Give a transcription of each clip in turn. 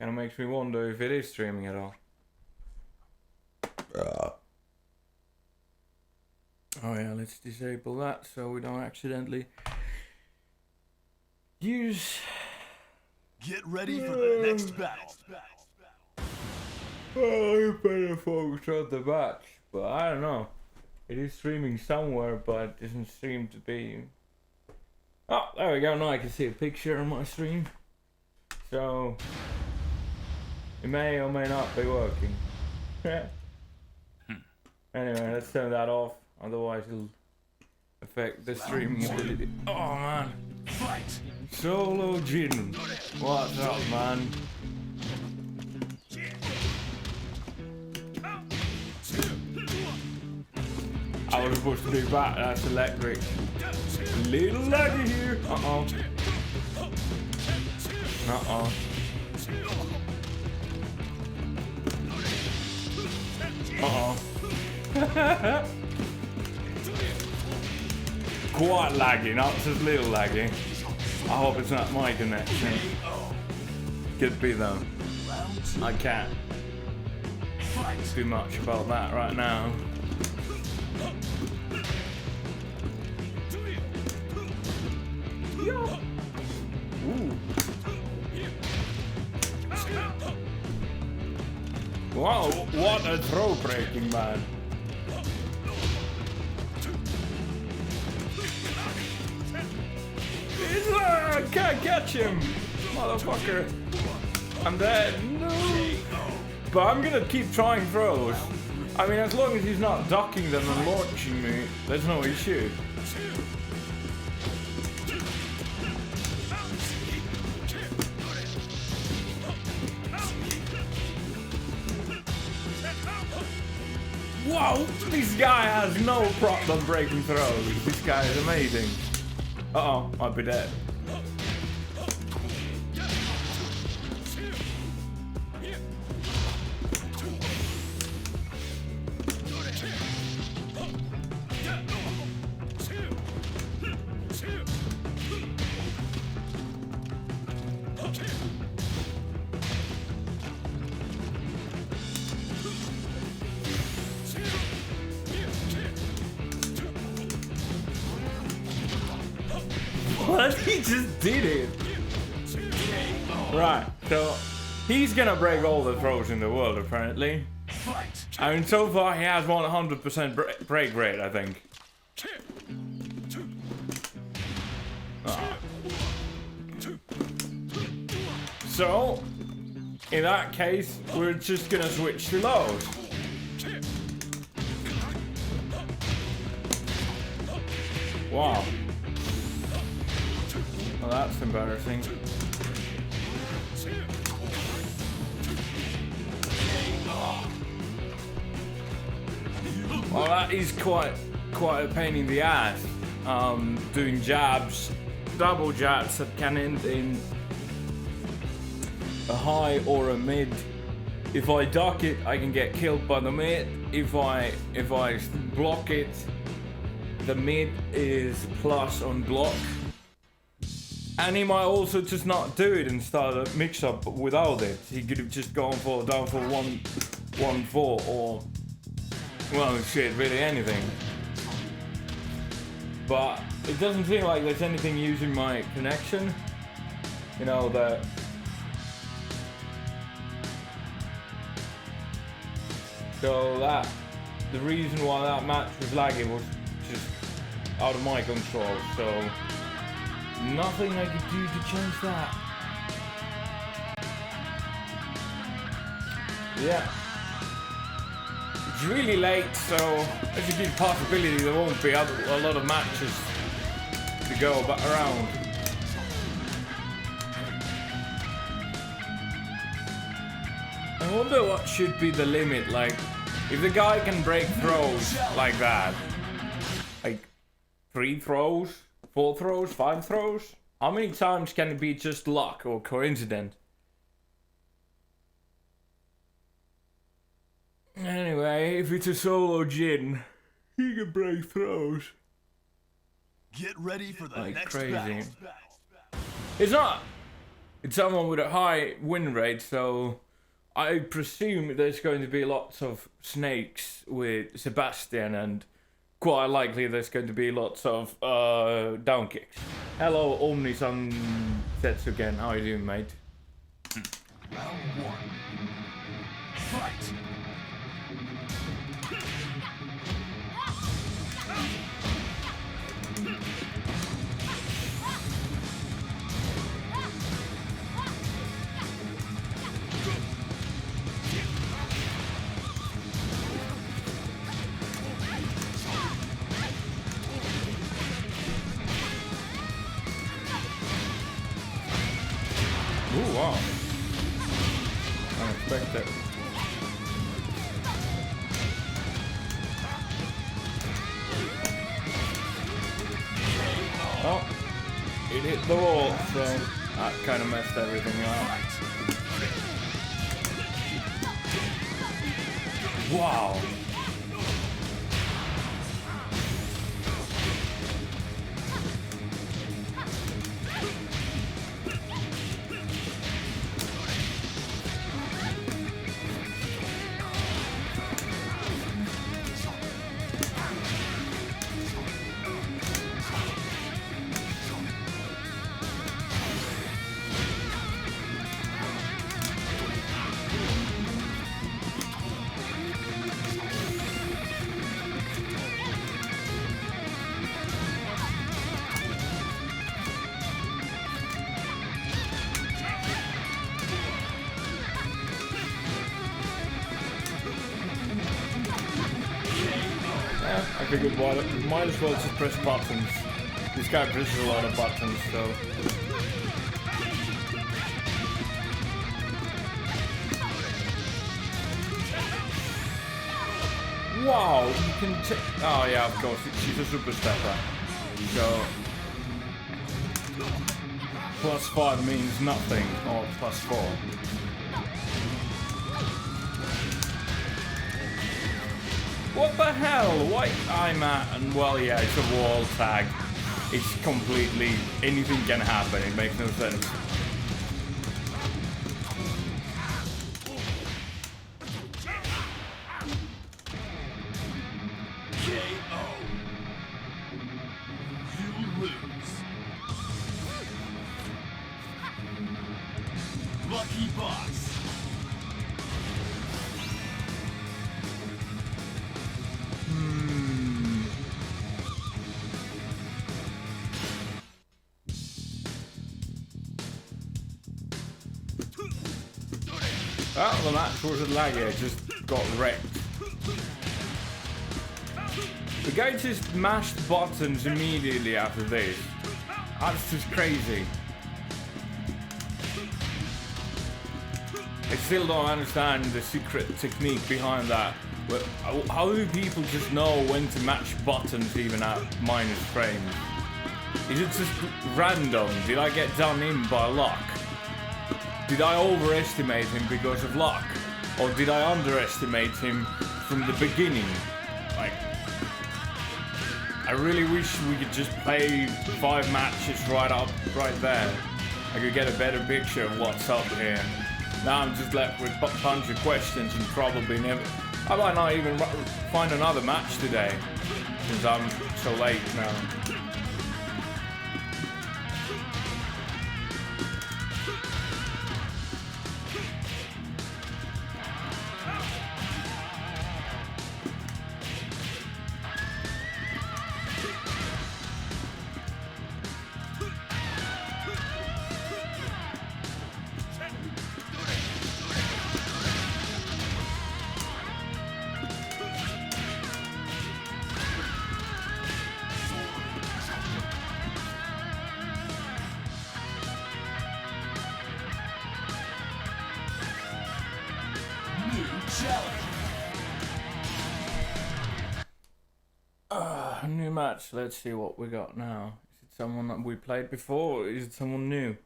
Kinda makes me wonder if it is streaming at all. Oh yeah, let's disable that so we don't accidentally use... Get ready for the next battle. Oh, you better focus on the match. But I don't know. It is streaming somewhere, but it doesn't seem to be... Oh, there we go. Now I can see a picture on my stream. So... it may or may not be working. Anyway, let's turn that off. Otherwise it'll affect the stream quality. Oh man. Fight. Solo Jin. What's up, man? I was supposed to be back, that's electric. Little laggy here. Uh-oh. Uh-oh. Uh-oh. Quite laggy, not just little laggy. I hope it's not my connection. Could be though. I can't do much about that right now. Ooh. Wow, what a throw breaking, man. I can't catch him, motherfucker. I'm dead. No. But I'm gonna keep trying throws. I mean, as long as he's not ducking them and launching me, there's no issue. Wow, this guy has no problem breaking throws. This guy is amazing. Uh-oh, I'll be dead. What? He just did it. Right, so he's gonna break all the throws in the world apparently. I mean, so far he has 100% break rate, I think. Oh. So, in that case, we're just gonna switch to lows. Wow. Well, that's embarrassing. Well, that is quite a pain in the ass. Doing jabs, double jabs that can end in a high or a mid. If I duck it, I can get killed by the mid. If I block it, the mid is plus on block. And he might also just not do it and start a mix-up without it. He could have just gone for down for 1-4 or, well, shit, really anything. But it doesn't seem like there's anything using my connection. You know, that. So the reason why that match was lagging was just out of my control. So. Nothing I could do to change that. Yeah. It's really late, so there's a good possibility there won't be a lot of matches to go around. I wonder what should be the limit, like, if the guy can break throws like that, like 3 throws? 4 throws, 5 throws? How many times can it be just luck or coincidence? Anyway, if it's a solo Jin, he can break throws. Get ready for the like next crazy. battle. It's not It's someone with a high win rate, so I presume there's going to be lots of snakes with Sebastian, and quite likely there's going to be lots of down kicks. Hello, Omni-san Setsugen. How are you doing, mate? Round one. Fight! Ooh, wow. Unexpected. Oh, it hit the wall, so that kind of messed everything up. Wow. I figured might as well just press buttons. This guy presses a lot of buttons, so... Wow, you can take... Oh yeah, of course, she's a super stepper. So... +5 means nothing, or +4. What the hell? Why? I'm at, and well, yeah, it's a wall tag. It's completely, anything can happen, it makes no sense. KO. You lose. Lucky boss. Oh, the match was laggy, it just got wrecked. The guy just mashed buttons immediately after this. That's just crazy. I still don't understand the secret technique behind that. But how do people just know when to match buttons even at minus frames? Is it just random? Did I get done in by luck? Did I overestimate him because of luck? Or did I underestimate him from the beginning? Like, I really wish we could just play 5 matches right there. I could get a better picture of what's up here. Now I'm just left with a bunch of questions and probably never... I might not even find another match today, since I'm so late now. New match. Let's see what we got now. Is it someone that we played before, or is it someone new?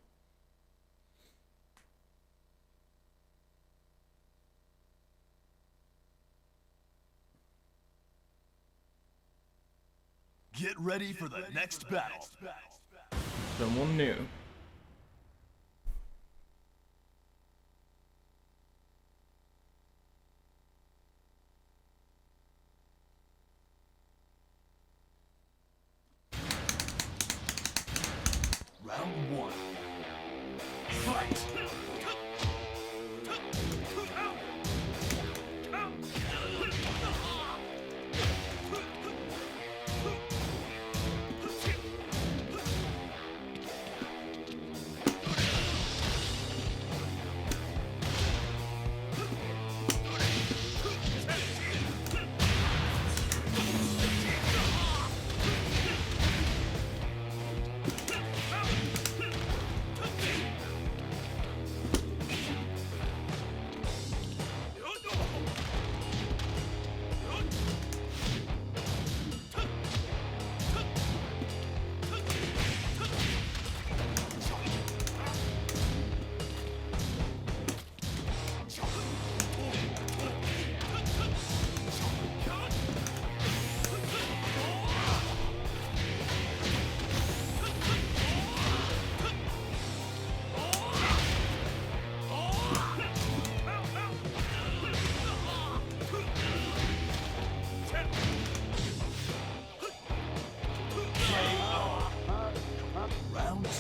Get ready for the next battle. Someone new.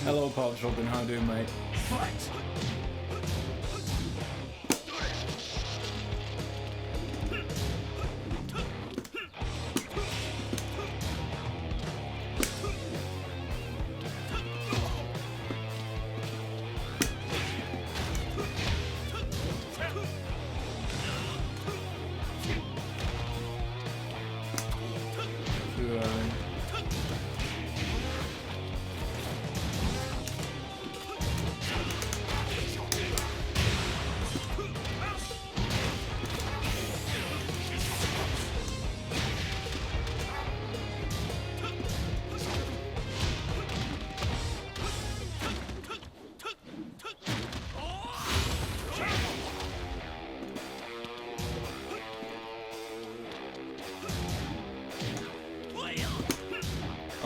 Hello, Pulse Robin. How do you, mate? Fight!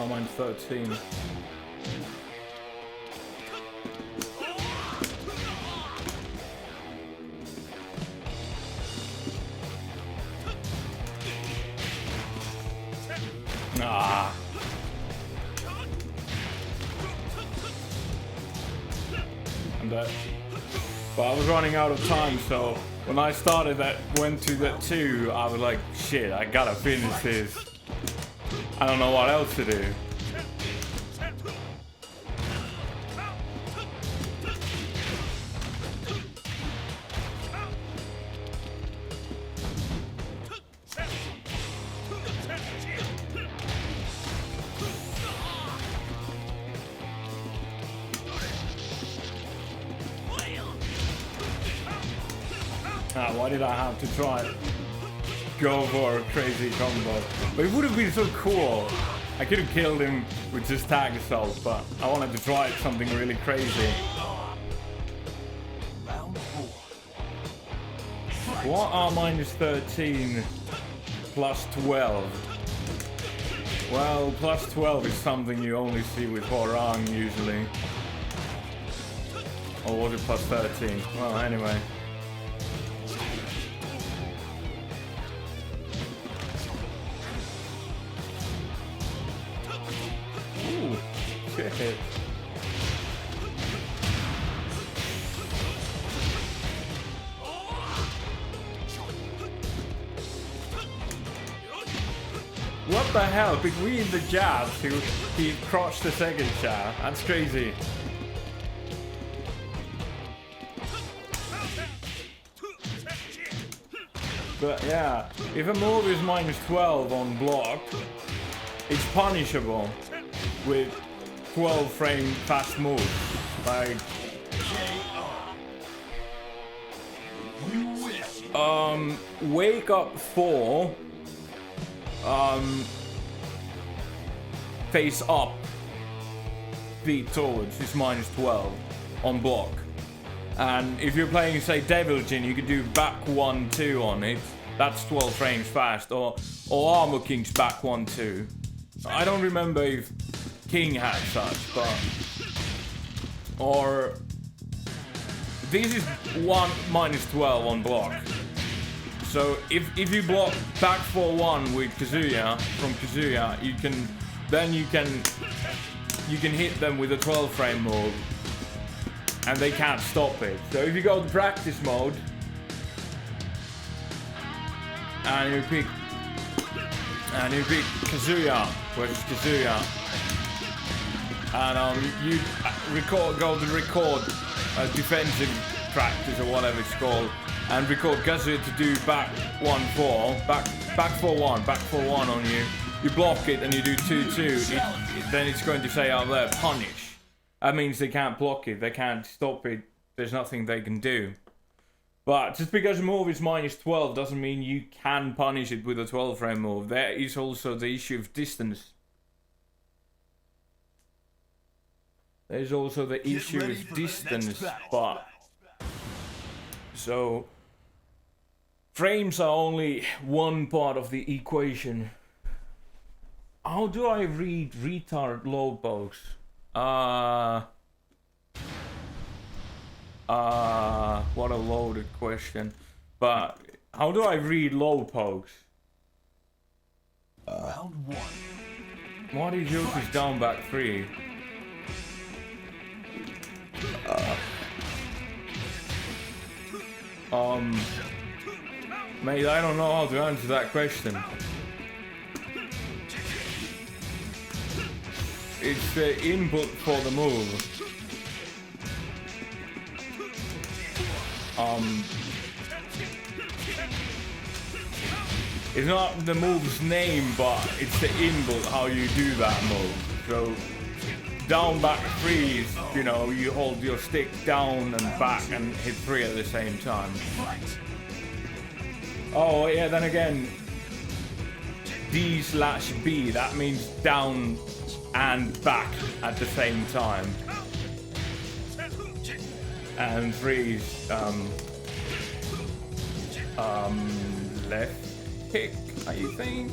Oh, mine's 13. Ah. I'm dead. But I was running out of time, so when I started that, went to that 2, I was like, shit, I gotta finish this. I don't know what else to do. Why did I have to try go for a crazy combo? But it would have been so cool. I could have killed him with just tag assault, but I wanted to try something really crazy. Round 4. What are minus 13 plus 12? Well, plus 12 is something you only see with Horang usually. Or was it plus 13? Well, anyway. Shit. What the hell? Between the jabs, he crotched the second jab. That's crazy. But yeah, if a move is minus 12 on block, it's punishable with 12 frame fast moves. Like wake up 4 face up feet towards is minus 12 on block. And if you're playing, say, Devil Jin, you could do back 1-2 on it. That's 12 frames fast. Or Armor King's back 1-2. I don't remember if King had such, but... Or... This is 1 minus 12 on block. So if you block back 4-1 with Kazuya, from Kazuya, you can hit them with a 12 frame move. And they can't stop it. So if you go to practice mode and you pick Kazuya versus Kazuya, and you go to record defensive practice or whatever it's called, and record Kazuya to do back 1-4, back 4-1 on you. You block it and you do 2-2. Then it's going to say out there punish. That means they can't block it, they can't stop it, there's nothing they can do. But just because a move is minus 12 doesn't mean you can punish it with a 12 frame move. There is also the issue of distance. There's also the issue of distance, but... So... Frames are only one part of the equation. How do I read retard low box? What a loaded question. But how do I read low pokes? Round 1. What is Yoshi's down back 3? Mate, I don't know how to answer that question. It's the input for the move. It's not the move's name, but it's the input, how you do that move. So, down, back, freeze, you know, you hold your stick down and back and hit 3 at the same time. Oh, yeah, then again, D/B, that means down and back at the same time. And freeze, left kick, I think.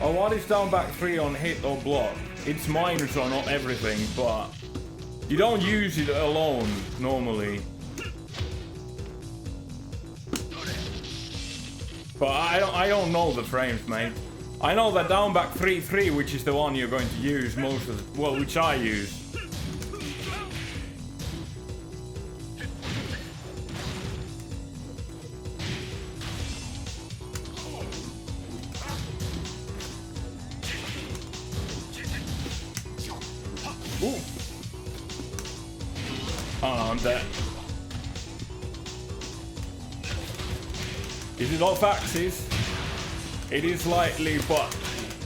Oh, what is down back 3 on hit or block? It's minus on everything, but you don't use it alone normally. But I don't know the frames, mate. I know that down back 3-3, which is the one you're going to use most of the, well, which I use. Ooh. Oh, I'm dead. Is it off axis? It is slightly, but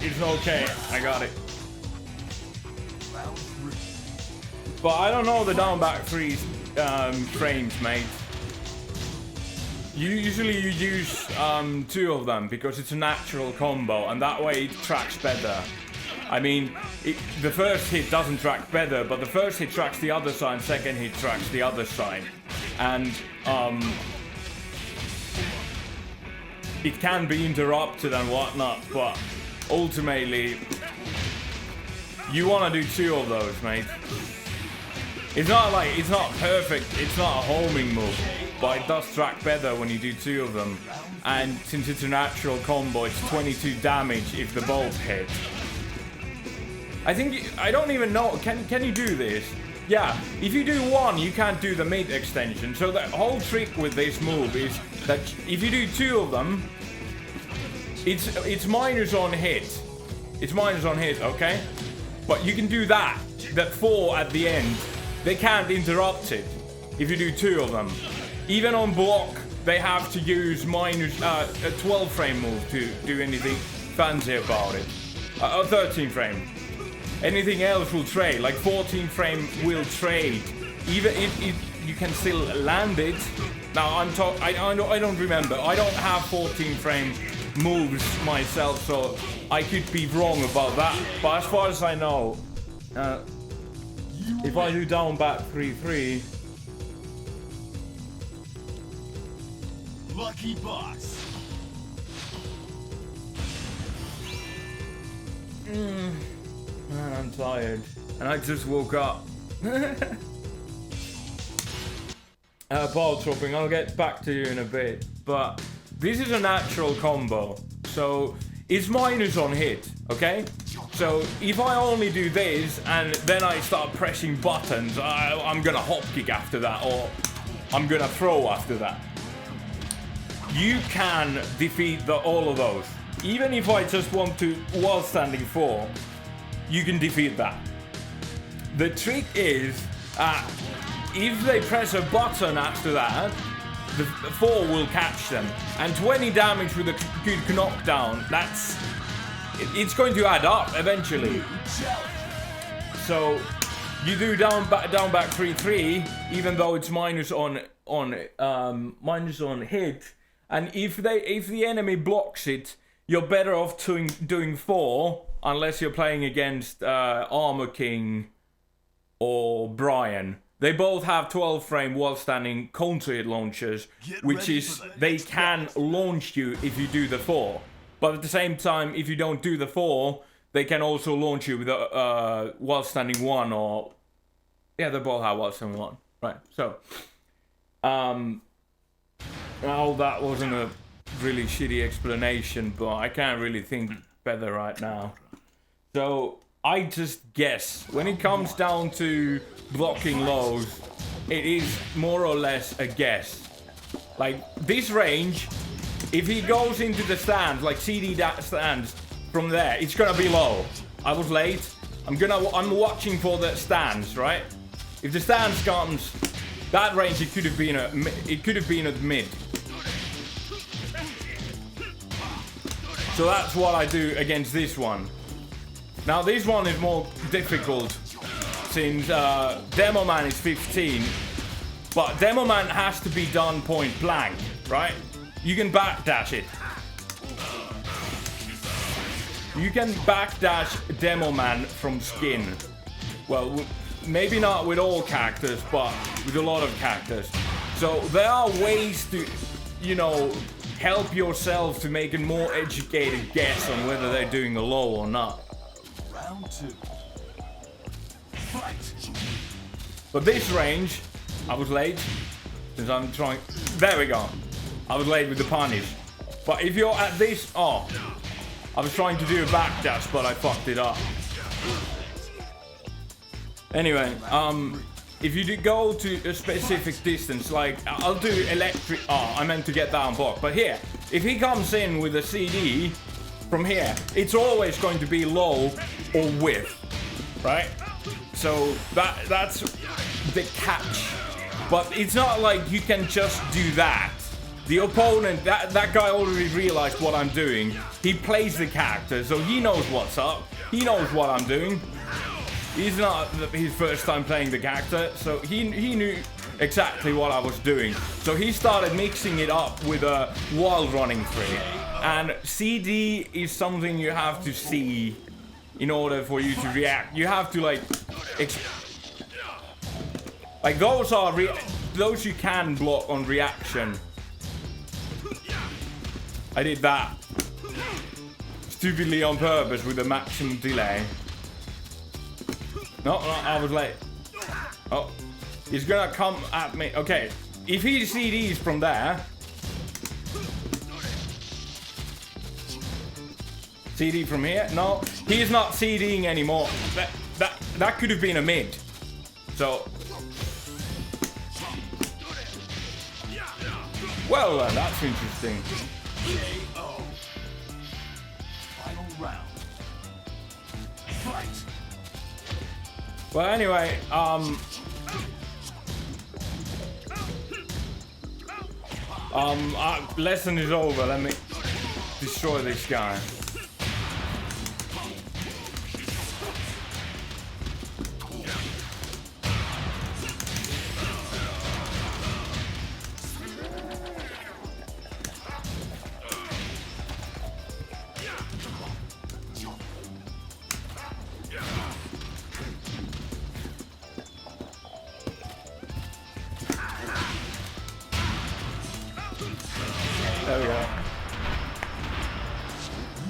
it's okay. I got it. But I don't know the down back 3 frames, mate. Usually you use 2 of them because it's a natural combo, and that way it tracks better. I mean, the first hit doesn't track better, but the first hit tracks the other side, second hit tracks the other side. And it can be interrupted and whatnot, but ultimately you want to do 2 of those, mate. It's not like, it's not perfect, it's not a homing move, but it does track better when you do 2 of them. And since it's a natural combo, it's 22 damage if they both hit. I think, I don't even know, can you do this? Yeah, if you do 1, you can't do the mid extension. So the whole trick with this move is that if you do 2 of them, it's minus on hit. It's minus on hit, okay? But you can do that 4 at the end. They can't interrupt it if you do 2 of them. Even on block, they have to use minus a 12 frame move to do anything fancy about it. 13 frame. Anything else will trade, like 14 frame will trade. Even if you can still land it. Now I don't remember. I don't have 14 frame moves myself, so I could be wrong about that. But as far as I know, if I do down back 3-3. Lucky boss. Man, I'm tired. And I just woke up. Ball dropping, I'll get back to you in a bit. But this is a natural combo. So it's minus on hit, okay? So if I only do this and then I start pressing buttons, I'm gonna hop kick after that, or I'm gonna throw after that. You can defeat all of those. Even if I just want to while standing 4, you can defeat that. The trick is, if they press a button after that, the 4 will catch them. And 20 damage with a good knockdown, it's going to add up eventually. So you do down back 3-3, even though it's minus on hit. And if the enemy blocks it, you're better off doing 4, unless you're playing against Armor King or Brian. They both have 12 frame while standing counter hit launchers, which is they can launch you if you do the 4. But at the same time, if you don't do the 4, they can also launch you with a while standing 1, or yeah, they both have while standing 1, right? So Oh, that wasn't a really shitty explanation, but I can't really think better right now. So, I just guess. When it comes down to blocking lows, it is more or less a guess. Like, this range, if he goes into the stands, like CD stands, from there, it's gonna be low. I was late. I'm watching for the stands, right? If the stands comes, that range, it could have been a mid. So that's what I do against this one. Now this one is more difficult since Demo Man is 15, but Demo Man has to be done point blank, right? You can backdash it. You can backdash Demo Man from skin. Well, maybe not with all characters, but with a lot of characters. So there are ways to, you know, help yourself to make a more educated guess on whether they're doing a low or not. Round 2. Fight. But this range, I was late, since I'm trying... There we go. I was late with the punish. But if you're at this... Oh. I was trying to do a backdash, but I fucked it up. Anyway, if you do go to a specific distance, like, I'll do electric... Oh, I meant to get that on block. But here, if he comes in with a CD from here, it's always going to be low or width, right? So that's the catch. But it's not like you can just do that. The opponent, that guy already realized what I'm doing. He plays the character, so he knows what's up. He knows what I'm doing. He's not his first time playing the character, so he knew exactly what I was doing. So he started mixing it up with a wall running through. And CD is something you have to see in order for you to react. You have to like those you can block on reaction. I did that stupidly on purpose with a maximum delay. No, I was late. Oh, he's gonna come at me. Okay, if he CDs from there, CD from here. No, he's not CDing anymore. That could have been a mid. So, well, that's interesting. KO. Final round. Fight. Well, anyway, lesson is over. Let me destroy this guy. There we go.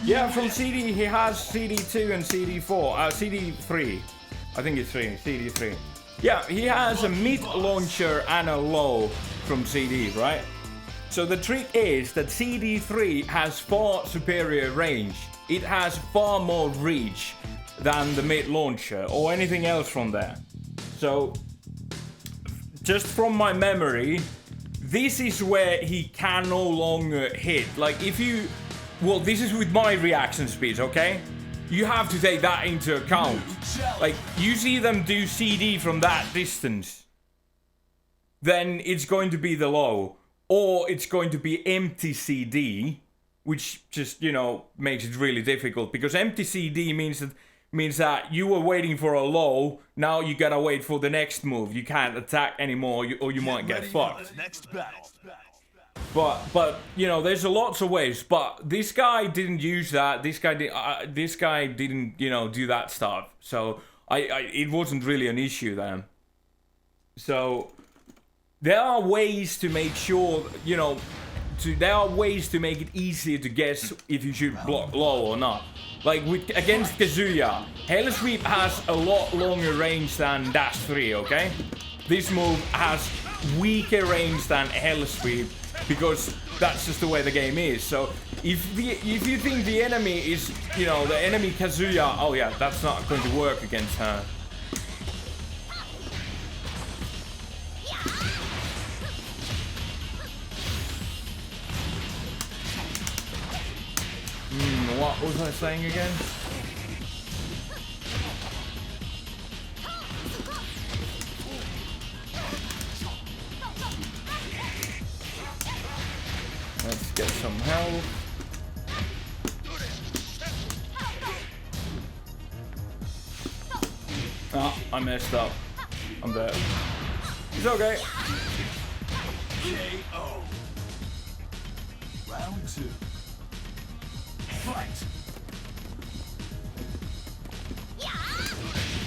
Yeah, from CD, he has CD2 and CD4. CD3. I think it's 3. CD3. Yeah, he has a mid launcher and a low from CD, right? So the trick is that CD3 has far superior range. It has far more reach than the mid launcher or anything else from there. So, just from my memory, this is where he can no longer hit. Like if you, well, this is with my reaction speeds, okay? You have to take that into account. Like you see them do CD from that distance, then it's going to be the low, or it's going to be empty CD, which just, you know, makes it really difficult because empty CD means that you were waiting for a low, now you gotta wait for the next move. You can't attack anymore or you might get fucked. Next battle. But you know, there's lots of ways. But this guy didn't use that. This guy didn't, you know, do that stuff. So it wasn't really an issue then. So there are ways to make sure, you know, there are ways to make it easier to guess if you should block low or not. Like against Kazuya, Hell Sweep has a lot longer range than Dash 3, okay? This move has weaker range than Hell Sweep, because that's just the way the game is. So if you think the enemy is, you know, the enemy Kazuya, oh yeah, that's not going to work against her. What was I saying again? Let's get some help. Oh, I messed up. I'm dead. It's okay. KO. Round 2. Fight.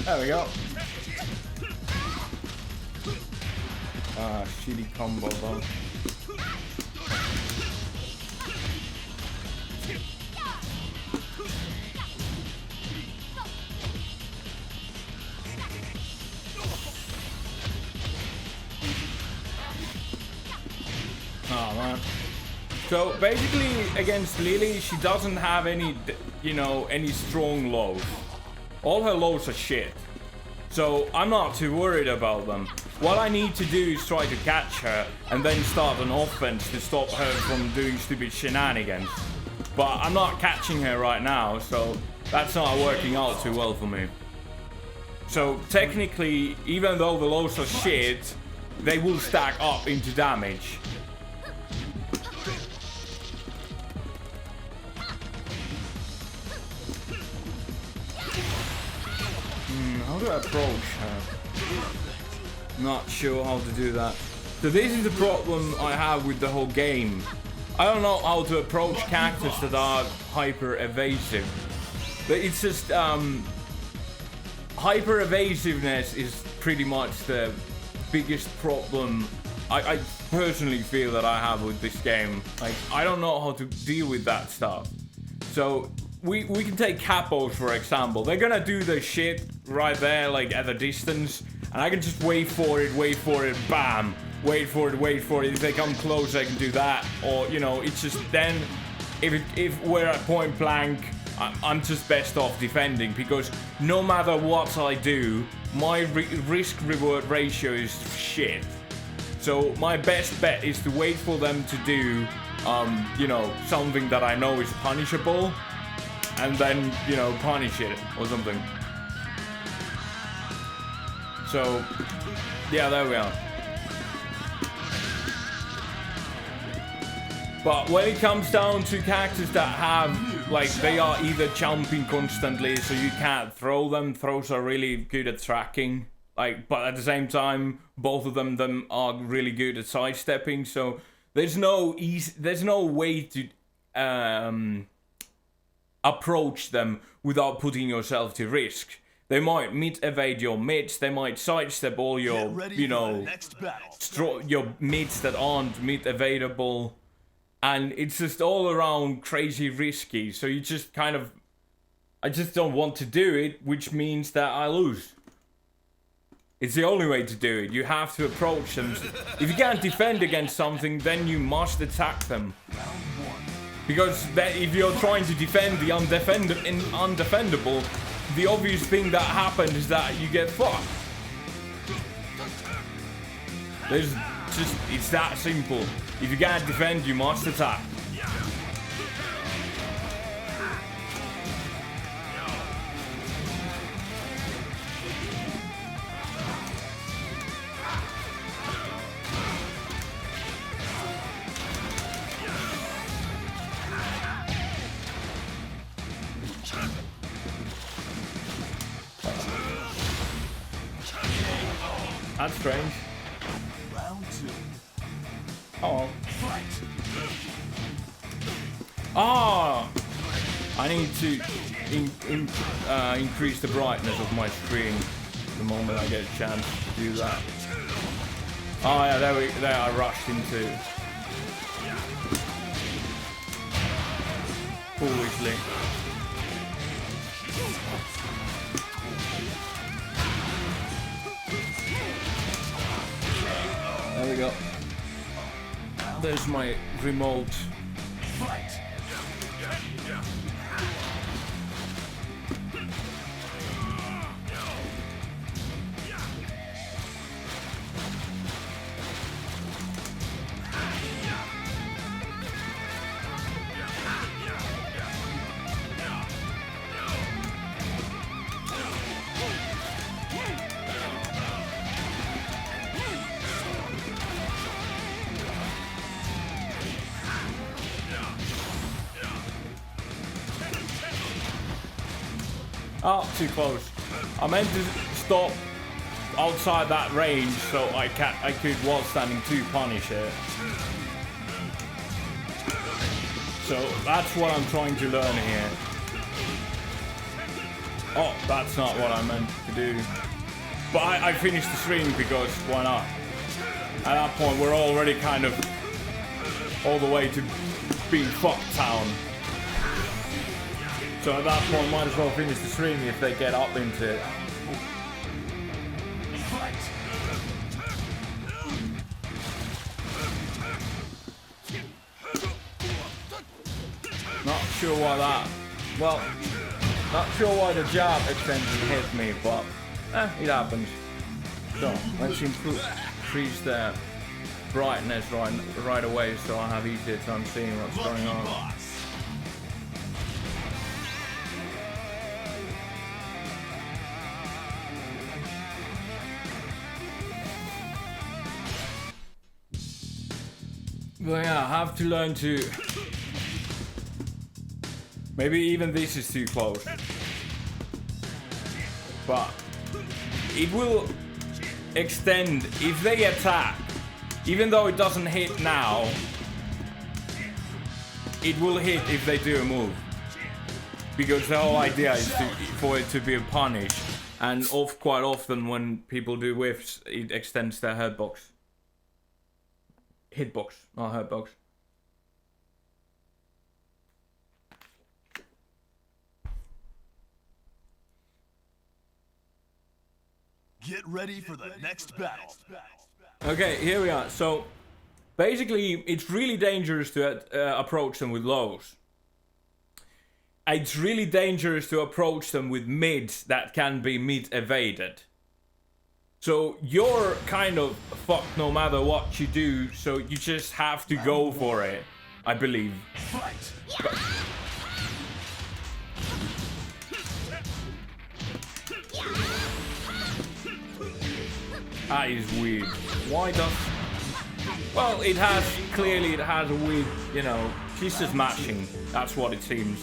There we go. Ah, shitty combo though. Oh man. So basically against Lily, she doesn't have any, you know, any strong lows. All her lows are shit. So I'm not too worried about them. What I need to do is try to catch her and then start an offense to stop her from doing stupid shenanigans. But I'm not catching her right now, so that's not working out too well for me. So technically, even though the lows are shit, they will stack up into damage. How do I approach her? Not sure how to do that. So this is the problem I have with the whole game. I don't know how to approach characters that are hyper evasive. But it's just hyper evasiveness is pretty much the biggest problem I personally feel that I have with this game. Like, I don't know how to deal with that stuff. So we can take capos for example. They're gonna do the shit right there, like at a distance, and I can just wait for it, bam, wait for it. If they come close, I can do that, or you know, it's just then if we're at point blank, I'm just best off defending, because no matter what I do, my risk reward ratio is shit. So my best bet is to wait for them to do you know, something that I know is punishable, and then, you know, punish it or something. So, yeah, there we are. But when it comes down to characters that have, like, they are either jumping constantly, so you can't throw them. Throws are really good at tracking. Like, but at the same time, both of them are really good at sidestepping. So there's no way to approach them without putting yourself to risk. They might mid-evade your mids, they might sidestep all your, you know, your mids that aren't mid-evadable. And it's just all around crazy risky. So you just kind of, I just don't want to do it, which means that I lose. It's the only way to do it. You have to approach them. If you can't defend against something, then you must attack them. Because if you're trying to defend the undefendable, the obvious thing that happens is that you get fucked. It's that simple. If you can't defend, you must attack. That's strange. Round 2. Oh. Fight. Ah! I need to increase the brightness of my screen the moment I get a chance to do that. Oh yeah, there I rushed into. Foolishly. There we go. There's my remote. Fight. Oh, too close. I meant to stop outside that range so I could, while standing 2, punish it. So that's what I'm trying to learn here. Oh, that's not what I meant to do. But I finished the stream because why not? At that point we're already kind of all the way to being fucked town. So at that point might as well finish the stream if they get up into it. Not sure why that. Well, not sure why the jab extension hit me, but it happens. So let's increase the brightness right away so I have easier time seeing what's going on. But yeah, I have to learn to... Maybe even this is too close. But it will extend if they attack. Even though it doesn't hit now, it will hit if they do a move. Because the whole idea is for it to be a punish. And quite often when people do whiffs, it extends their hitbox. Hitbox, not hitbox. Get ready for the next battle. Okay, here we are. So, basically, it's really dangerous to approach them with lows. It's really dangerous to approach them with mids that can be mid evaded. So you're kind of fucked no matter what you do, so you just have to go for it, I believe. But that is weird. Why does... Well, it has a weird, you know, she's just matching. That's what it seems.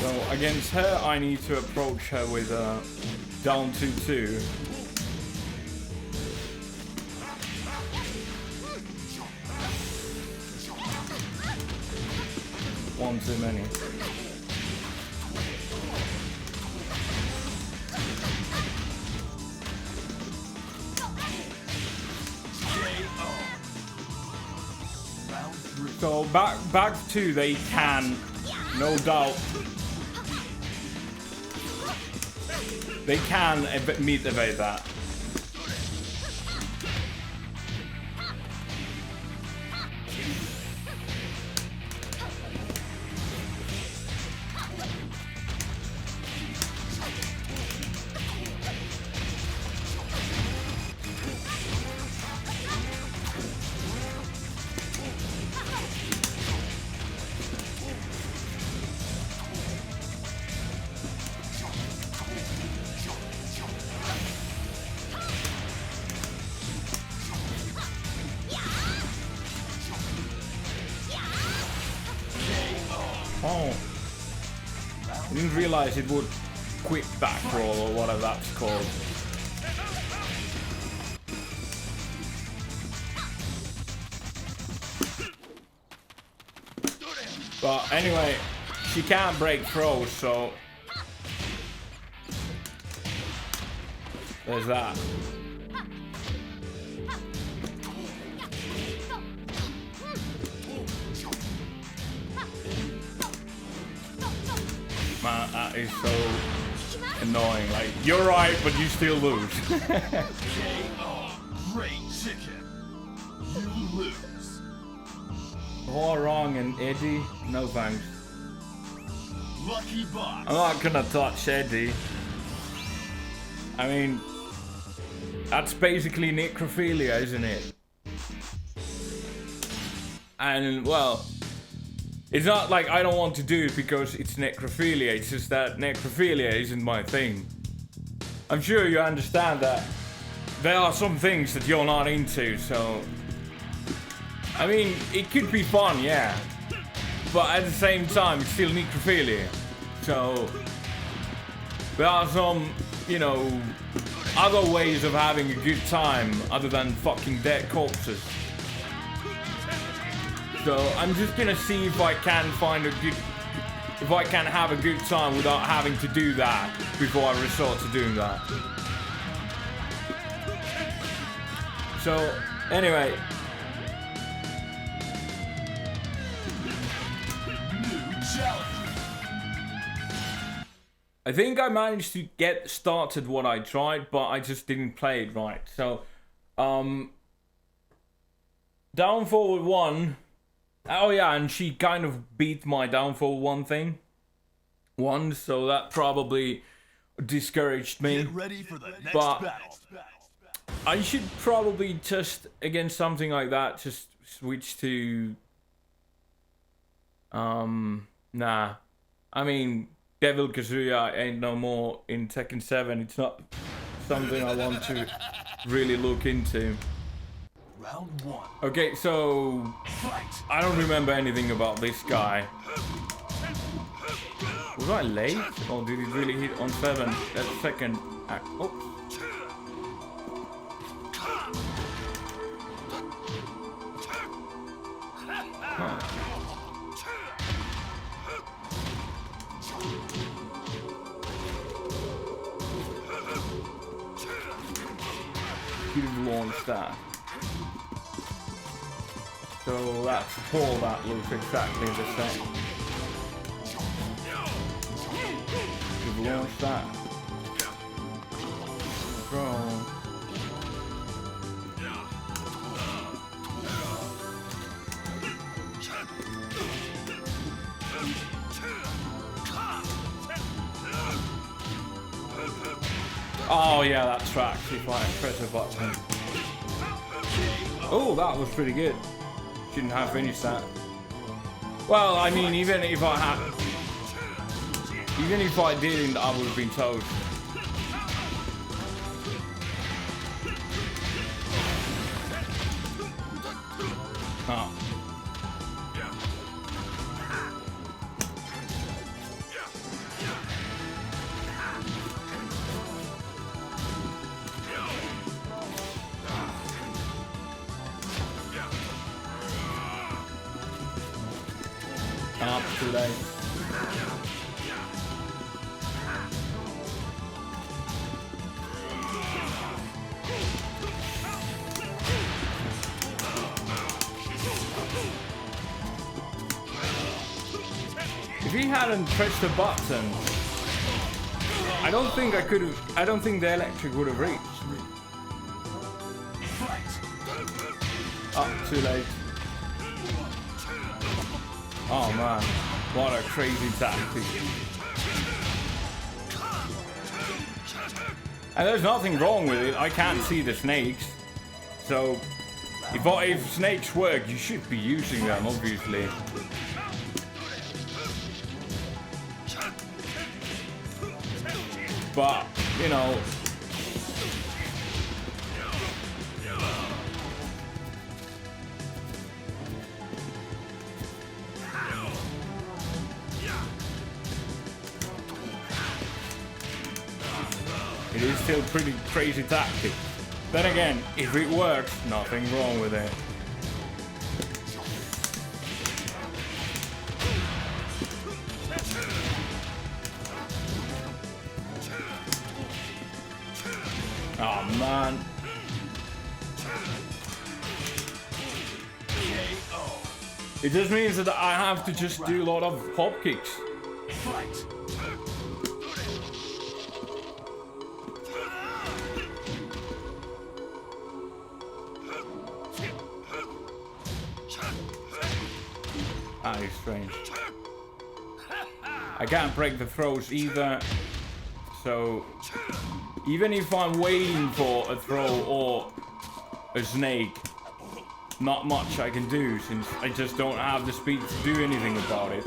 So against her, I need to approach her with a down 2-2. One too many. So back to they can, no doubt. They can mid evade that. Oh, I didn't realize it would quick back roll or whatever that's called. But anyway, she can't break throws, so There's that. Man, that is so annoying. Like, you're right, but you still lose. Great chicken. You lose. All wrong and Eddie. No thanks. Lucky box. I'm not gonna touch Eddie. I mean, that's basically necrophilia, isn't it? And, well, it's not like I don't want to do it because it's necrophilia. It's just that necrophilia isn't my thing. I'm sure you understand that there are some things that you're not into, so... I mean, it could be fun, yeah. But at the same time, it's still necrophilia. So... there are some, you know, other ways of having a good time other than fucking dead corpses. So I'm just gonna see if I can find a good... if I can have a good time without having to do that before I resort to doing that. So, anyway. I think I managed to get started what I tried, but I just didn't play it right. So, down forward 1. Oh yeah, and she kind of beat my down forward 1 thing. So that probably discouraged me. Get ready for the next but battle. I should probably just, against something like that, just switch to... nah. I mean... Devil Kazuya ain't no more in Tekken 7. It's not something I want to really look into. Round 1. Okay, so I don't remember anything about this guy. Was I late? Or did he really hit on 7 at second? Oh. Huh. Could have launched that. So that's all that looks exactly the same. Could have launched that. Throw. Oh yeah, that tracks if I press a button. Oh, that was pretty good. Shouldn't have finished that. Well, I mean, even if I didn't, I would have been told. Oh. Too late. If he hadn't pressed the button, I don't think I could have. I don't think the electric would have reached. Oh, too late. Oh man, what a crazy tactic. And there's nothing wrong with it, I can't see the snakes. So, if snakes work, you should be using them, obviously. But, you know... it is still pretty crazy tactic. Then again, if it works, nothing wrong with it. Oh man. It just means that I have to just do a lot of hop kicks. Fight. That is strange. I can't break the throws either. So even if I'm waiting for a throw or a snake, not much I can do since I just don't have the speed to do anything about it.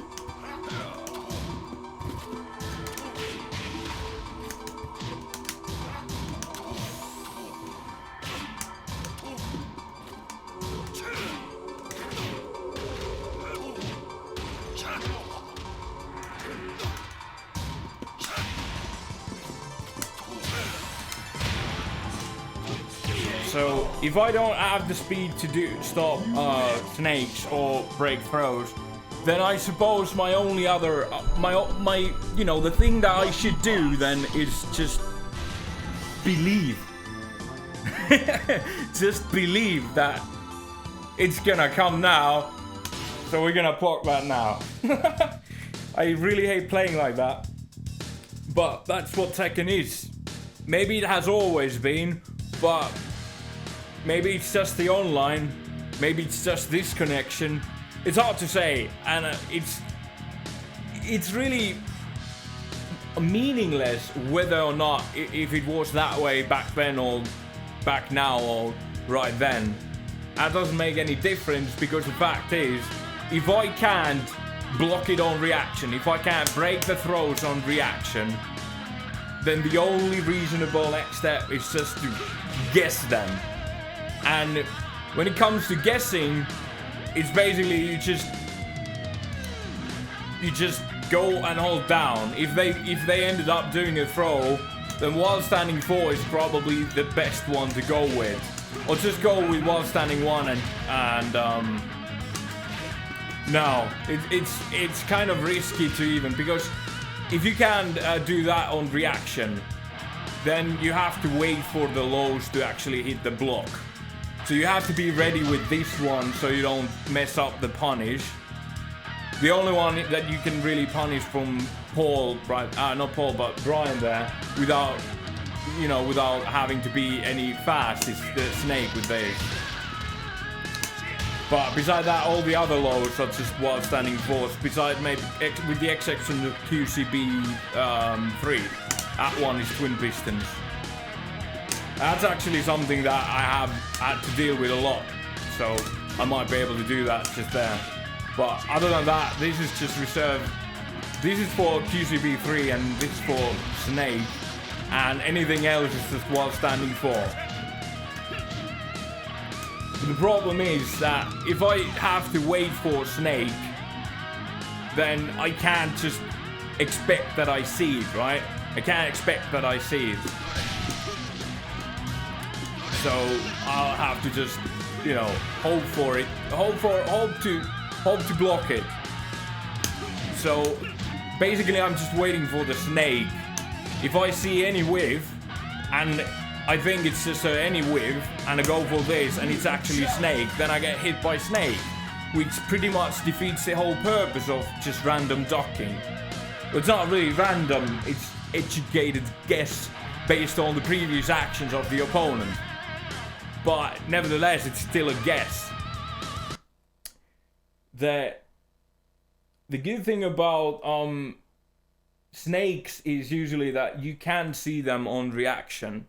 So if I don't have the speed to stop snakes or break throws, then I suppose my only other my you know, the thing that I should do then is just believe. Just believe that it's gonna come now, so we're gonna block that now. I really hate playing like that, but that's what Tekken is. Maybe it has always been, but maybe it's just the online, maybe it's just this connection. It's hard to say, and it's really meaningless whether or not if it was that way back then or back now or right then. That doesn't make any difference, because the fact is, if I can't block it on reaction, if I can't break the throws on reaction, then the only reasonable next step is just to guess them. And when it comes to guessing, it's basically you just go and hold down. If they ended up doing a throw, then while standing 4 is probably the best one to go with. Or just go with while standing 1 and no, it's kind of risky to even, because if you can do that on reaction, then you have to wait for the lows to actually hit the block. So you have to be ready with this one so you don't mess up the punish. The only one that you can really punish from Paul, not Paul, but Brian there, without, you know, without having to be any fast, is the snake with this. But besides that, all the other lows are just while standing 4. Besides maybe with the exception of QCB 3, that one is twin pistons. That's actually something that I have had to deal with a lot, so I might be able to do that just there. But other than that, this is just reserved. This is for QCB 3 and this is for Snake, and anything else is just while standing 4. The problem is that if I have to wait for Snake, then I can't just expect that I see it, right? I can't expect that I see it. So I'll have to just, you know, hope for it, hope to block it. So basically I'm just waiting for the snake. If I see any whiff, and I think it's just any whiff, and I go for this and it's actually snake, then I get hit by snake, which pretty much defeats the whole purpose of just random ducking. Well, it's not really random, it's educated guess based on the previous actions of the opponent. But nevertheless, it's still a guess. The good thing about snakes is usually that you can see them on reaction.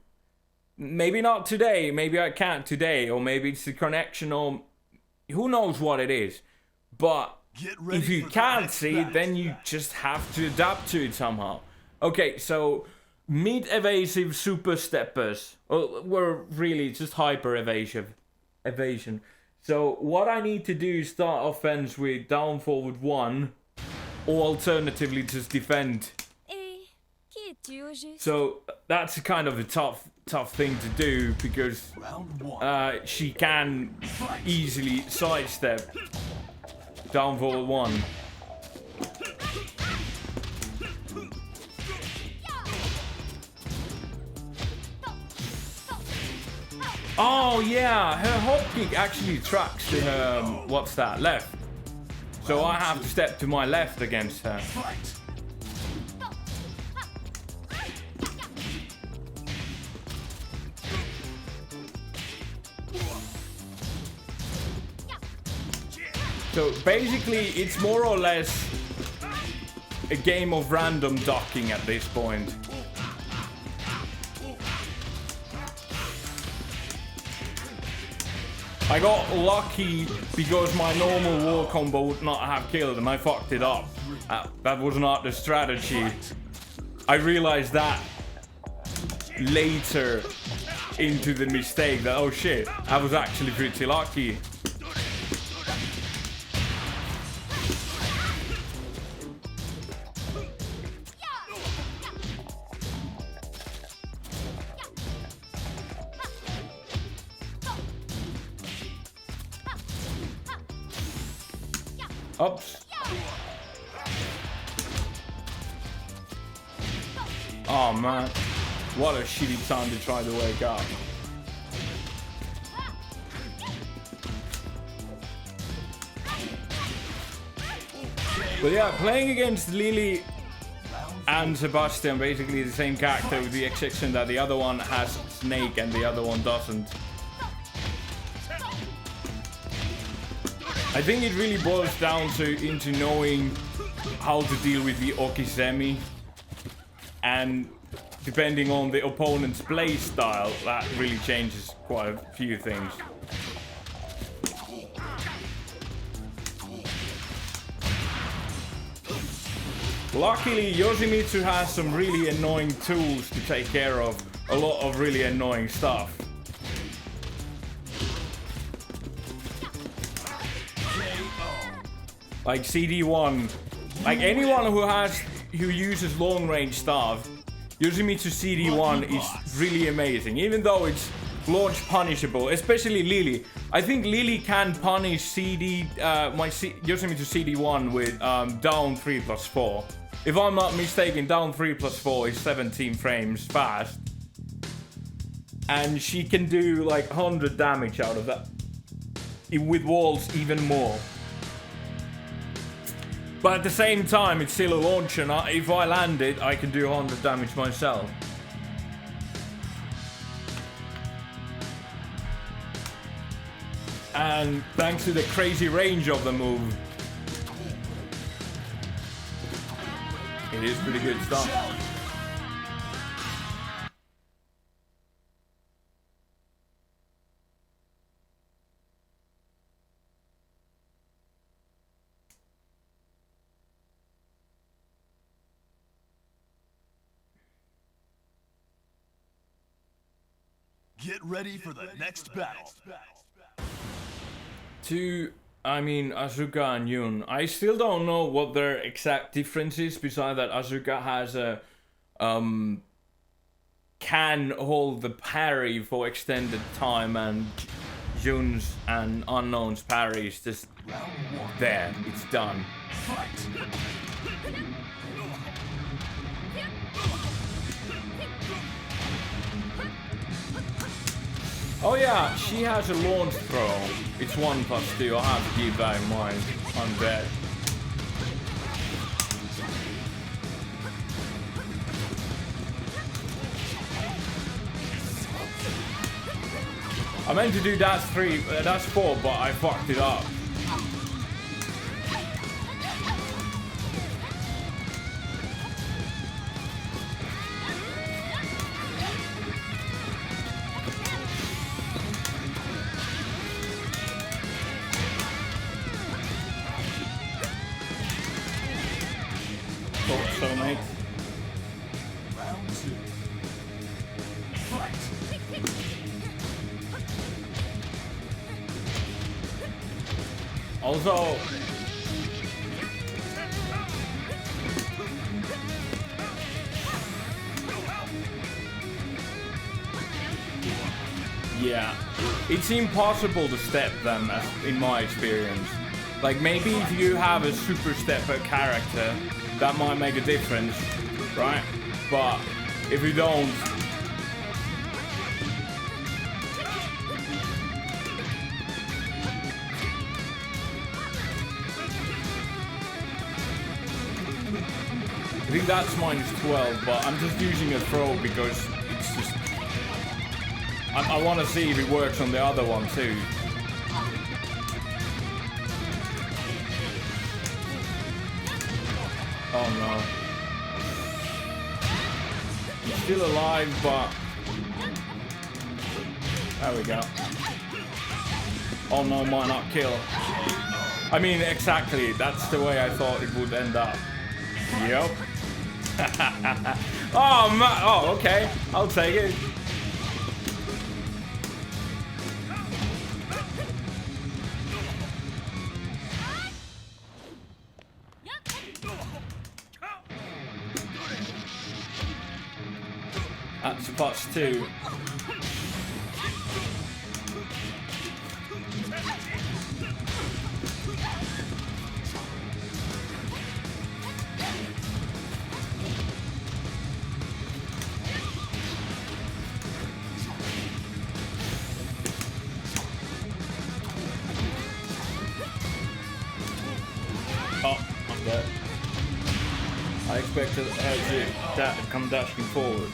Maybe not today, maybe I can't today, or maybe it's the connection, or who knows what it is. But if you can't see it, then you just have to adapt to it somehow. Okay, so mid-evasive super steppers were really just hyper evasion. So what I need to do is start offense with down forward 1, or alternatively just defend. So that's kind of a tough thing to do, because she can easily sidestep down forward 1. Oh yeah, her hop kick actually tracks to her, what's that, left. So I have to step to my left against her. So basically it's more or less a game of random ducking at this point. I got lucky because my normal war combo would not have killed him. I fucked it up. That was not the strategy. I realized that later into the mistake that, oh shit, I was actually pretty lucky. Oops. Oh man, what a shitty time to try to wake up. But yeah, playing against Lily and Sebastian, basically the same character with the exception that the other one has Snake and the other one doesn't. I think it really boils down into knowing how to deal with the Okizemi, and depending on the opponent's play style, that really changes quite a few things. Luckily, Yoshimitsu has some really annoying tools to take care of a lot of really annoying stuff. Like CD1, like anyone who uses long range stuff, Yoshimitsu CD1 is really amazing, even though it's launch punishable, especially Lily. I think Lily can punish Yoshimitsu CD1 with down 3+4. If I'm not mistaken, down 3+4 is 17 frames fast. And she can do like 100 damage out of that. With walls, even more. But at the same time, it's still a launch, and if I land it, I can do 100 damage myself. And thanks to the crazy range of the move, it is pretty good stuff. Get ready for the next battle. Asuka and Yun. I still don't know what their exact difference is, besides that Asuka has a can hold the parry for extended time, and Yun's and Unknown's parry is just there. It's done. Oh yeah, she has a launch throw. It's 1+2. I have to keep that in mind. I'm dead. I meant to do dash 4, but I fucked it up. So, mate. Round 2. Fight. Also, yeah, it's impossible to step them, in my experience. Like, maybe if you have a super stepper character, that might make a difference, right? But if you don't, I think that's -12, but I'm just using a throw because it's just... I want to see if it works on the other one too. Oh no. He's still alive, but... There we go. Oh no, might not kill. I mean, exactly. That's the way I thought it would end up. Yep. Oh, man. Oh, okay. I'll take it. That's +2. Oh, I'm dead. I expected that to come dashing forward.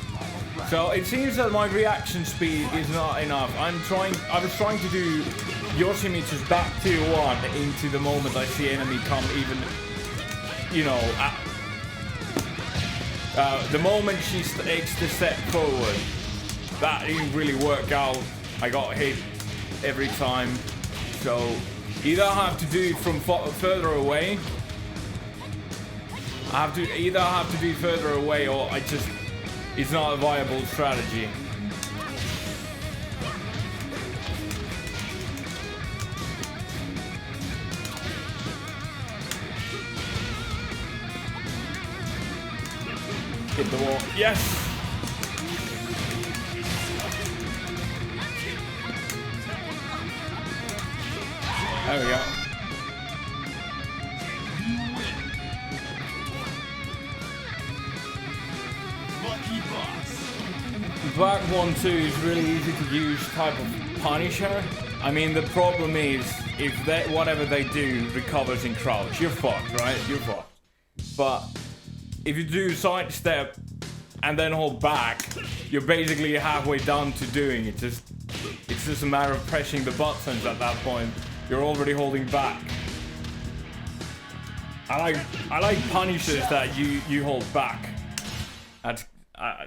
So it seems that my reaction speed is not enough. I was trying to do Yoshimitsu's back to 1 into the moment I see enemy come, even, you know, the moment she takes the step forward. That didn't really work out. I got hit every time. So either I have to do it from further away. I have to do it further away, or it's not a viable strategy. Hit the wall. Yes! There we go. Back 1-2 is really easy to use type of Punisher. I mean, the problem is if whatever they do recovers in crouch, you're fucked, right? You're fucked. But if you do sidestep and then hold back, you're basically halfway done to doing it. It's just a matter of pressing the buttons at that point. You're already holding back. I like Punishers that you hold back.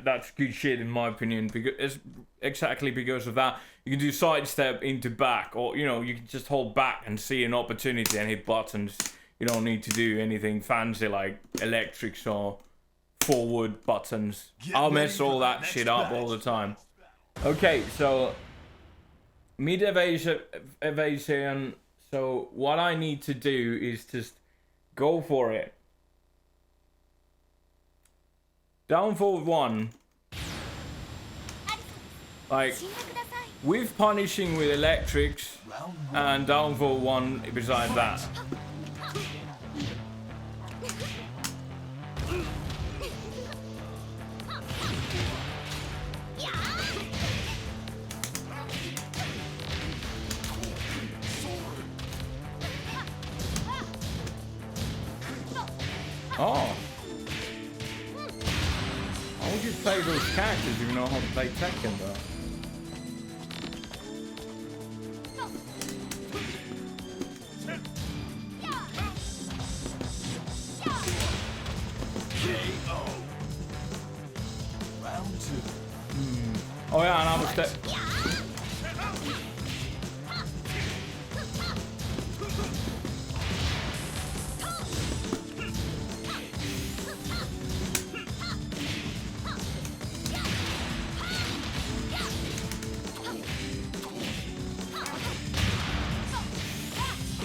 That's good shit in my opinion, because it's exactly because of that. You can do sidestep into back, or you know, you can just hold back and see an opportunity and hit buttons. You don't need to do anything fancy like electrics or forward buttons. I'll mess all that shit up all the time. Okay, so mid evasion. So what I need to do is just go for it. Down forward 1. Like, with punishing with electrics, and down forward 1 beside that. Oh. How would you play those characters if you know how to play Tekken though? Round 2. Oh yeah, and I was dead.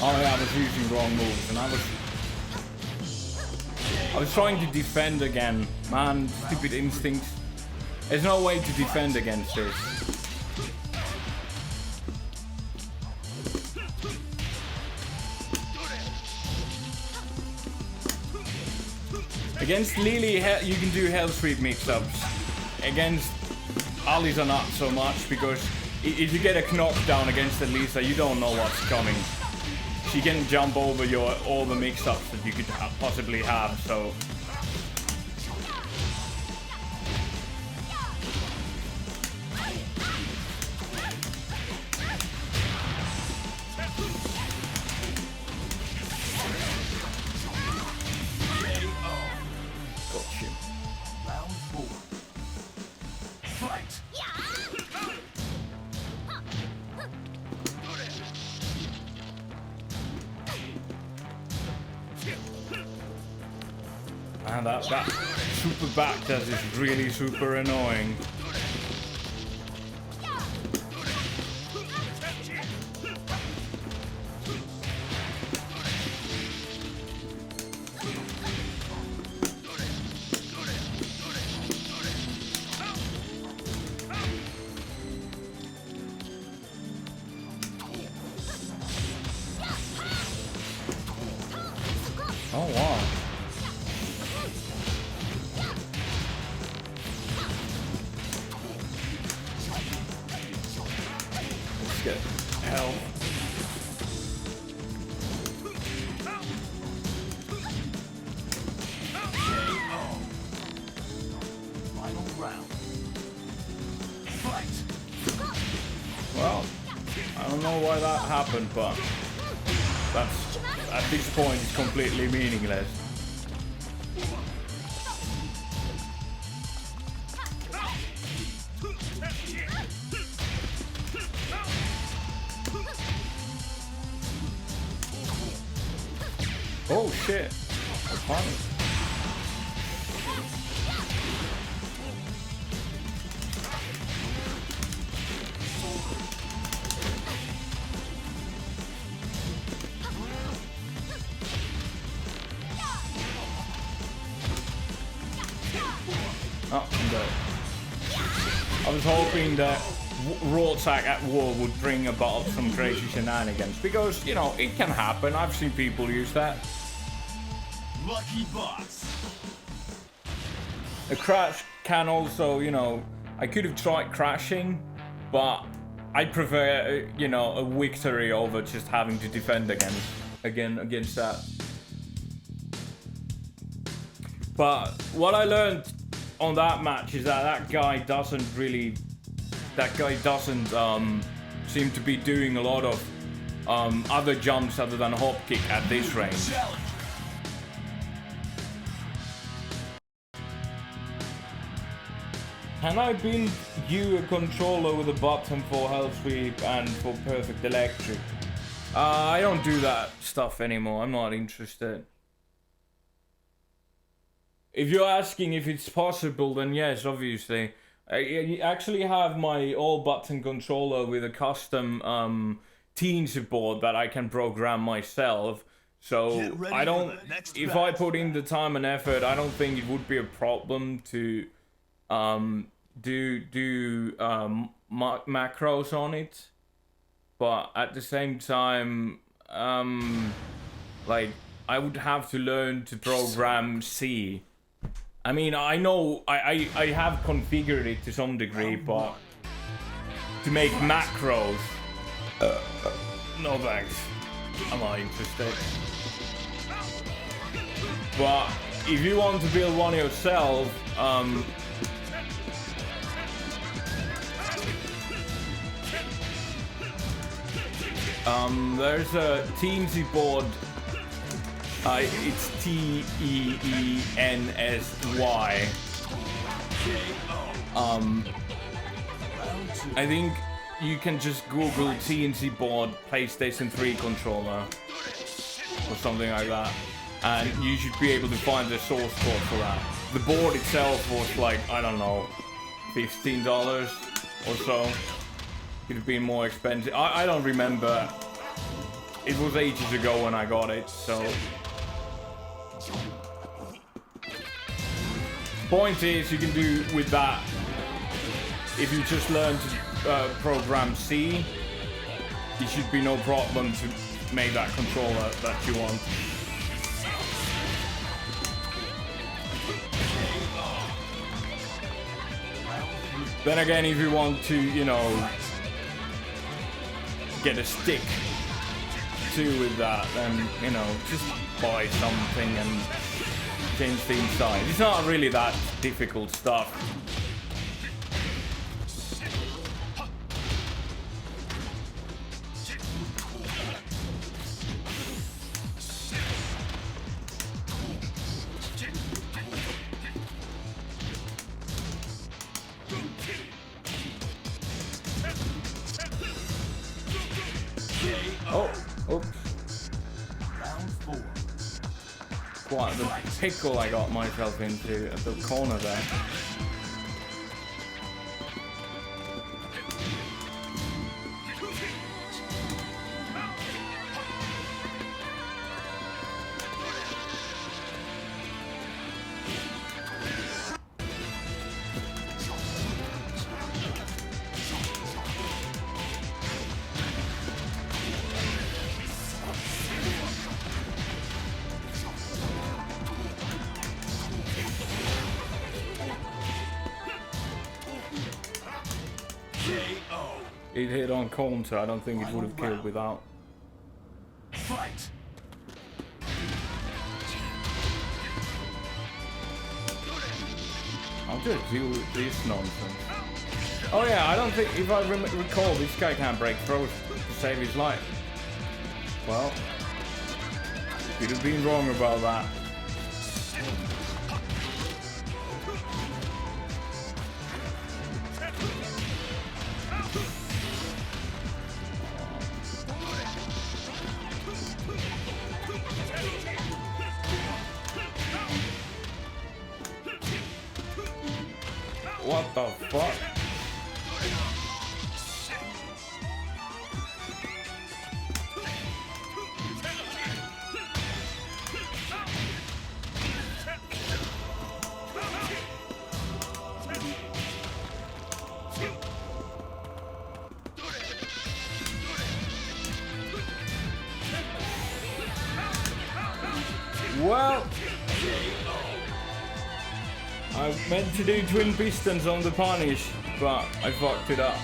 Oh yeah, I was using wrong moves, and I was trying to defend again. Man, stupid instincts. There's no way to defend against this. Against Lily, you can do Hell Street mix-ups. Against Alisa, not so much, because if you get a knockdown against Alisa, you don't know what's coming. She can jump over all the mix-ups that you could possibly have, so And that super back dash is really super annoying. Oh wow. Let's get health. Final round. Fight. Well, I don't know why that happened, but that's at this point it's completely meaningless. Oh shit. Funny. Oh, I'm dead. I was hoping that raw attack at war would bring about some crazy shenanigans because, you know, it can happen. I've seen people use that. Lucky boss. A crash can also, you know, I could have tried crashing, but I prefer, you know, a victory over just having to defend against that. But what I learned on that match is that guy doesn't seem to be doing a lot of other jumps other than hop kick at this range. Can I build you a controller with a button for health sweep and for perfect electric? I don't do that stuff anymore. I'm not interested. If you're asking if it's possible, then yes, obviously. I actually have my all-button controller with a custom teen support that I can program myself. So I don't. If I put in the time and effort, I don't think it would be a problem to do macros on it. But at the same time, like I would have to learn to program C. I mean, I know I have configured it to some degree, but to make macros, no thanks. I'm not interested. But if you want to build one yourself, there's a Teensy board. It's TEENSY. I think you can just Google TNC board PlayStation 3 controller or something like that, and you should be able to find the source code for that. The board itself was like, I don't know, $15 or so. Could have been more expensive. I don't remember. It was ages ago when I got it, so. Point is, you can do with that, if you just learn to program C, it should be no problem to make that controller that you want. Then again, if you want to, you know, get a stick too with that, then, you know, just buy something and change the inside. It's not really that difficult stuff. Oh, oops. Round 4. What, the pickle I got myself into at the corner there. It hit on counter, I don't think it would have killed without. Fight. I'll just deal with this nonsense. Oh yeah, I don't think, if I recall, this guy can't break throws to save his life. Well, you'd have been wrong about that. What the fuck? Well, I meant to do twin pistons on the punish, but I fucked it up.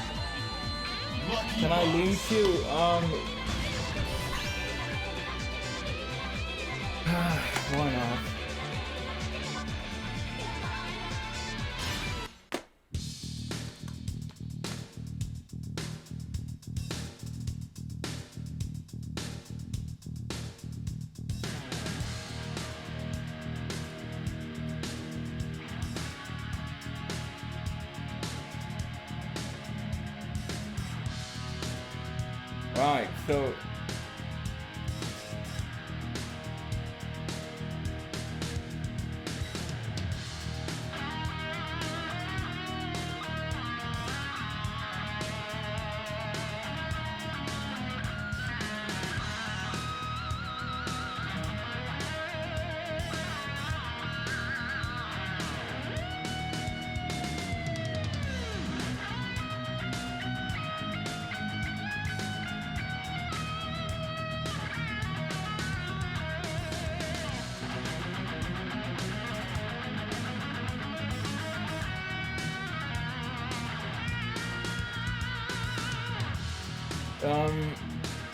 Can I loot you? Why not? Right, so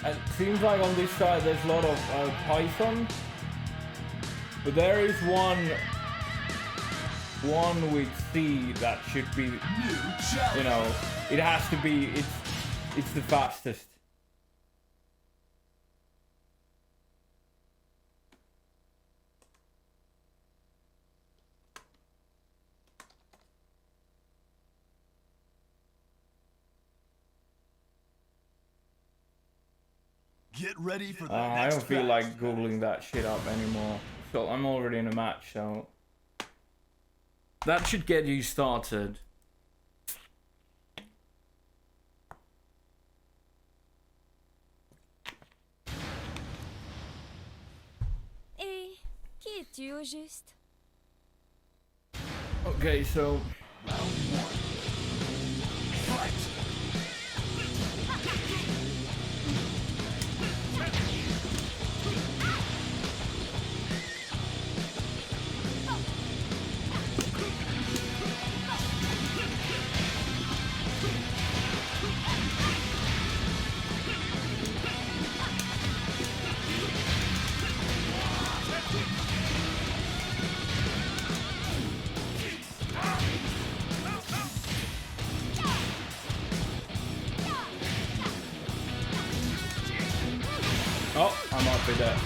it seems like on this side there's a lot of Python, but there is one with C that should be, you know, it has to be, it's the fastest. Get ready for the I next don't feel battle. like googling that shit up anymore. So I'm already in a match, so that should get you started. Et qui es-tu au juste? Okay, so oh, I might be there.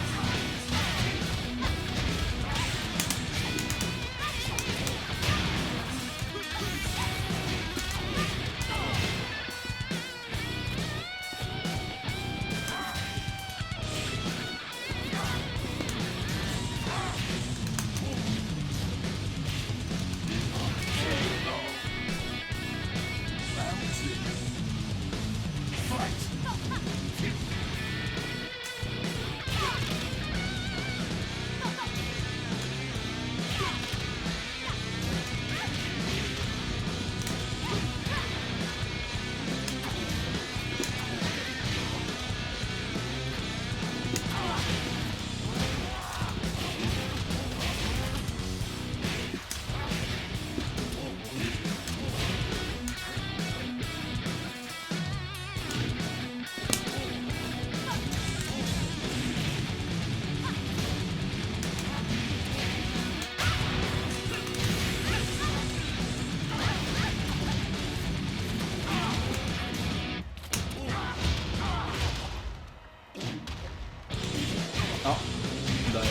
Oh, no.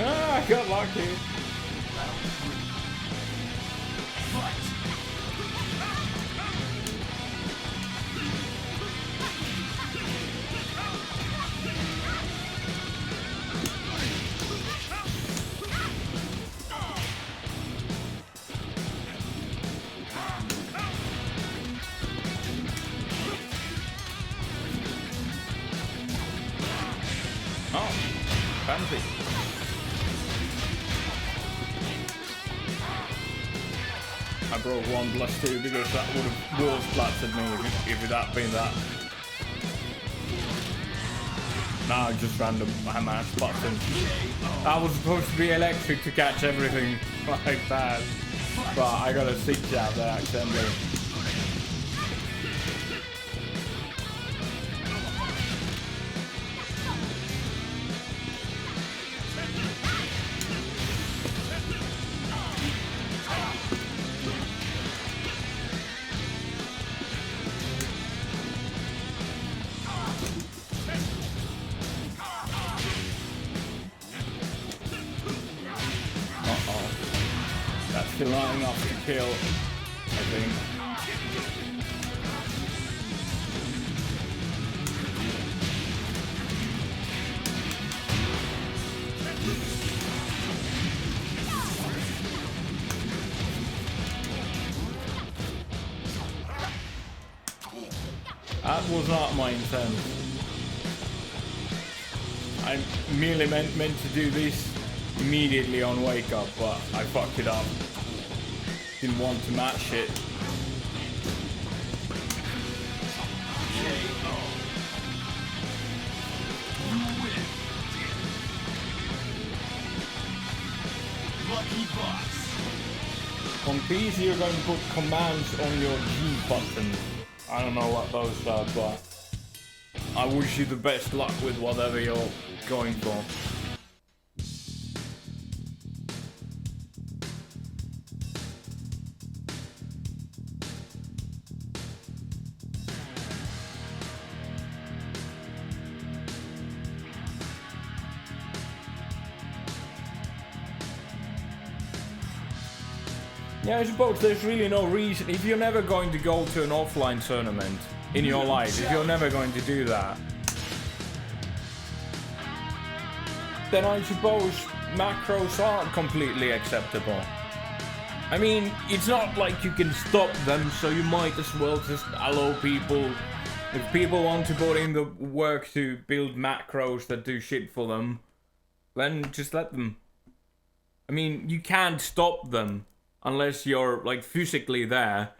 Ah, I got lucky. Oh, fancy. I broke 1+2 because that would have wall splattered me if it had been that. Nah, just random mash button. That was supposed to be electric to catch everything like that. But I got a siege out there accidentally. Still not enough to kill, I think. That was not my intent. I merely meant to do this immediately on wake up, but I fucked it up. Didn't want to match it. On PC you're going to put commands on your G button. I don't know what those are, but I wish you the best luck with whatever you're going for. Yeah, I suppose there's really no reason. If you're never going to go to an offline tournament in your life, if you're never going to do that, then I suppose macros aren't completely acceptable. I mean, it's not like you can stop them, so you might as well just allow people. If people want to put in the work to build macros that do shit for them, then just let them. I mean, you can't stop them. Unless you're, like, physically there.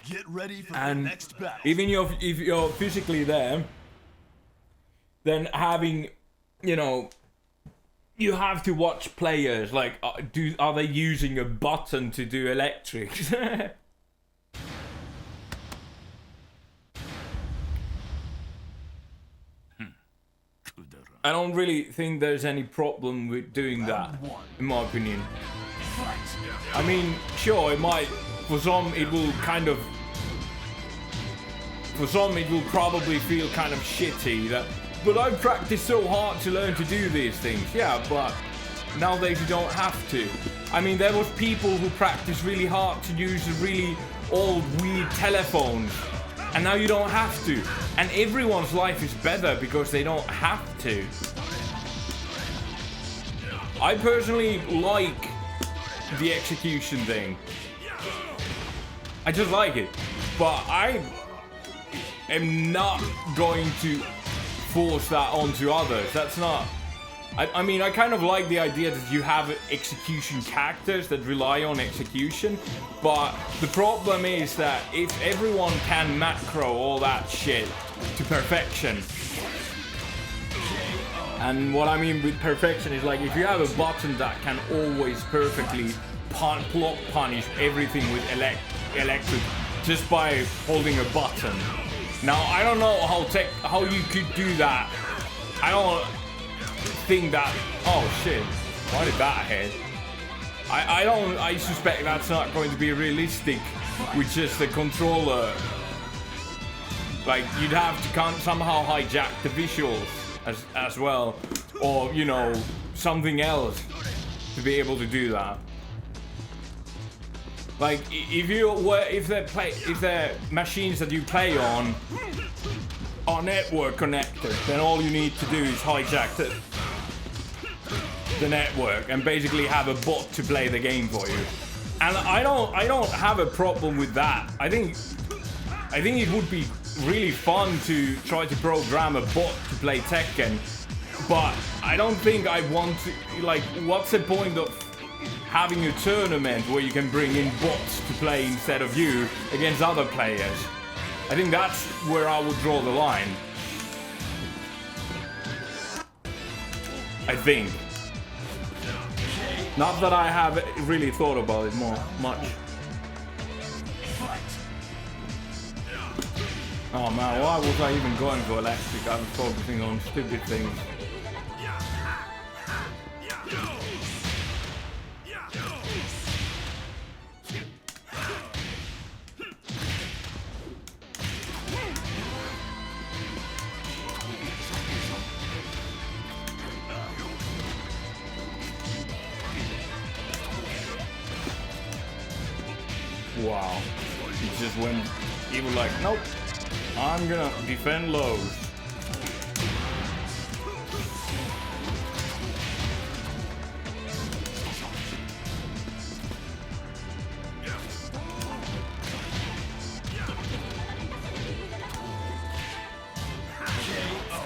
Get ready for the next battle. Even if you're physically there, then having, you know, you have to watch players. Like, are they using a button to do electrics? I don't really think there's any problem with doing that, in my opinion. I mean, sure, it might, for some it will kind of, for some it will probably feel kind of shitty that, but I've practiced so hard to learn to do these things. Yeah, but nowadays you don't have to. I mean, there was people who practiced really hard to use the really old weird telephones. And now you don't have to. And everyone's life is better because they don't have to. I personally like the execution thing. I just like it. But I am not going to force that onto others. That's not... I mean, I kind of like the idea that you have execution characters that rely on execution, but the problem is that if everyone can macro all that shit to perfection, and what I mean with perfection is like if you have a button that can always perfectly block punish everything with electric just by holding a button. Now, I don't know how you could do that I don't think that. Oh shit! Why did that hit? I suspect that's not going to be realistic with just a controller. Like, you'd have to somehow hijack the visuals as well, or you know, something else to be able to do that. Like, if the machines that you play on are network connected, then all you need to do is hijack the network and basically have a bot to play the game for you. And I don't have a problem with that. I think it would be really fun to try to program a bot to play Tekken, but I don't think I want to. Like, what's the point of having a tournament where you can bring in bots to play instead of you against other players? I think that's where I would draw the line. I think. Not that I have really thought about it much. Oh man, why was I even going for electric? I was focusing on stupid things. Wow. He just went, he was like, nope, I'm gonna defend lows.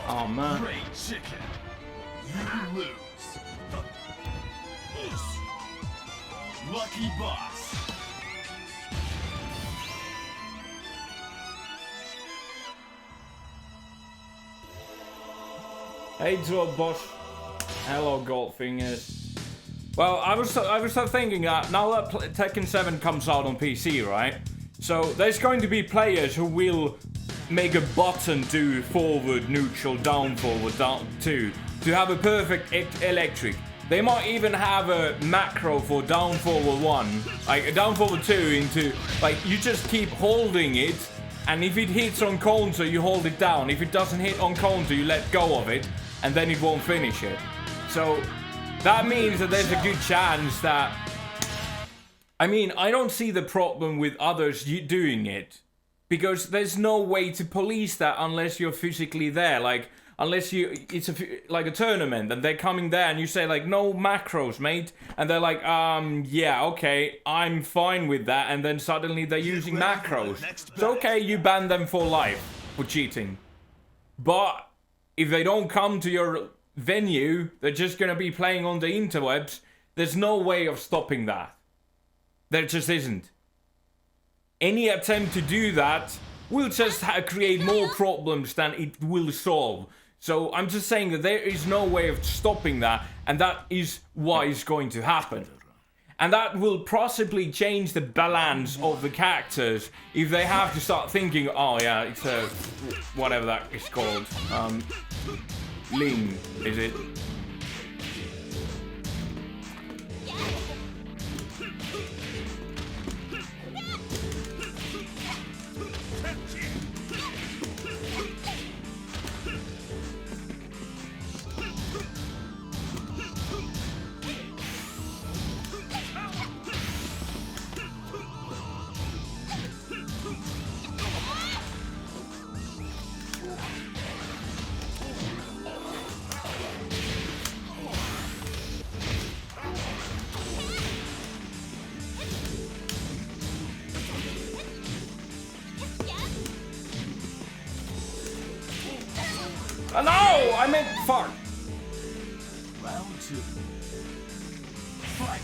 Oh man. Great chicken. You lose. Lucky boss. Hey Drop Boss. Hello Goldfingers. Well, I was thinking that now that Tekken 7 comes out on PC, right? So there's going to be players who will make a button to forward, neutral, down, forward, down, to have a perfect electric. They might even have a macro for down, forward 1, like down, forward 2 into, like, you just keep holding it, and if it hits on counter, you hold it down. If it doesn't hit on counter, you let go of it, and then it won't finish it. So that means that there's a good chance that, I mean, I don't see the problem with others doing it, because there's no way to police that unless you're physically there. Like, unless it's like a tournament and they're coming there and you say like, no macros, mate, and they're like, yeah, okay, I'm fine with that, and then suddenly they're using macros. It's okay, you ban them for life for cheating. But if they don't come to your venue, they're just gonna be playing on the interwebs. There's no way of stopping that. There just isn't. Any attempt to do that will just create more problems than it will solve. So I'm just saying that there is no way of stopping that, and that is why it's going to happen. And that will possibly change the balance of the characters if they have to start thinking, oh yeah, it's a, whatever that is called, Ling, is it? Oh, no! I meant fuck. Round 2. Fight.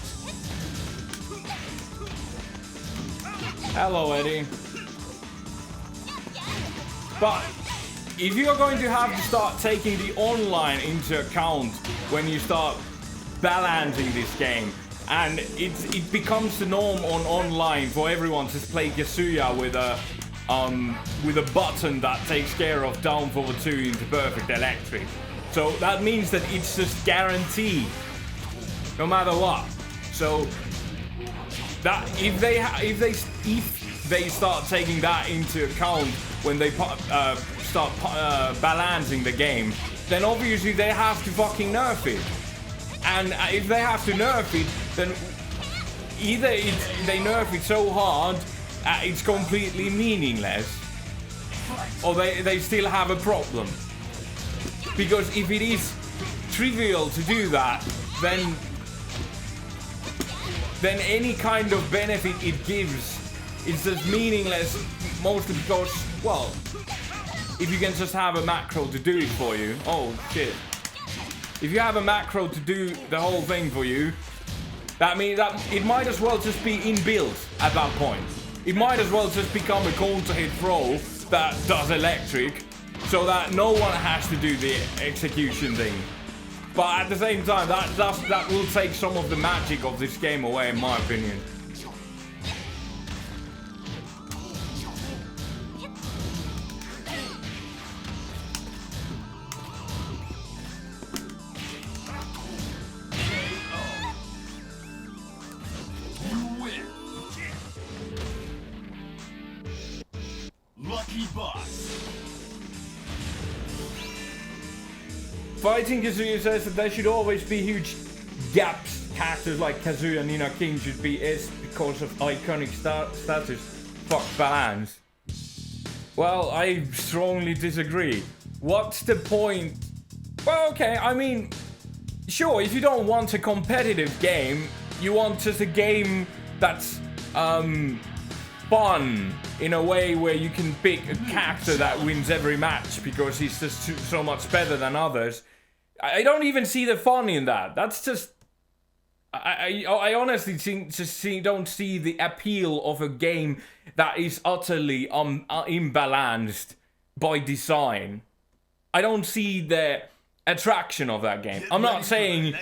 Hello, Eddie. But if you're going to have to start taking the online into account when you start balancing this game, and it becomes the norm on online for everyone to play Kazuya with a button that takes care of down forward 2 into perfect electric, So that means that it's just guaranteed, no matter what. So that if they start taking that into account when they start balancing the game, then obviously they have to fucking nerf it. And if they have to nerf it, then either they nerf it so hard it's completely meaningless, or they still have a problem. Because if it is trivial to do that, then any kind of benefit it gives is just meaningless, mostly because, well, if you can just have a macro to do it for you. Oh shit. If you have a macro to do the whole thing for you, that means that it might as well just be inbuilt at that point. It might as well just become a counter hit throw that does electric, so that no one has to do the execution thing. But at the same time, that will take some of the magic of this game away, in my opinion. Lucky boss. Fighting Kazuya says that there should always be huge gaps. Characters like Kazuya and Nina King should be S because of iconic status. Fuck balance. Well, I strongly disagree. What's the point? Well, okay, I mean, sure, if you don't want a competitive game, you want just a game that's fun in a way where you can pick a character that wins every match because he's just so much better than others. I don't even see the fun in that. That's just... I honestly don't see the appeal of a game that is utterly imbalanced by design. I don't see the attraction of that game. I'm not saying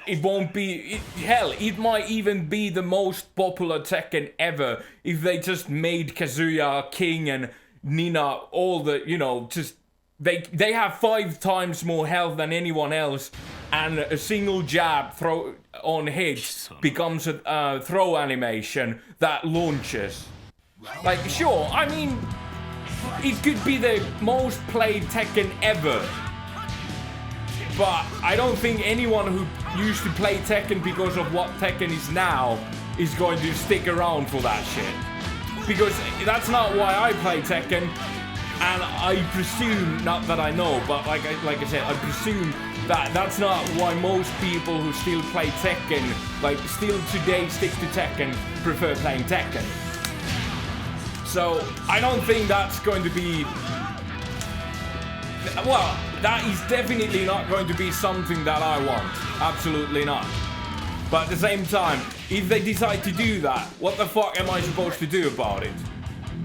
it won't be... hell, it might even be the most popular Tekken ever if they just made Kazuya, King, and Nina all the, you know, just... They have 5 times more health than anyone else, and a single jab throw on hit becomes a throw animation that launches. Like, sure, I mean, it could be the most played Tekken ever, but I don't think anyone who used to play Tekken because of what Tekken is now is going to stick around for that shit. Because that's not why I play Tekken. And I presume, not that I know, but like I said, I presume that that's not why most people who still play Tekken, like still today stick to Tekken, prefer playing Tekken. So I don't think that's going to be... well, that is definitely not going to be something that I want. Absolutely not. But at the same time, if they decide to do that, what the fuck am I supposed to do about it?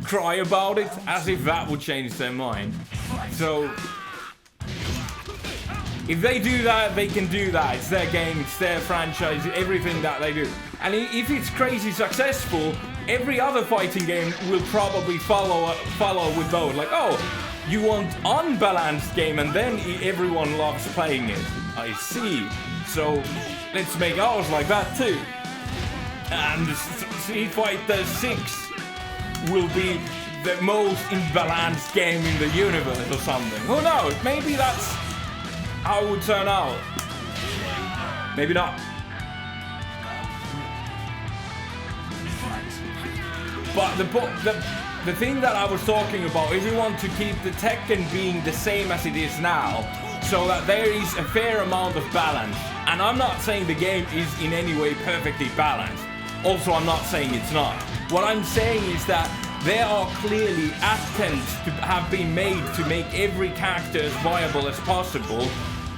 Cry about it, as if that would change their mind. So if they do that, they can do that. It's their game, it's their franchise, everything that they do. And if it's crazy successful, every other fighting game will probably follow with those. Like, oh, you want unbalanced game, and then everyone loves playing it. I see. So let's make ours like that too. And Street Fighter 6 will be the most imbalanced game in the universe or something. Who knows? Maybe that's how it would turn out. Maybe not. But the thing that I was talking about, if you want to keep the Tekken being the same as it is now, so that there is a fair amount of balance. And I'm not saying the game is in any way perfectly balanced. Also, I'm not saying it's not. What I'm saying is that there are clearly attempts to have been made to make every character as viable as possible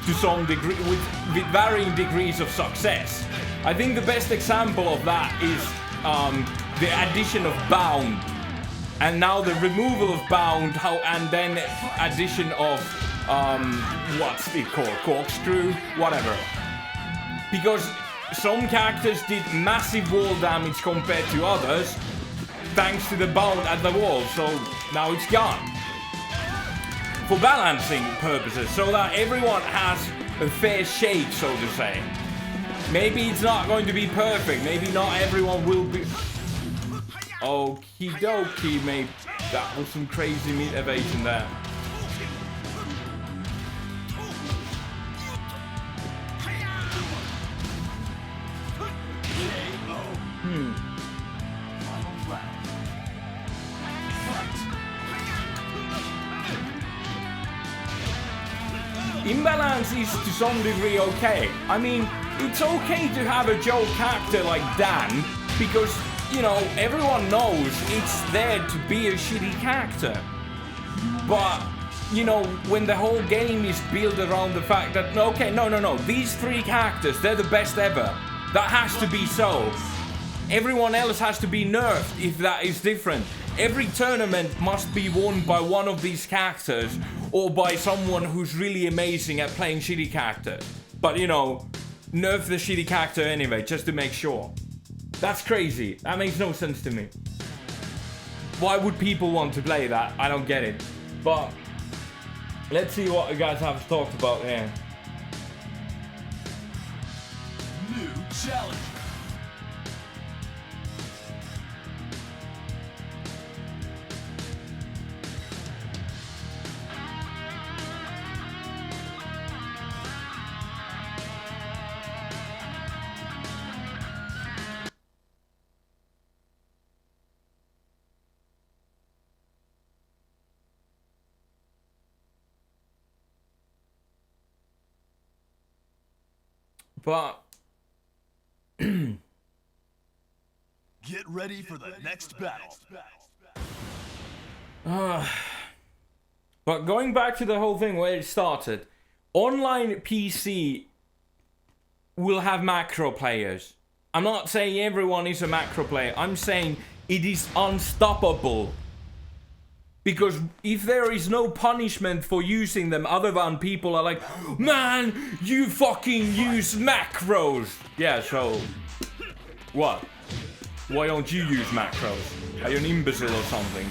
to some degree, with varying degrees of success. I think the best example of that is the addition of Bound, and now the removal of Bound, and then addition of what's it called, Corkscrew, whatever. Because some characters did massive wall damage compared to others, thanks to the Bound at the wall, so now it's gone. for balancing purposes, so that everyone has a fair shake, so to say. Maybe it's not going to be perfect. Maybe not everyone will be. Okie dokie, mate. That was some crazy meat evasion there. Imbalance is to some degree okay. I mean, it's okay to have a joke character like Dan, because, you know, everyone knows it's there to be a shitty character. But, you know, when the whole game is built around the fact that, okay, no, these three characters, they're the best ever. That has to be so. Everyone else has to be nerfed if that is different. Every tournament must be won by one of these characters or by someone who's really amazing at playing shitty characters. But, you know, nerf the shitty character anyway, just to make sure. That's crazy. That makes no sense to me. Why would people want to play that? I don't get it. But let's see what you guys have talked about here. New challenge. But get ready for the next battle. But going back to the whole thing where it started, online PC will have macro players. I'm not saying everyone is a macro player. I'm saying it is unstoppable. Because if there is no punishment for using them other than people are like, man, you fucking use macros. Yeah, so what? Why don't you use macros? Are you an imbecile or something?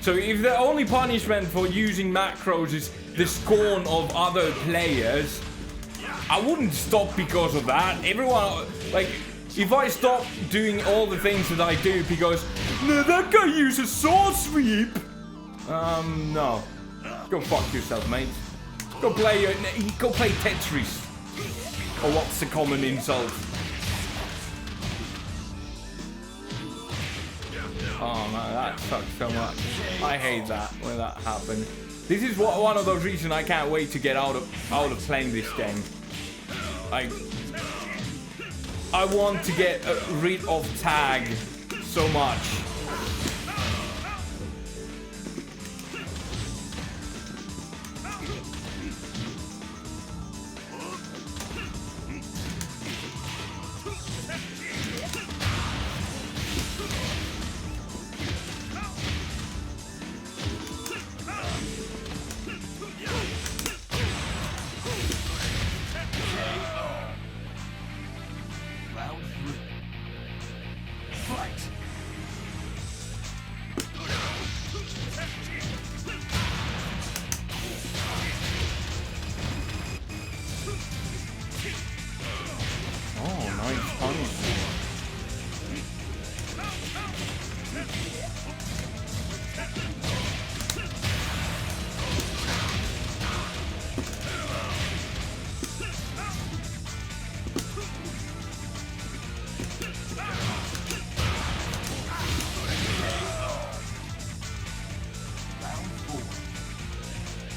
So if the only punishment for using macros is the scorn of other players, I wouldn't stop because of that. Everyone, like, if I stop doing all the things that I do because, no, that guy uses sword sweep. No. Go fuck yourself, mate. Go play Tetris. Or what's the common insult? Oh man, that sucks so much. I hate that when that happens. This is one of those reasons I can't wait to get out of playing this game. I want to get rid of tag so much.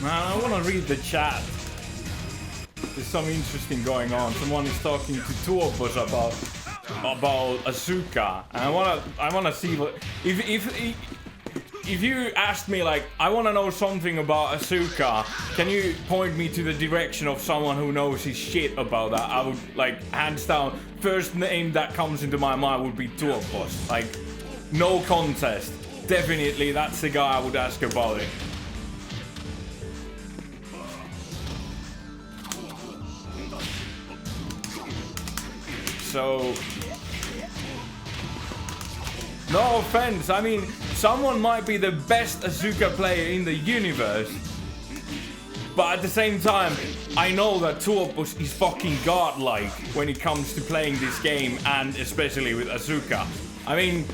Man, I want to read the chat. There's something interesting going on. Someone is talking to two of us about Asuka, and I wanna see what if you asked me, like, I want to know something about Asuka, can you point me to the direction of someone who knows his shit about that? I would, like, hands down, first name that comes into my mind would be Tuopos. Like, no contest. Definitely, that's the guy I would ask about it. So, no offense, I mean, someone might be the best Asuka player in the universe, But at the same time, I know that Tuopus is fucking godlike when it comes to playing this game, and especially with Asuka. I mean,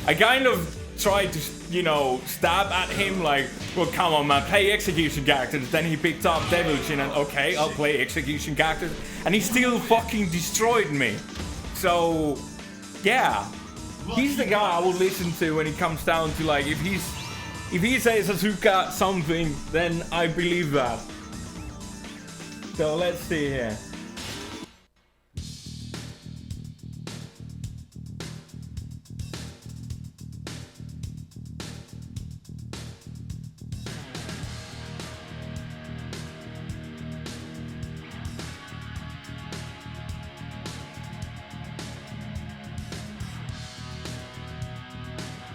I kind of tried to, you know, stab at him like, well, come on, man, play execution characters. Then he picked up Devil Jin and, okay, I'll play execution characters. And he still fucking destroyed me. So, yeah. He's the guy I will listen to when it comes down to, like, if he says Asuka something, then I believe that. So let's see here.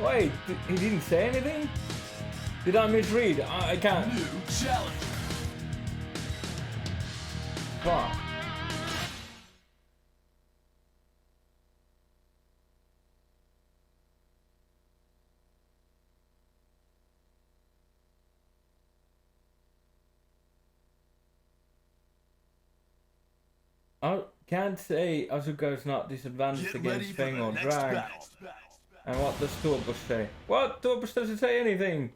Wait, he didn't say anything? Did I misread? I can't. New challenge. Fuck. I can't say Asuka is not disadvantaged Get ready against for Feng the or next Drag. battle. And what does Tuopus say? What? Tuopus doesn't say anything.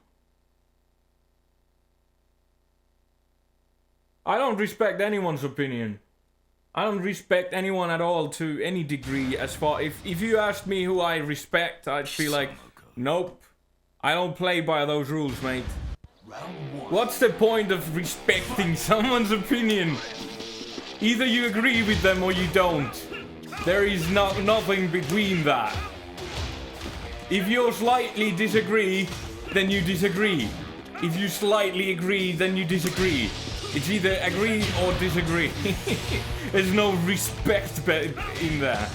I don't respect anyone's opinion. I don't respect anyone at all to any degree. As far if you asked me who I respect, I'd feel like, nope. I don't play by those rules, mate. Round one. What's the point of respecting someone's opinion? Either you agree with them or you don't. There is nothing between that. If you slightly disagree, then you disagree. If you slightly agree, then you disagree. It's either agree or disagree. There's no respect in there.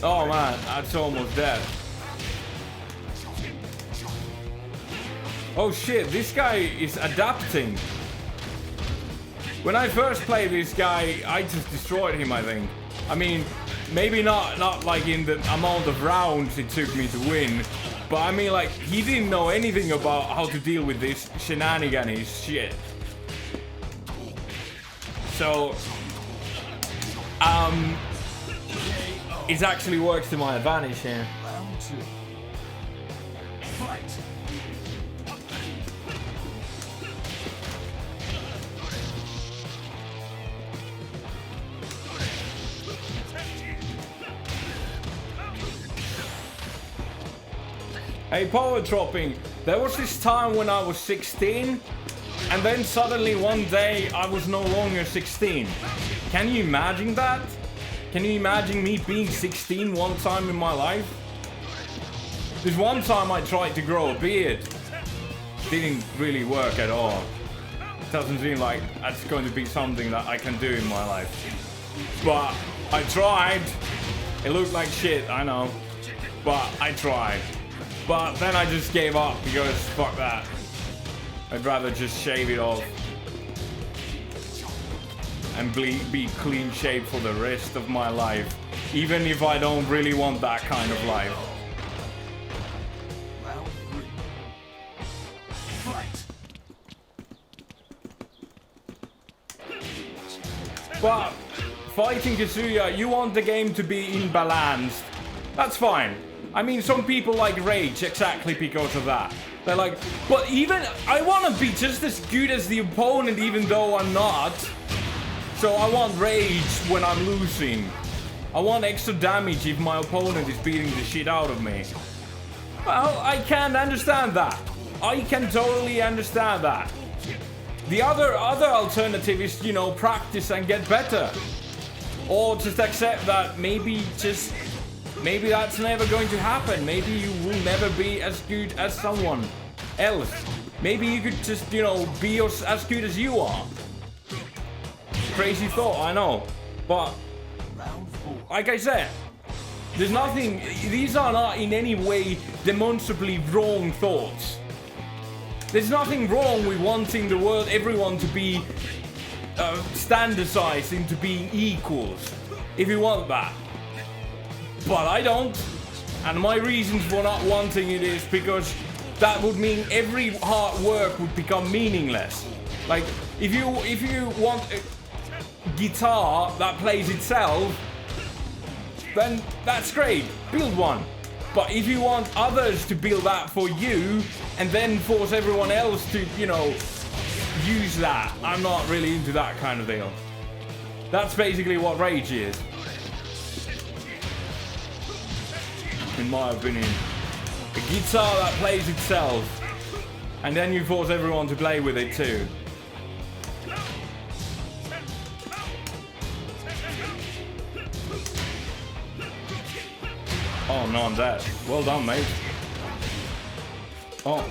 Oh man, that's almost dead. Oh shit, this guy is adapting. When I first played this guy, I just destroyed him, I think. I mean, maybe not like in the amount of rounds it took me to win, but I mean, like, he didn't know anything about how to deal with this shenanigans shit. So, it actually works to my advantage here. Round two. Fight. Hey, power dropping. There was this time when I was 16, and then suddenly one day I was no longer 16. Can you imagine that? Can you imagine me being 16 one time in my life? There's one time I tried to grow a beard. Didn't really work at all. Doesn't seem like that's going to be something that I can do in my life. But I tried. It looked like shit, I know. But I tried. But then I just gave up because fuck that. I'd rather just shave it off. And be clean shaved for the rest of my life. Even if I don't really want that kind of life. Round three. Fight. But fighting Kazuya, you want the game to be imbalanced. That's fine. I mean, some people like rage exactly because of that. They're like, but even I want to be just as good as the opponent even though I'm not. So I want rage when I'm losing. I want extra damage if my opponent is beating the shit out of me. Well, I can't understand that. I can totally understand that. The other alternative is, you know, practice and get better. Or just accept that maybe that's never going to happen. Maybe you will never be as good as someone else. Maybe you could just, you know, be as good as you are. Crazy thought, I know. But, like I said, there's nothing, these are not in any way demonstrably wrong thoughts. There's nothing wrong with wanting the world, everyone to be standardized into being equals. If you want that. But I don't. And my reasons for not wanting it is because that would mean every hard work would become meaningless. Like, if you want a guitar that plays itself, then that's great, build one. But if you want others to build that for you, and then force everyone else to, you know, use that, I'm not really into that kind of deal. That's basically what Rage is, in my opinion. A guitar that plays itself, and then you force everyone to play with it too. Oh no, I'm dead. Well done, mate. Oh.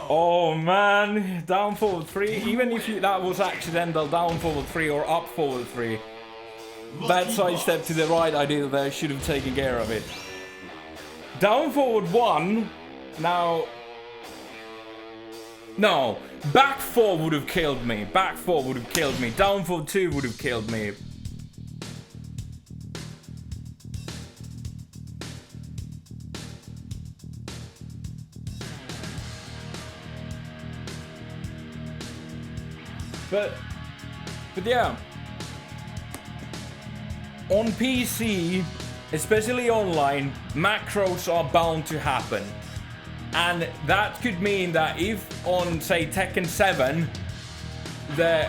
Oh man, down forward 3. Even if that was accidental, down forward 3 or up forward 3. Bad sidestep to the right idea there, should have taken care of it. Down forward 1. Now. No, back 4 would have killed me. Back 4 would have killed me. Down forward 2 would have killed me. But yeah, on PC, especially online, macros are bound to happen. And that could mean that if on, say, Tekken 7, the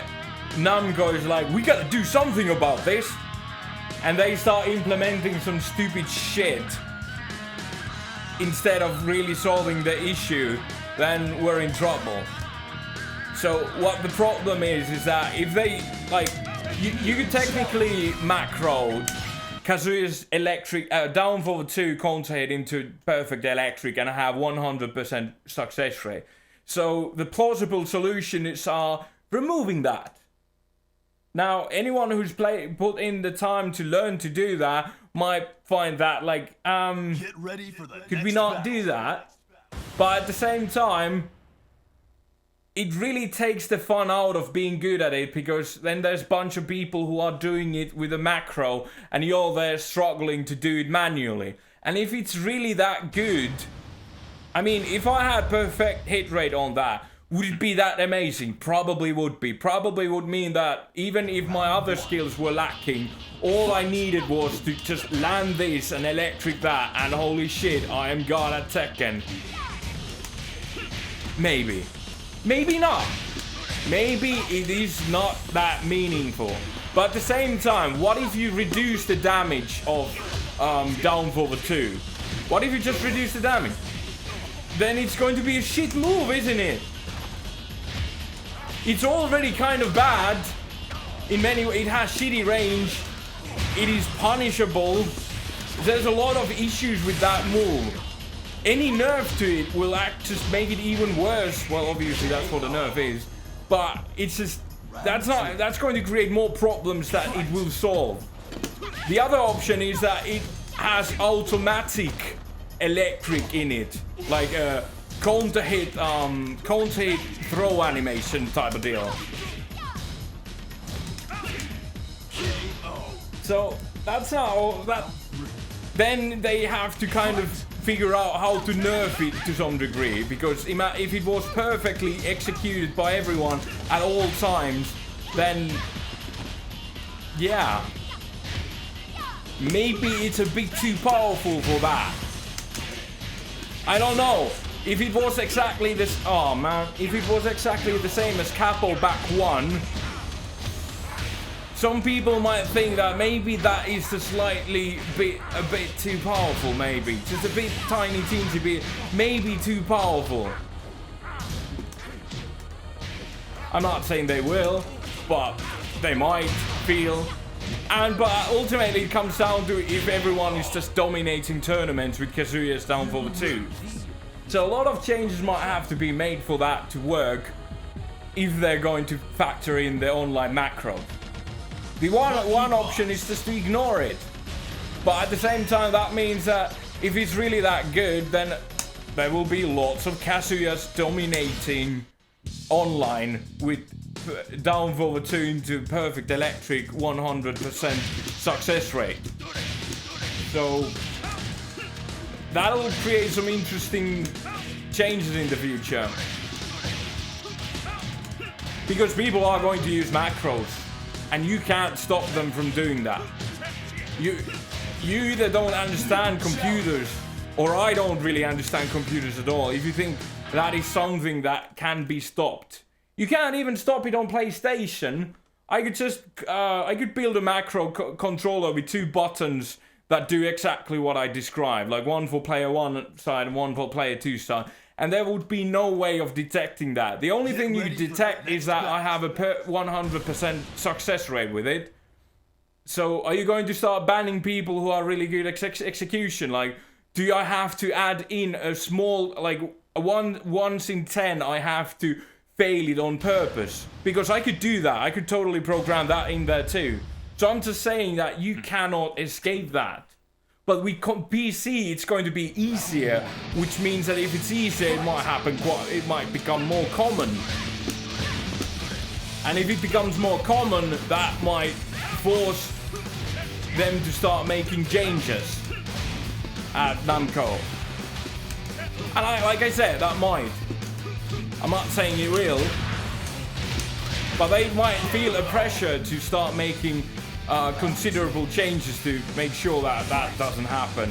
Nun goes like, we gotta do something about this, and they start implementing some stupid shit instead of really solving the issue, then we're in trouble. So what the problem is that if they, like, you could technically macro Kazuya's electric, down forward 2 counter hit into perfect electric and have 100% success rate. So the plausible solution is removing that. Now, anyone who's put in the time to learn to do that might find that, like, Get ready for the could we not do that? But at the same time, it really takes the fun out of being good at it, because then there's a bunch of people who are doing it with a macro and you're there struggling to do it manually. And if it's really that good, I mean, if I had perfect hit rate on that, would it be that amazing? Probably would be. Probably would mean that even if my other skills were lacking, all I needed was to just land this and electric that, and holy shit, I am god at Tekken. Maybe. Maybe not. Maybe it is not that meaningful. But at the same time, what if you reduce the damage of down forward 2? What if you just reduce the damage? Then it's going to be a shit move, isn't it? It's already kind of bad. In many ways, it has shitty range. It is punishable. There's a lot of issues with that move. Any nerf to it will just make it even worse. Well, obviously that's what a nerf is, but it's just that's going to create more problems that it will solve. The other option is that it has automatic electric in it, like a counter hit throw animation type of deal. So that's how that. Then they have to kind of figure out how to nerf it to some degree, because if it was perfectly executed by everyone at all times, then yeah, maybe it's a bit too powerful for that. I don't know. If it was exactly this, oh man, if it was exactly the same as Capo back 1, some people might think that maybe that is a bit too powerful, maybe. Just a bit tiny teensy bit, maybe too powerful. I'm not saying they will, but they might feel. But ultimately it comes down to if everyone is just dominating tournaments with Kazuya's down forward 2. So a lot of changes might have to be made for that to work if they're going to factor in the online macro. The one option is just to ignore it. But at the same time, that means that if it's really that good, then there will be lots of Kazuyas dominating online with down forward 2 into perfect electric 100% success rate. So that'll create some interesting changes in the future. Because people are going to use macros, and you can't stop them from doing that. You either don't understand computers, or I don't really understand computers at all. If you think that is something that can be stopped. You can't even stop it on PlayStation. I could just, I could build a macro controller with 2 buttons that do exactly what I described. Like one for player 1 side and one for player 2 side. And there would be no way of detecting that. The only thing you detect is that I have a 100% success rate with it. So are you going to start banning people who are really good at execution? Like, do I have to add in a small, like, once in 10 I have to fail it on purpose? Because I could do that. I could totally program that in there too. So I'm just saying that you cannot escape that. But with PC, it's going to be easier, which means that if it's easier, it might happen. It might become more common. And if it becomes more common, that might force them to start making changes at Namco. And like I said, that might. I'm not saying it will, but they might feel a pressure to start making considerable changes to make sure that that doesn't happen.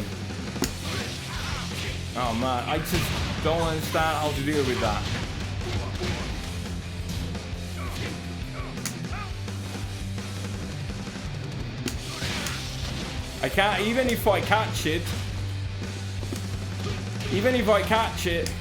Oh man, I just don't understand how to deal with that. I can't, even if I catch it, even if I catch it,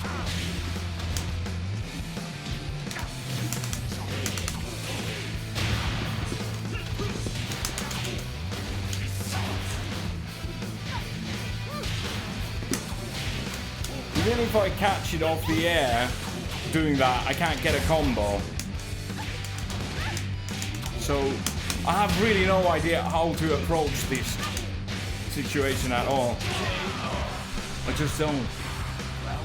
even if I catch it off the air doing that, I can't get a combo. So I have really no idea how to approach this situation at all. I just don't.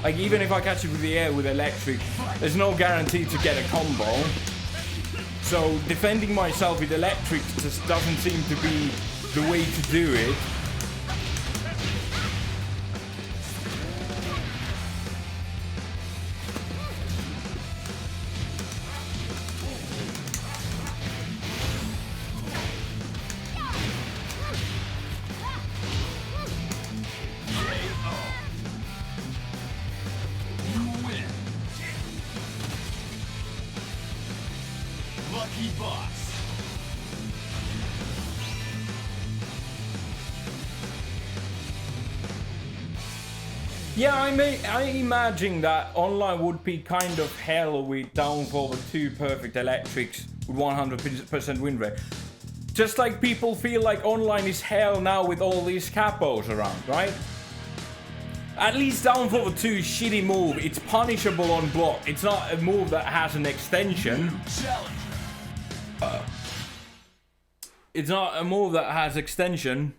Like, even if I catch it with the air with electric, there's no guarantee to get a combo. So defending myself with electric just doesn't seem to be the way to do it. Lucky boss. Yeah, I imagine that online would be kind of hell with Downfall with 2 perfect electrics with 100% win rate. Just like people feel like online is hell now with all these capos around, right? At least Downfall with 2 shitty move. It's punishable on block. It's not a move that has an extension. It's not a move that has extension.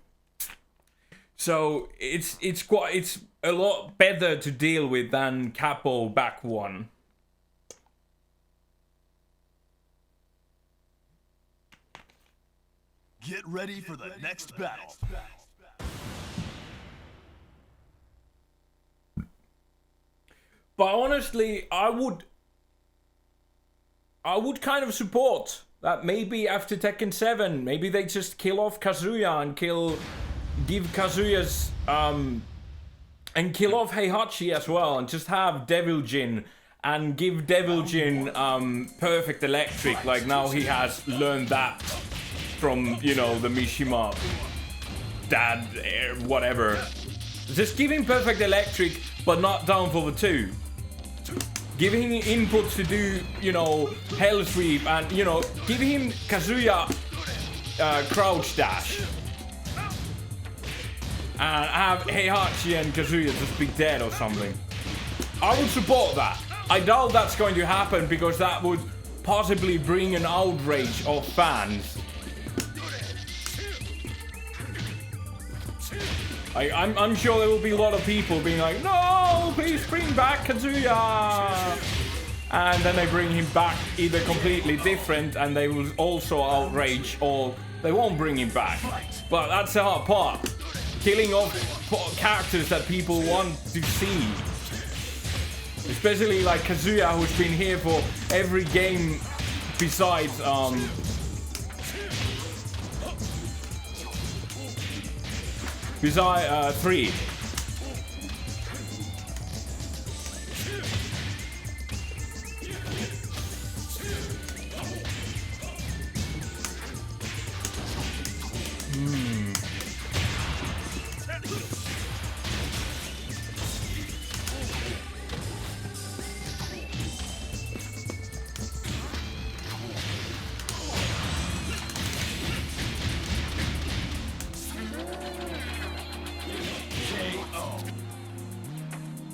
So it's a lot better to deal with than Capo back 1. Get ready for the next battle. But honestly, I would kind of support that maybe after Tekken 7, maybe they just kill off Kazuya and give Kazuya's and kill off Heihachi as well, and just have Devil Jin and give Devil Jin perfect electric, like now he has learned that from, you know, the Mishima dad, whatever. Just give him perfect electric, but not down for the 2. Give him inputs to do, you know, Hell Sweep, and, you know, give him Kazuya crouch dash. And have Heihachi and Kazuya just be dead or something. I would support that. I doubt that's going to happen because that would possibly bring an outrage of fans. I'm sure there will be a lot of people being like, no, please bring back Kazuya. And then they bring him back either completely different and they will also outrage, or they won't bring him back. But that's the hard part. killing off characters that people want to see. Especially like Kazuya, who's been here for every game besides besides 3.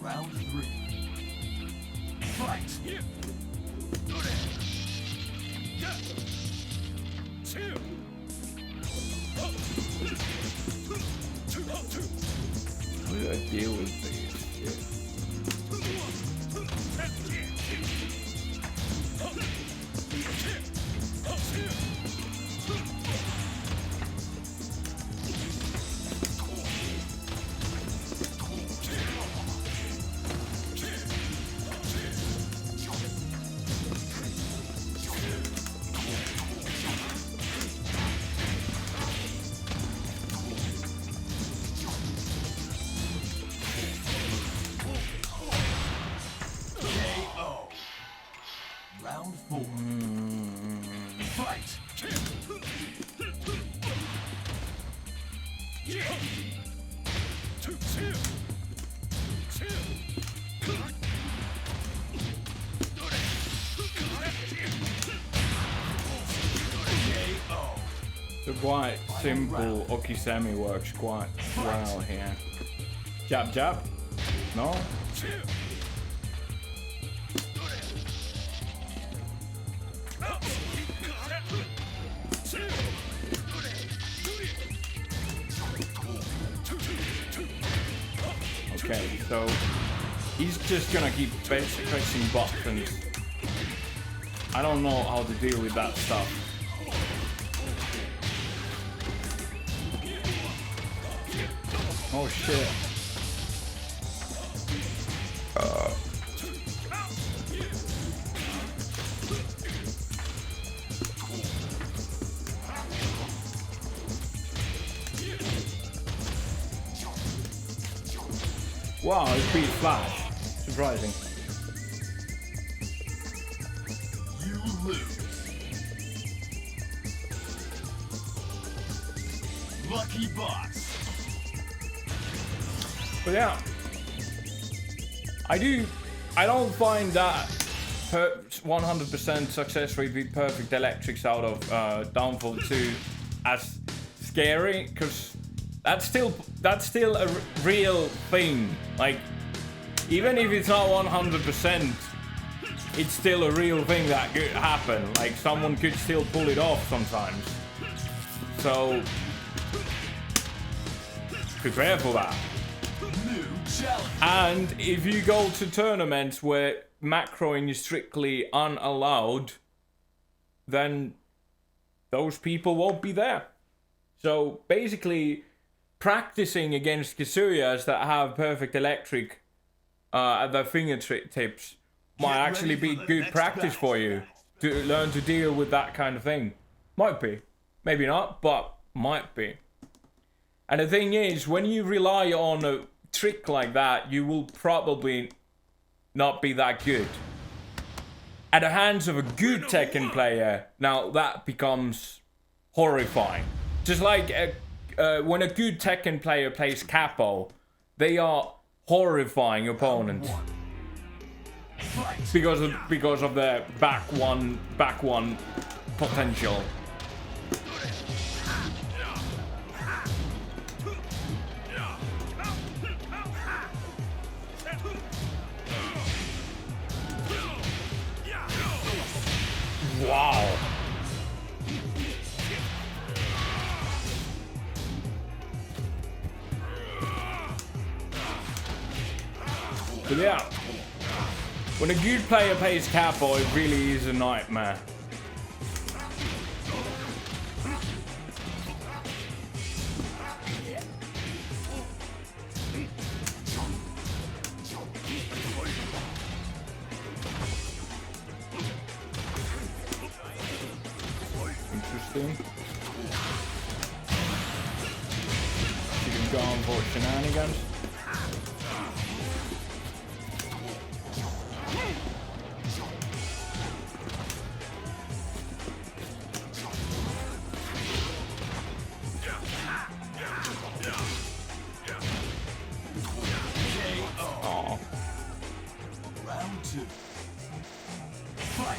Round 3. Fight! How do I deal with this? Round 4. Fight! The quite simple Okisemi works quite well here. Jab, jab. No? Okay, so he's just gonna keep pressing buttons. I don't know how to deal with that stuff. Oh shit. Wow, it's beat Flash. Surprising. You lose. Lucky boss. But yeah, I don't find that 100% success rate with Perfect Electrics out of Downfall 2 as scary, because that's still a real thing. Like, even if it's not 100%, it's still a real thing that could happen. Like, someone could still pull it off sometimes. So prepare for that. And if you go to tournaments where macroing is strictly unallowed, then those people won't be there. So basically, practicing against Kazuyas that have Perfect Electric at their fingertips might actually be good practice for you to learn to deal with that kind of thing. Might be. Maybe not, but might be. And the thing is, when you rely on a trick like that, you will probably not be that good. At the hands of a good Tekken player, now that becomes horrifying. Just like when a good Tekken player plays Capo, they are horrifying opponents because of their back one potential. Wow. But yeah, when a good player plays Capo, it really is a nightmare. soon. She can go on for shenanigans. Aww. Round 2. Fight!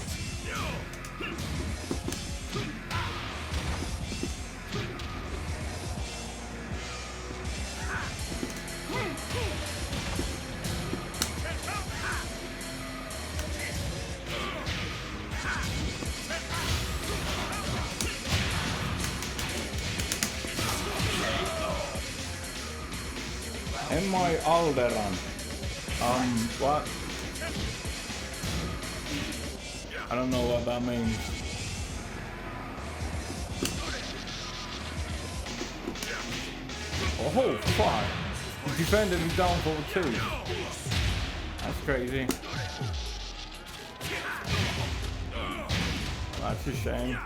Am I Alderan? What? I don't know what that means. Oh, fuck. He defended him down for 2. That's crazy. That's a shame.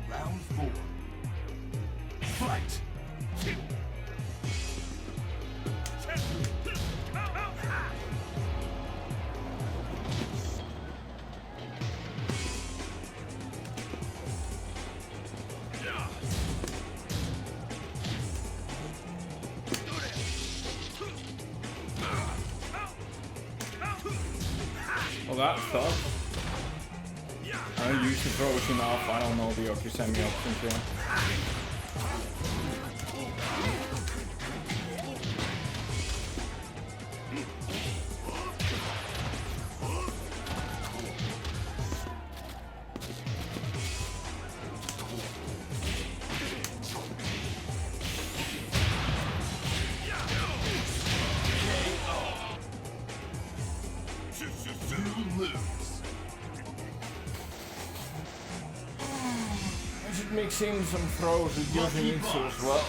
Round 4. Fight! Well, that sucks. I don't use the throws enough. I don't know the Okusemi options here. You lose. I should mix in some throws with Yoshimitsu as well.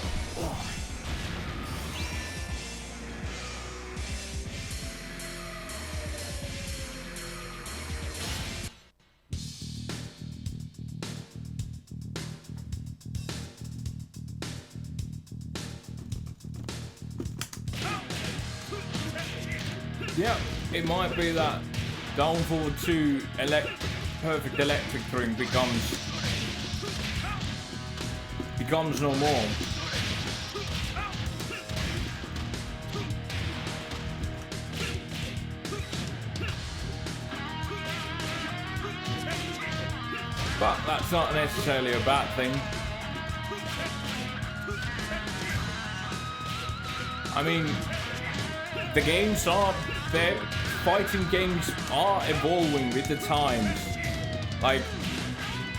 Yeah, it might be that down forward 2 perfect electric string becomes no more. But that's not necessarily a bad thing. I mean, the games are there. Fighting games are evolving with the times. Like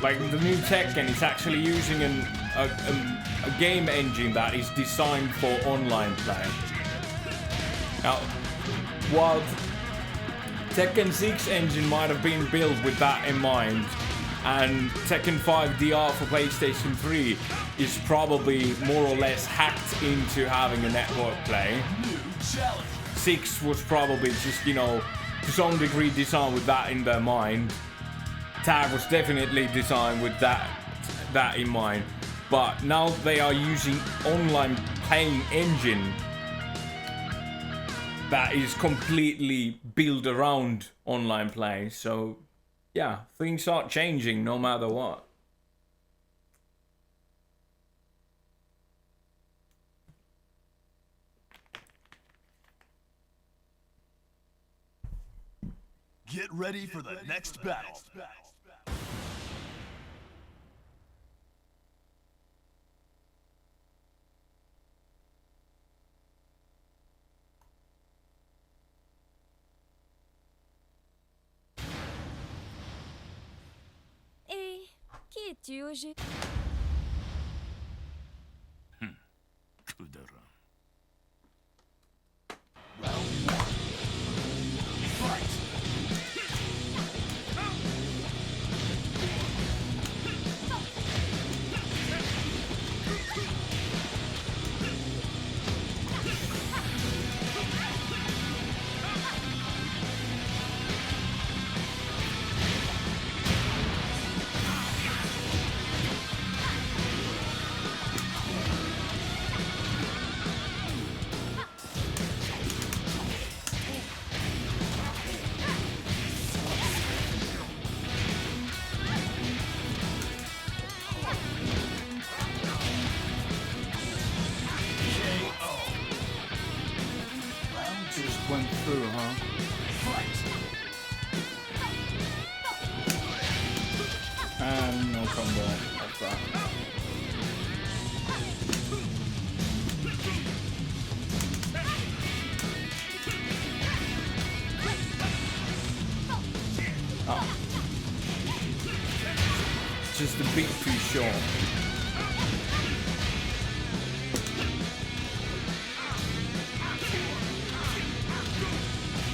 the new Tekken is actually using a game engine that is designed for online play. Now, while Tekken 6 engine might have been built with that in mind, and Tekken 5 DR for PlayStation 3 is probably more or less hacked into having a network play. 6 was probably just, you know, to some degree designed with that in their mind. Tag was definitely designed with that in mind. But now they are using online playing engine that is completely built around online play. So yeah, things are changing no matter what. Get ready for the next battle. Et qui es-tu au juste? And no combo. That's that. Oh. Just a bit too short.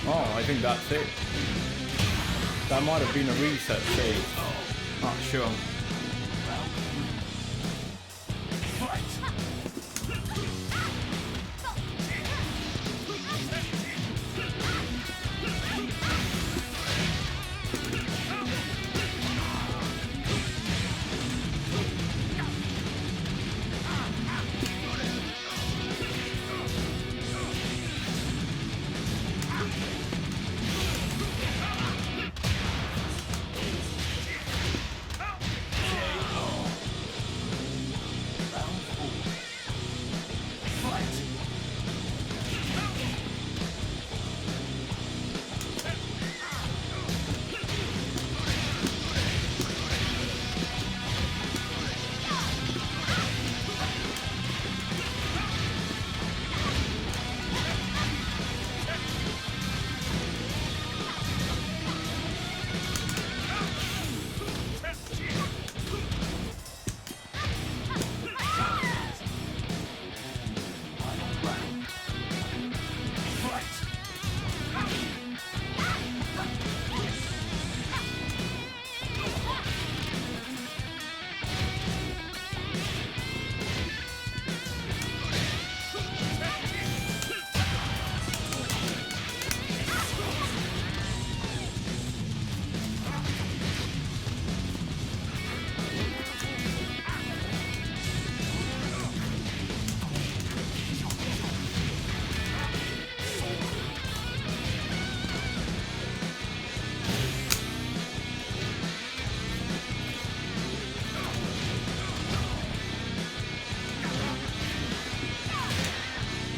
Oh, I think that's it. That might have been a reset save. Not sure.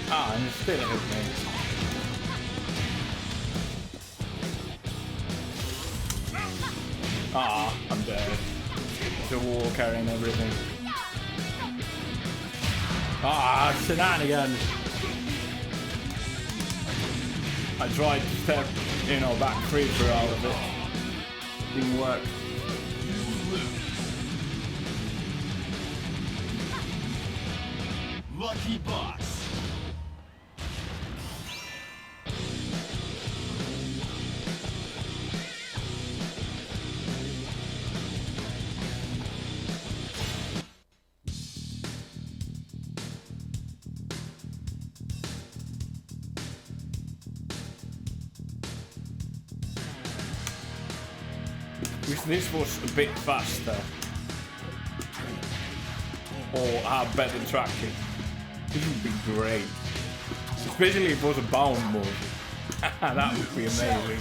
Ah, and it still hit me. Ah, I'm dead. The wall carrying everything. Ah, shenanigans! I tried to step, back free for all of it. Didn't work. Lucky boss. Wish this was a bit faster. Or have better tracking. This would be great. Especially if it was a bound move. That would be amazing.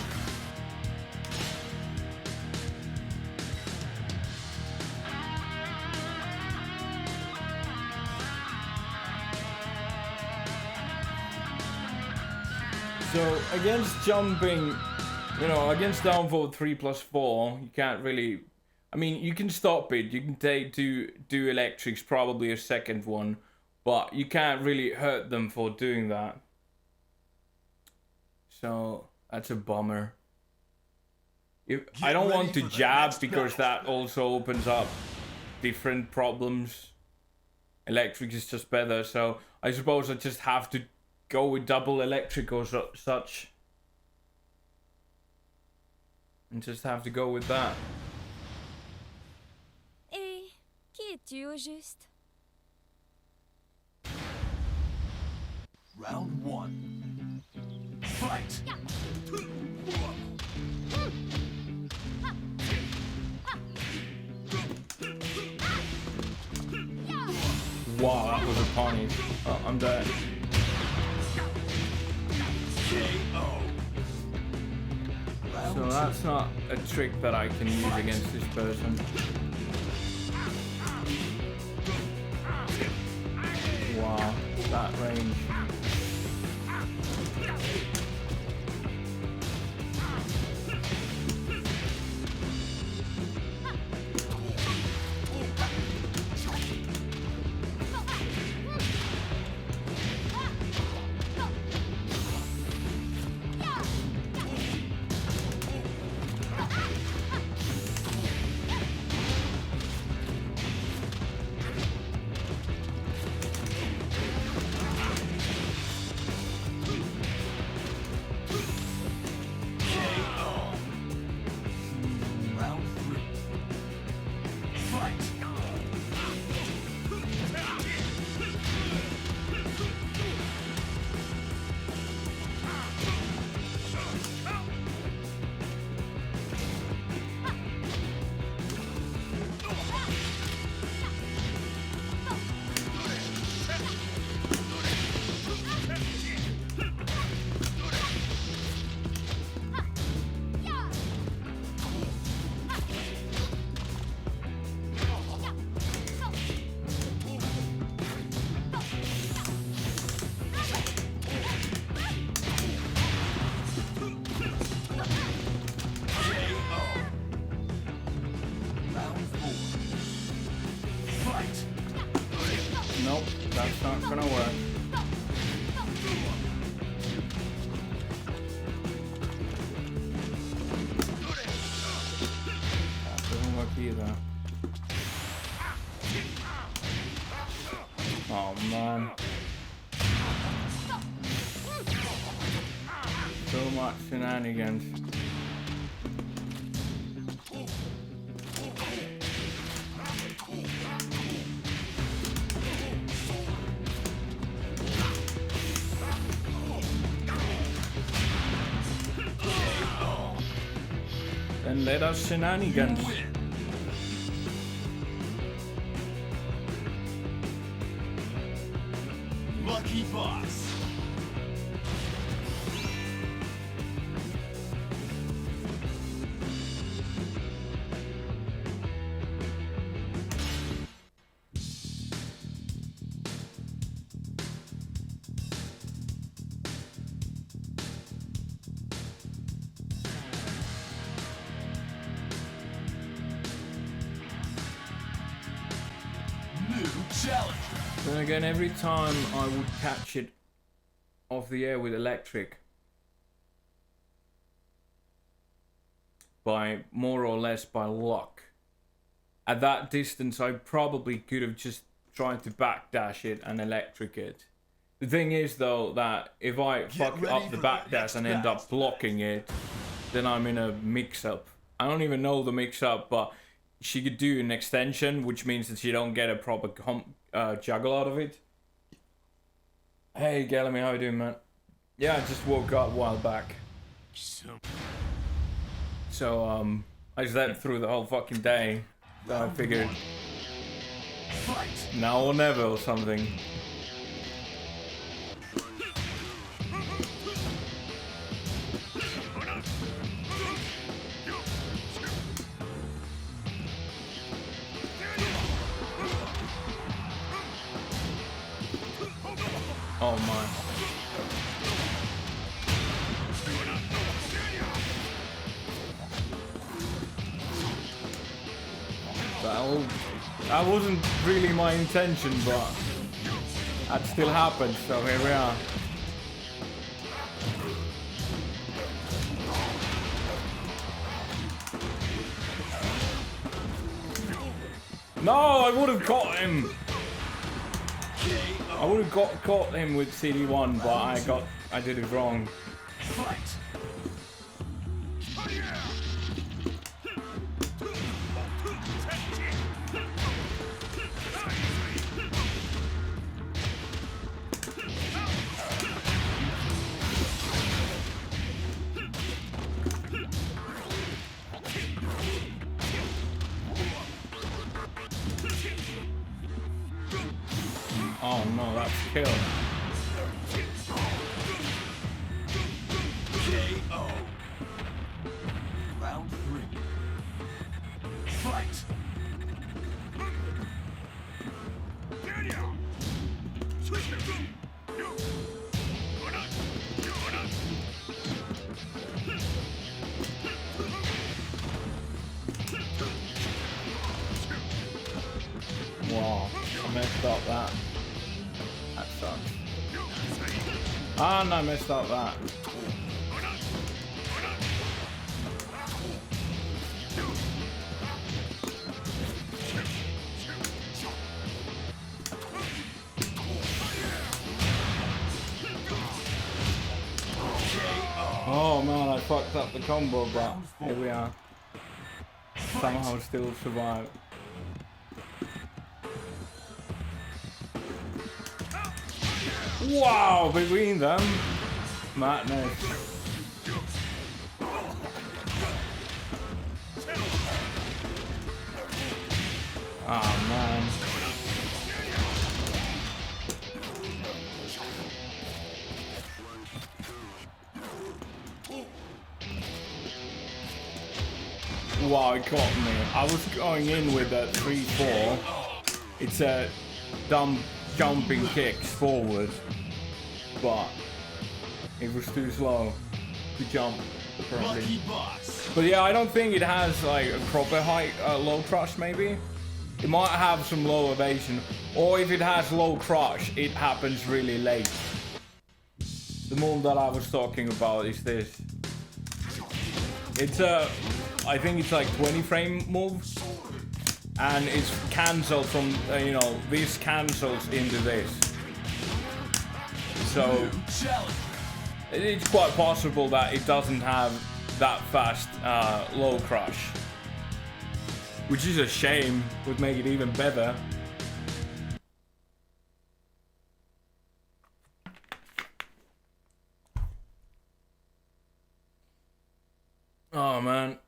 So against jumping, against downfall 3+4, you can't really. I mean, you can stop it. You can do electrics, probably a second one, but you can't really hurt them for doing that. So that's a bummer. I don't want to jab because that also opens up different problems. Electric is just better, so I suppose I just have to go with double electric or such. And just have to go with that. Et qui es-tu au juste? Round one. Fight! Wow, that was a punish. Oh, I'm dead. KO. So that's not a trick that I can use against this person. Wow, that range. Nope, that's not gonna work. That doesn't work either. Oh man. So much shenanigans. Then let us shenanigans. Lucky boss. Challenger. Then again, every time I would catch it off the air with electric, by more or less by luck. At that distance, I probably could have just tried to backdash it and electric it. The thing is, though, that if I fuck up the backdash and end up blocking it, then I'm in a mix-up. I don't even know the mix-up, but she could do an extension, which means that she don't get a proper juggle out of it. Hey, Galamy, how you doing, man? Yeah, I just woke up a while back. So, I slept through the whole fucking day. So I figured, now or never or something. Oh my. That wasn't really my intention, but that still happened, so here we are. No, I would have caught him. I would have caught him with CD1, but I did it wrong. Oh no, that's kill. KO. Round 3. Fight. Wow, I messed up that. That sucks. Ah, no, I messed up that. Oh man, I fucked up the combo, but here we are. Somehow still survive. Wow, between them, madness. Oh man. Wow, it caught me. I was going in with a 3-4. It's a dumb jumping kicks forward, but it was too slow to jump apparently. But yeah, I don't think it has like a proper high low thrust maybe. It might have some low evasion, or if it has low crush, it happens really late. The move that I was talking about is this. It's I think it's like 20 frame move, and it's cancelled from, you know, this cancels into this. So it's quite possible that it doesn't have that fast low crush, which is a shame. Would make it even better. Oh man.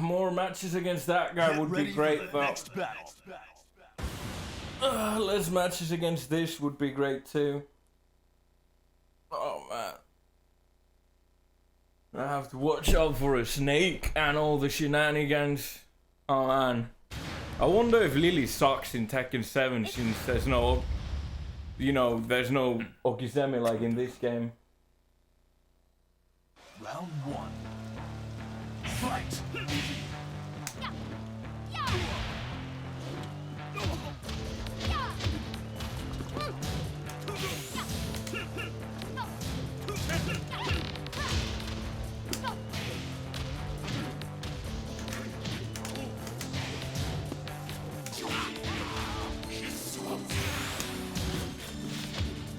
More matches against that guy would be great, but less matches against this would be great too. Oh man. I have to watch out for a snake and all the shenanigans. Oh man. I wonder if Lily sucks in Tekken 7 since there's no, you know, there's no Okizeme like in this game. Round 1. Fight!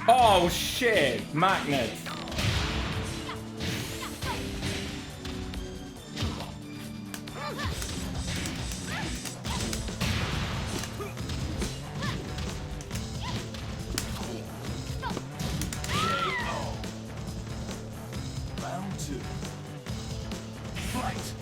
Oh shit, magnet. Round 2. Fight!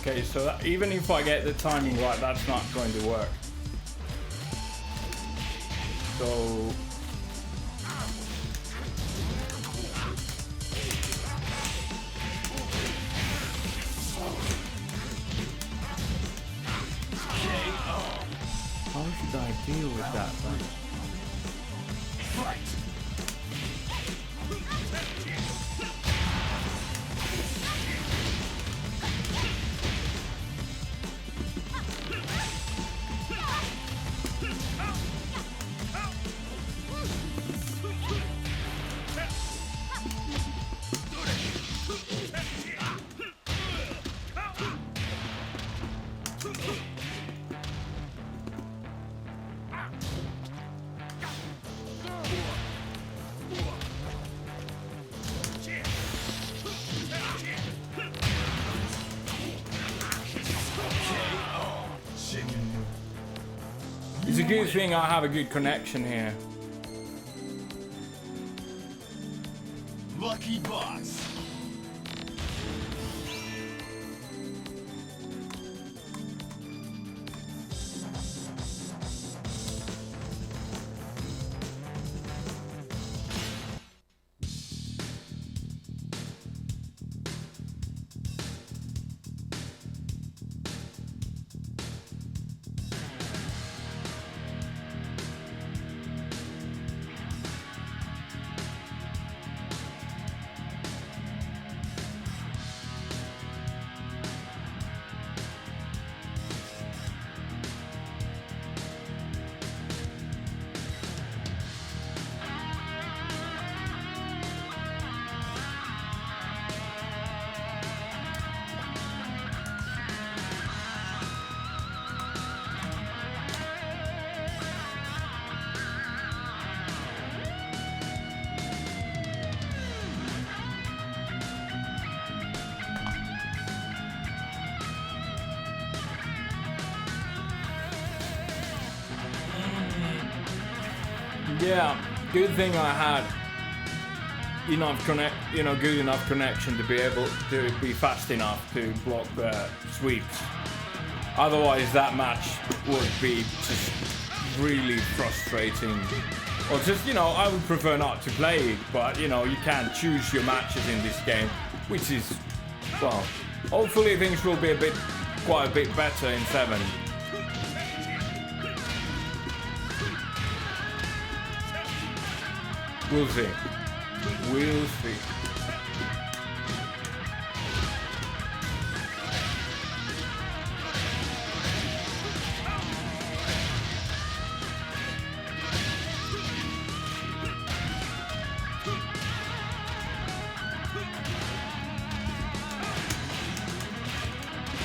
Okay, so that, even if I get the timing right, that's not going to work. So... how should I deal with that then? Fight! It's a good thing I have a good connection here. Lucky boss. Yeah, good thing I had enough good enough connection to be able to be fast enough to block the sweeps. Otherwise, that match would be just really frustrating. Or just, you know, I would prefer not to play it, but, you know, you can't choose your matches in this game, which is, well, hopefully things will be quite a bit better in 7. We'll see. We'll see.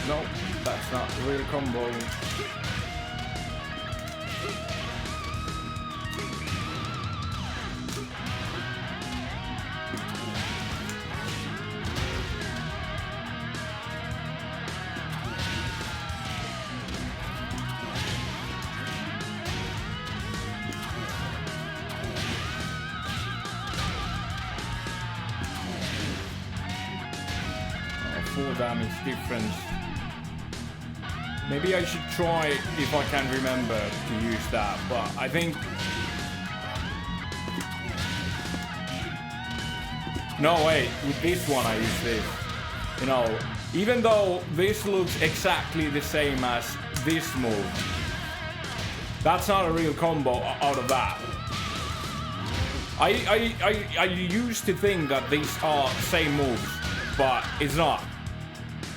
No, that's not the real combo. Oh, 4 damage difference. Maybe I should try, if I can remember, to use that, but I think... No, wait, with this one I use this. You know, even though this looks exactly the same as this move, that's not a real combo out of that. I used to think that these are same moves, but it's not.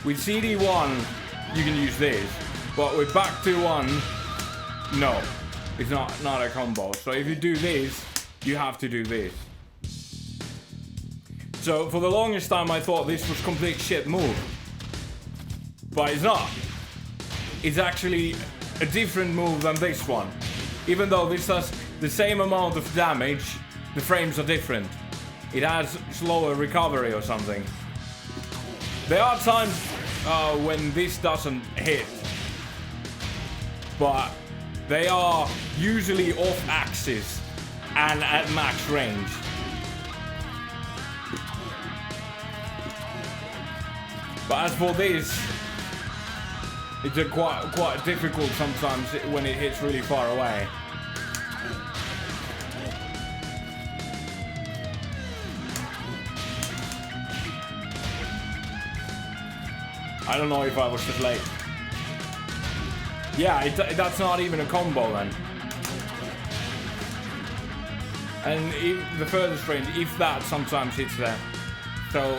With CD1, you can use this. But with back to 1, no, it's not a combo. So if you do this, you have to do this. So for the longest time I thought this was complete shit move. But it's not. It's actually a different move than this one. Even though this has the same amount of damage, the frames are different. It has slower recovery or something. There are times when this doesn't hit. But they are usually off axis and at max range. But as for this, it's quite difficult sometimes when it hits really far away. I don't know if I was too late. Yeah, that's not even a combo then. And the furthest range, if that sometimes hits there. So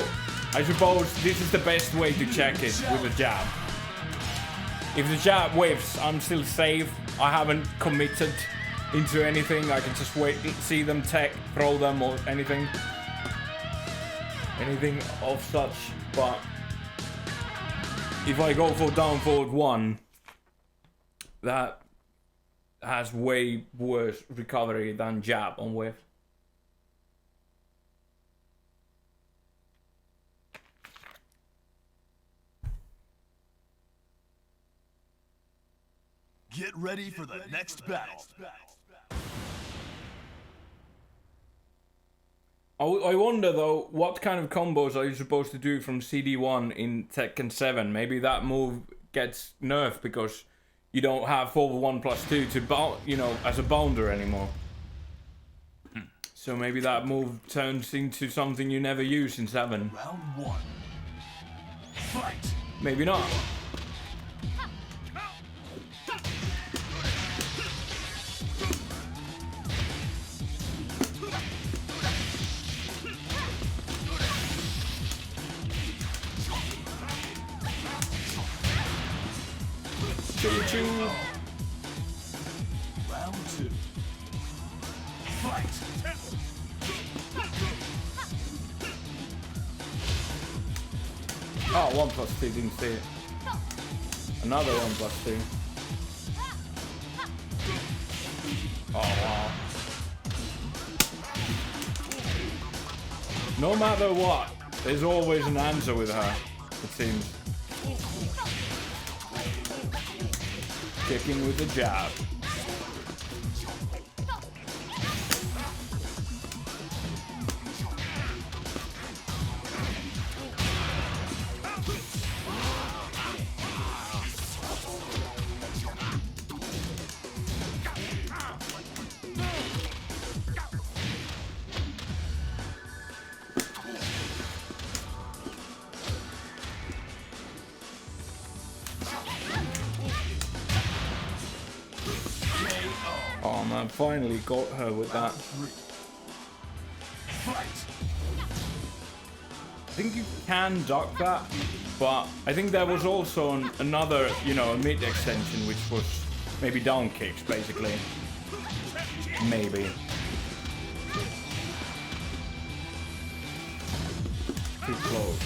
I suppose this is the best way to check it with a jab. If the jab whiffs, I'm still safe. I haven't committed into anything. I can just wait, see them tech, throw them or anything. Anything of such. But if I go for down forward 1, that has way worse recovery than jab on whiff. Get ready for the next battle. I wonder though, what kind of combos are you supposed to do from CD1 in Tekken 7? Maybe that move gets nerfed because you don't have forward 1+2 to you know, as a bounder anymore. So maybe that move turns into something you never use in 7. Round 1. Fight. Maybe not. Choo-choo. Round 2. Fight. Oh, 1+2, didn't see it. Another 1+2. Oh, wow. No matter what, there's always an answer with her, it seems. Kicking with the jab. Oh man, finally got her with that. I think you can duck that, but I think there was also another, you know, a mid extension which was maybe down kicks basically. Maybe. Too close.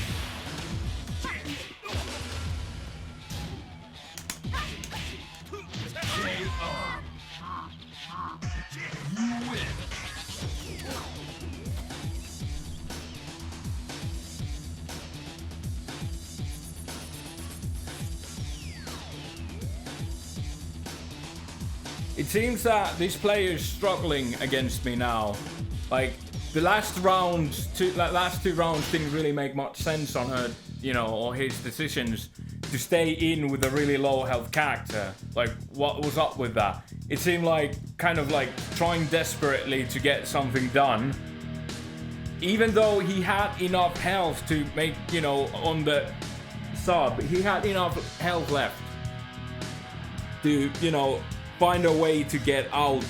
It seems that this player is struggling against me now. Like the last last two rounds didn't really make much sense on her, you know, or his decisions to stay in with a really low health character. Like what was up with that? It seemed like kind of like trying desperately to get something done, even though he had enough health to make, you know, on the sub, he had enough health left to, you know, find a way to get out.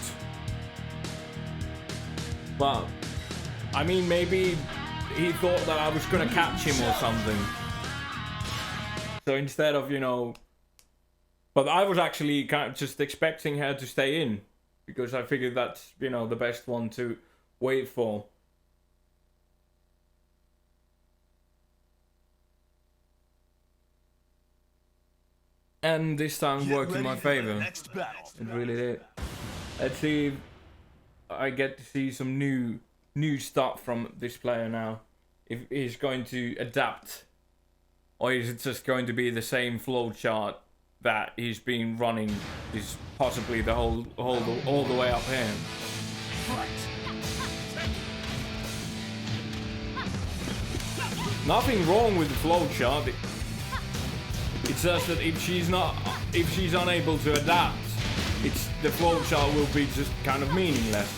But I mean, maybe he thought that I was gonna catch him or something. So instead of, you know, but I was actually kind of just expecting her to stay in because I figured that's, you know, the best one to wait for. And this time worked in my favor. It really did. Let's see if I get to see some new stuff from this player now. If he's going to adapt, or is it just going to be the same flow chart that he's been running, is possibly the all the way up here. Nothing wrong with the flow chart. It's just that if she's unable to adapt, the flow chart will be just kind of meaningless.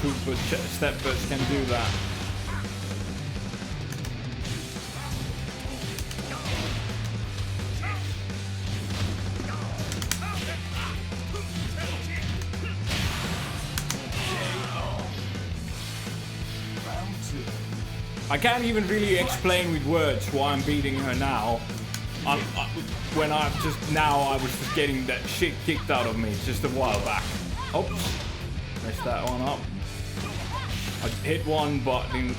Super steppers can do that. I can't even really explain with words why I'm beating her now. When I was just getting that shit kicked out of me just a while back. Oops, messed that one up. I hit one but didn't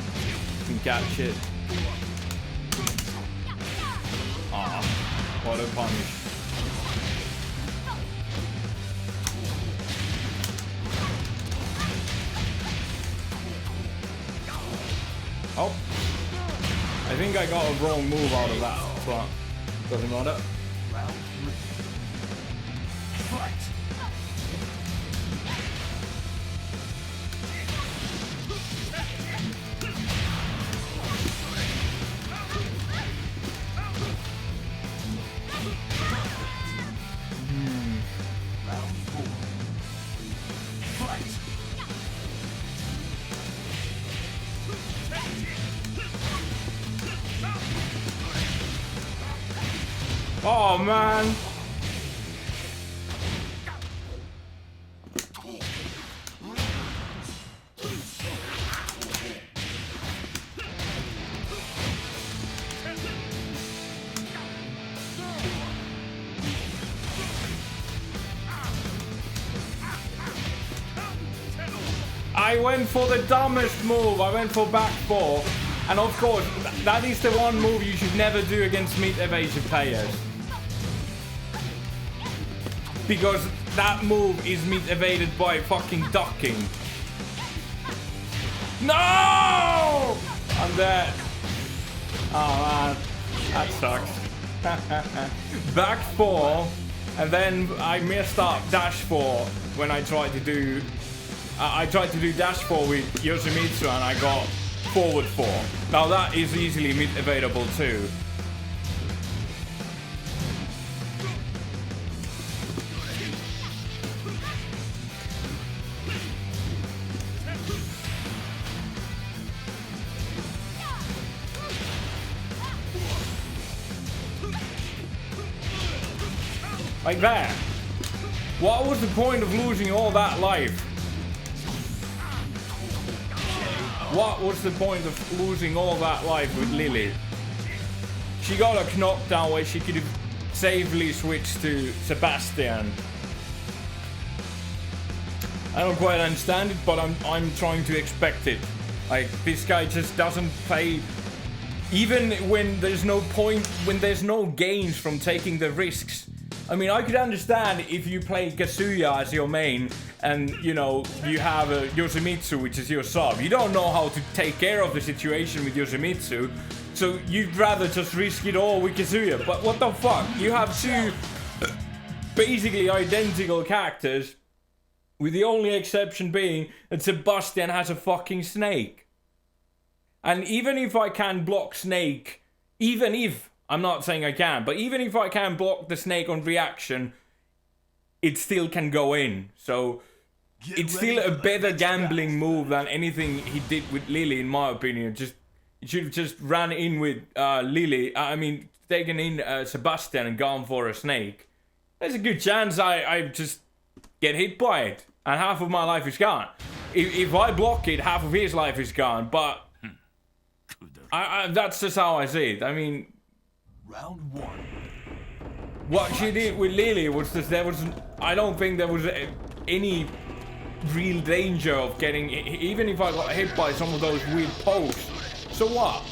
catch it. Ah, what a punish. Oh, I think I got a wrong move out of that, but doesn't matter. Round 3. Fight! Round 4. Fight! Oh man! I went for the dumbest move. I went for back 4. And of course, that is the one move you should never do against mid-evasive players. Because that move is mid-evaded by fucking ducking. No! I'm dead. Oh man, that sucks. Back 4, and then I messed up dash 4 when I tried to do... I tried to do dash 4 with Yoshimitsu and I got forward 4. Now that is easily mid-evadable too. Like that. What was the point of losing all that life? What was the point of losing all that life with Lily? She got a knockdown where she could have safely switched to Sebastian. I don't quite understand it, but I'm trying to expect it. Like, this guy just doesn't play. Even when there's no point, when there's no gains from taking the risks. I mean, I could understand if you play Kazuya as your main and, you know, you have a Yoshimitsu, which is your sub. You don't know how to take care of the situation with Yoshimitsu, so you'd rather just risk it all with Kazuya. But what the fuck? You have two basically identical characters, with the only exception being that Sebastian has a fucking snake. And even if I can block Snake, even if, I'm not saying I can, but even if I can block the Snake on reaction, it still can go in. So it's still a better gambling move than anything he did with Lily, in my opinion. Just, he should have just ran in with Lily, taken in Sebastian and gone for a Snake. There's a good chance I just get hit by it, and half of my life is gone. If I block it, half of his life is gone, but that's just how I see it. I mean, Round 1. What she did with Lily was just, I don't think there was any real danger of getting, even if I got hit by some of those weird posts. So what?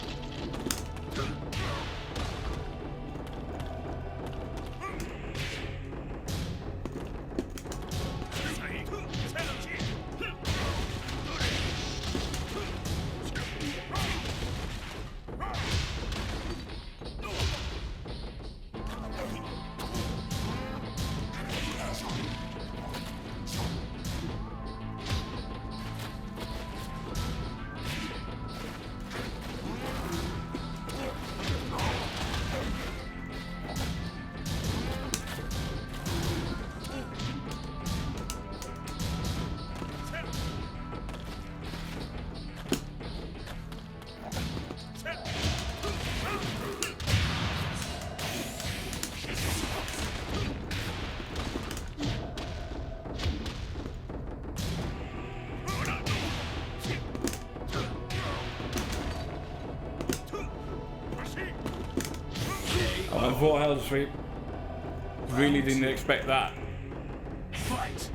I'm 4 health sweep. Really didn't expect that. Fight.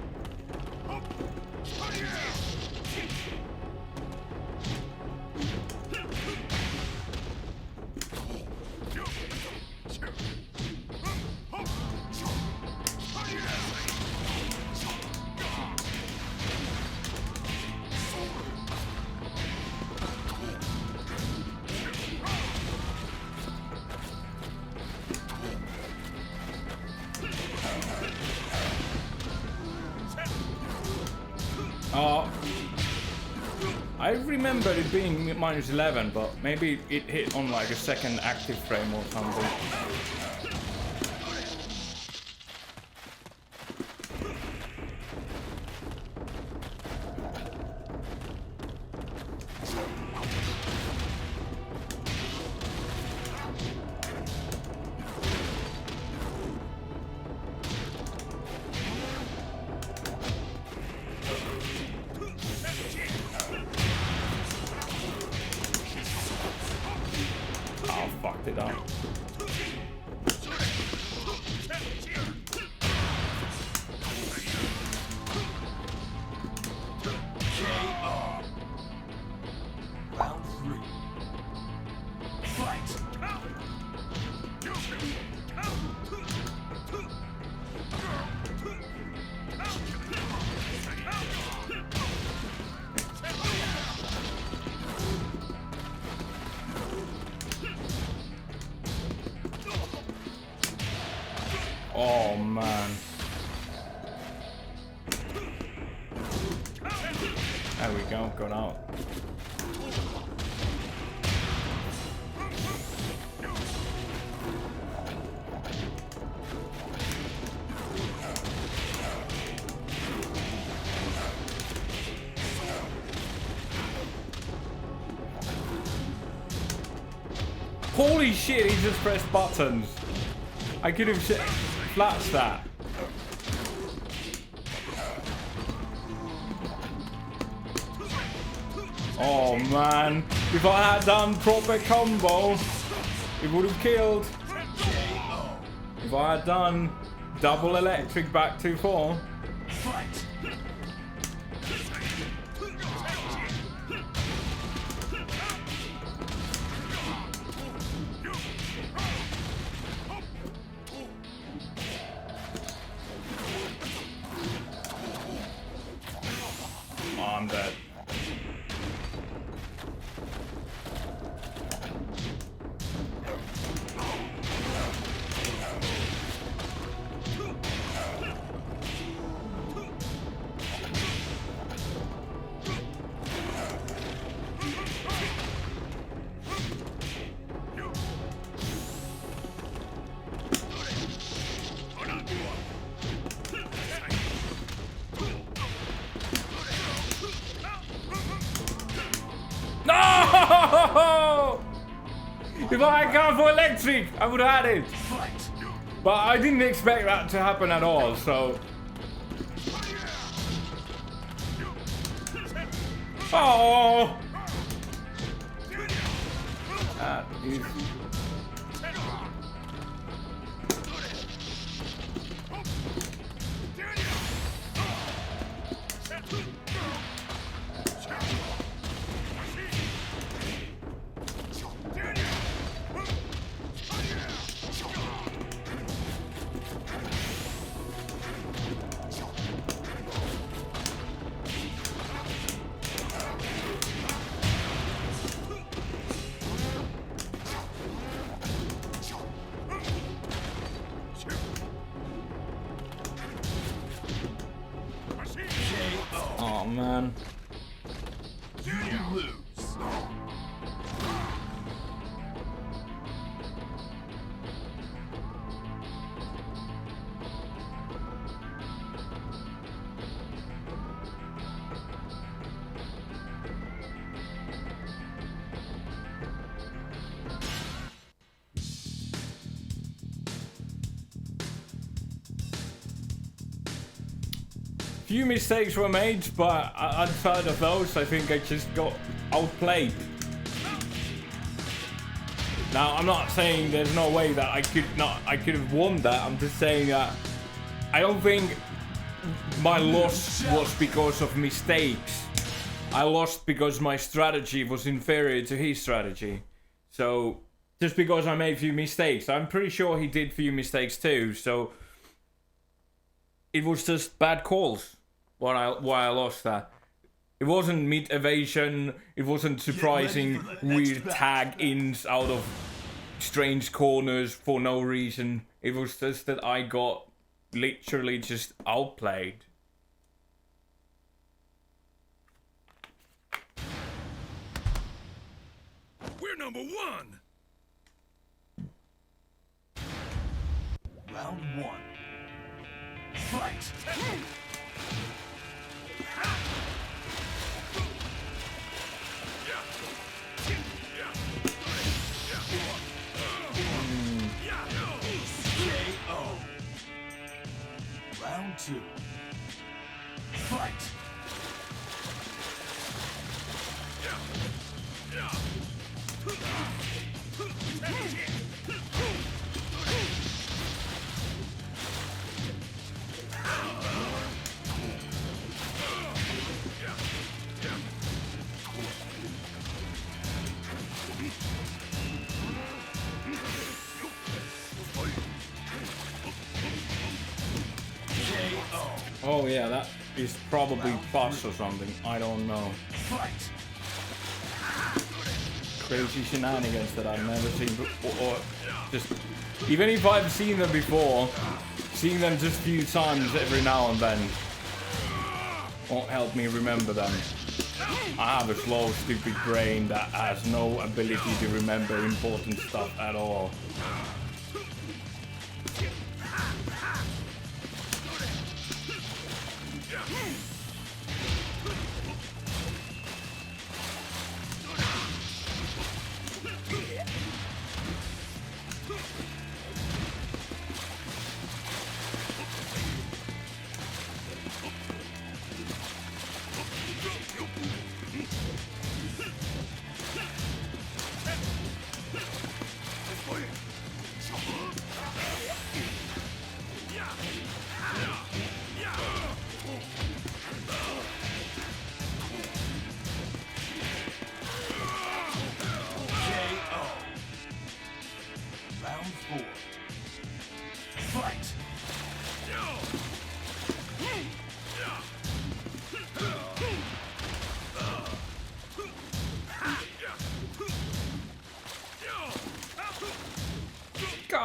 I remember it being -11, but maybe it hit on like a second active frame or something. Fucked it up. Round 3. Fight. Oh man. There we go, got out. Holy shit, he just pressed buttons. I could have said flat stat. Oh man, if I had done proper combo, it would have killed. If I had done double electric back 2-4. Oh, I'm dead. No! If I had gone for electric, I would have had it. But I didn't expect that to happen at all, so... Oh! That is... Oh man. You lose. Few mistakes were made, but outside of those, I think I just got outplayed. Now, I'm not saying there's no way that I could have won that. I'm just saying that I don't think my loss was because of mistakes. I lost because my strategy was inferior to his strategy. So, just because I made few mistakes, I'm pretty sure he did few mistakes too. So, it was just bad calls. Why I lost that. It wasn't mid evasion. It wasn't surprising weird tag ins out of strange corners for no reason. It was just that I got literally just outplayed. We're number one. Round one. Fight. Round two. Fight. Oh yeah, that is probably boss or something. I don't know. Crazy shenanigans that I've never seen before. Or just, even if I've seen them before, seeing them just a few times every now and then won't help me remember them. I have a slow, stupid brain that has no ability to remember important stuff at all.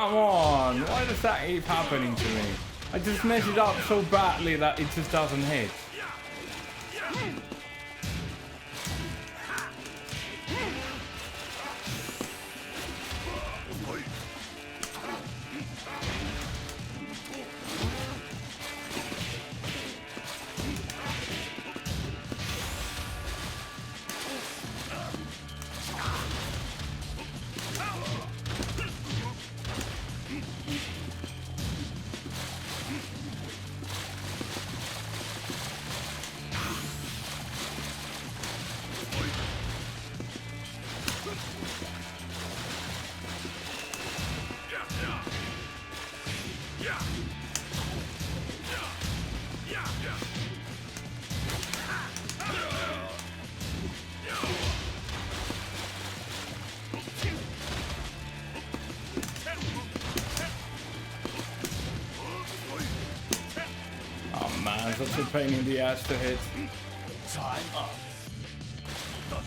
Come on, why does that keep happening to me? I just mess it up so badly that it just doesn't hit. Oh man, such a pain in the ass to hit. Time up.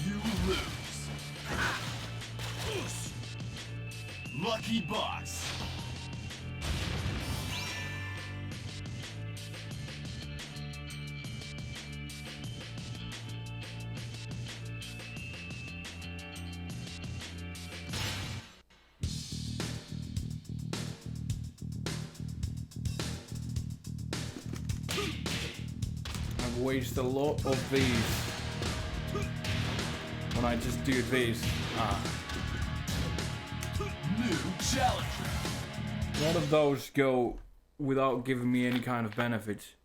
You lose. Lucky boss. I've wasted a lot of these when I just do these. New challenger. A lot of those go without giving me any kind of benefit.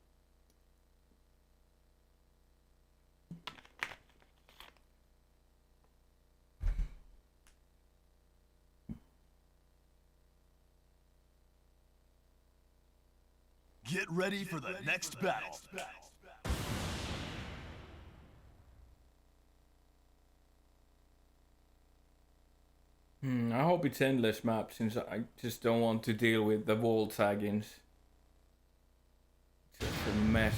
Get ready for the next battle. I hope it's endless map since I just don't want to deal with the wall taggings. It's just a mess.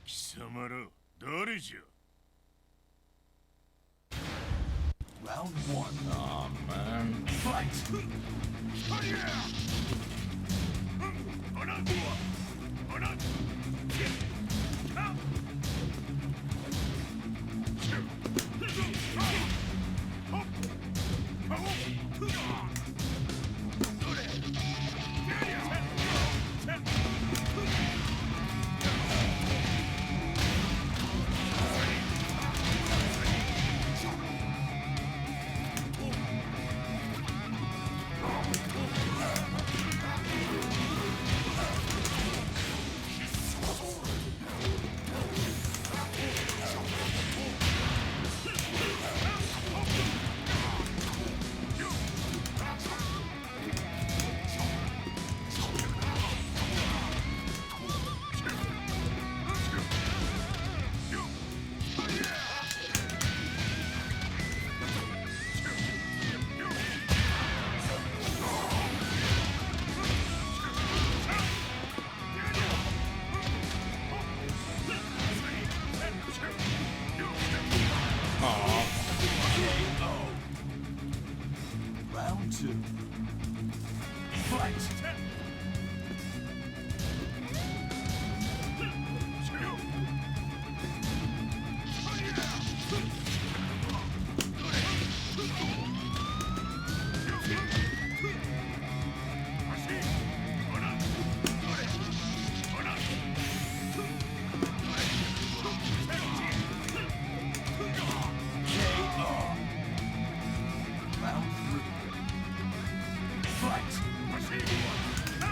貴様ら誰じゃ Round one. Oh man. Fight. Round two. Fight. Round three. Fight.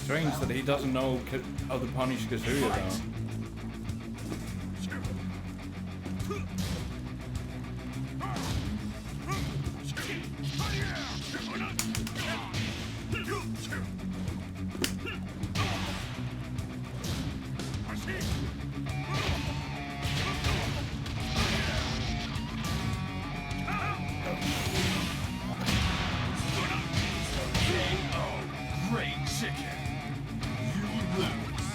strange that he doesn't know how to punish Kazuya though. Great chicken. You lose.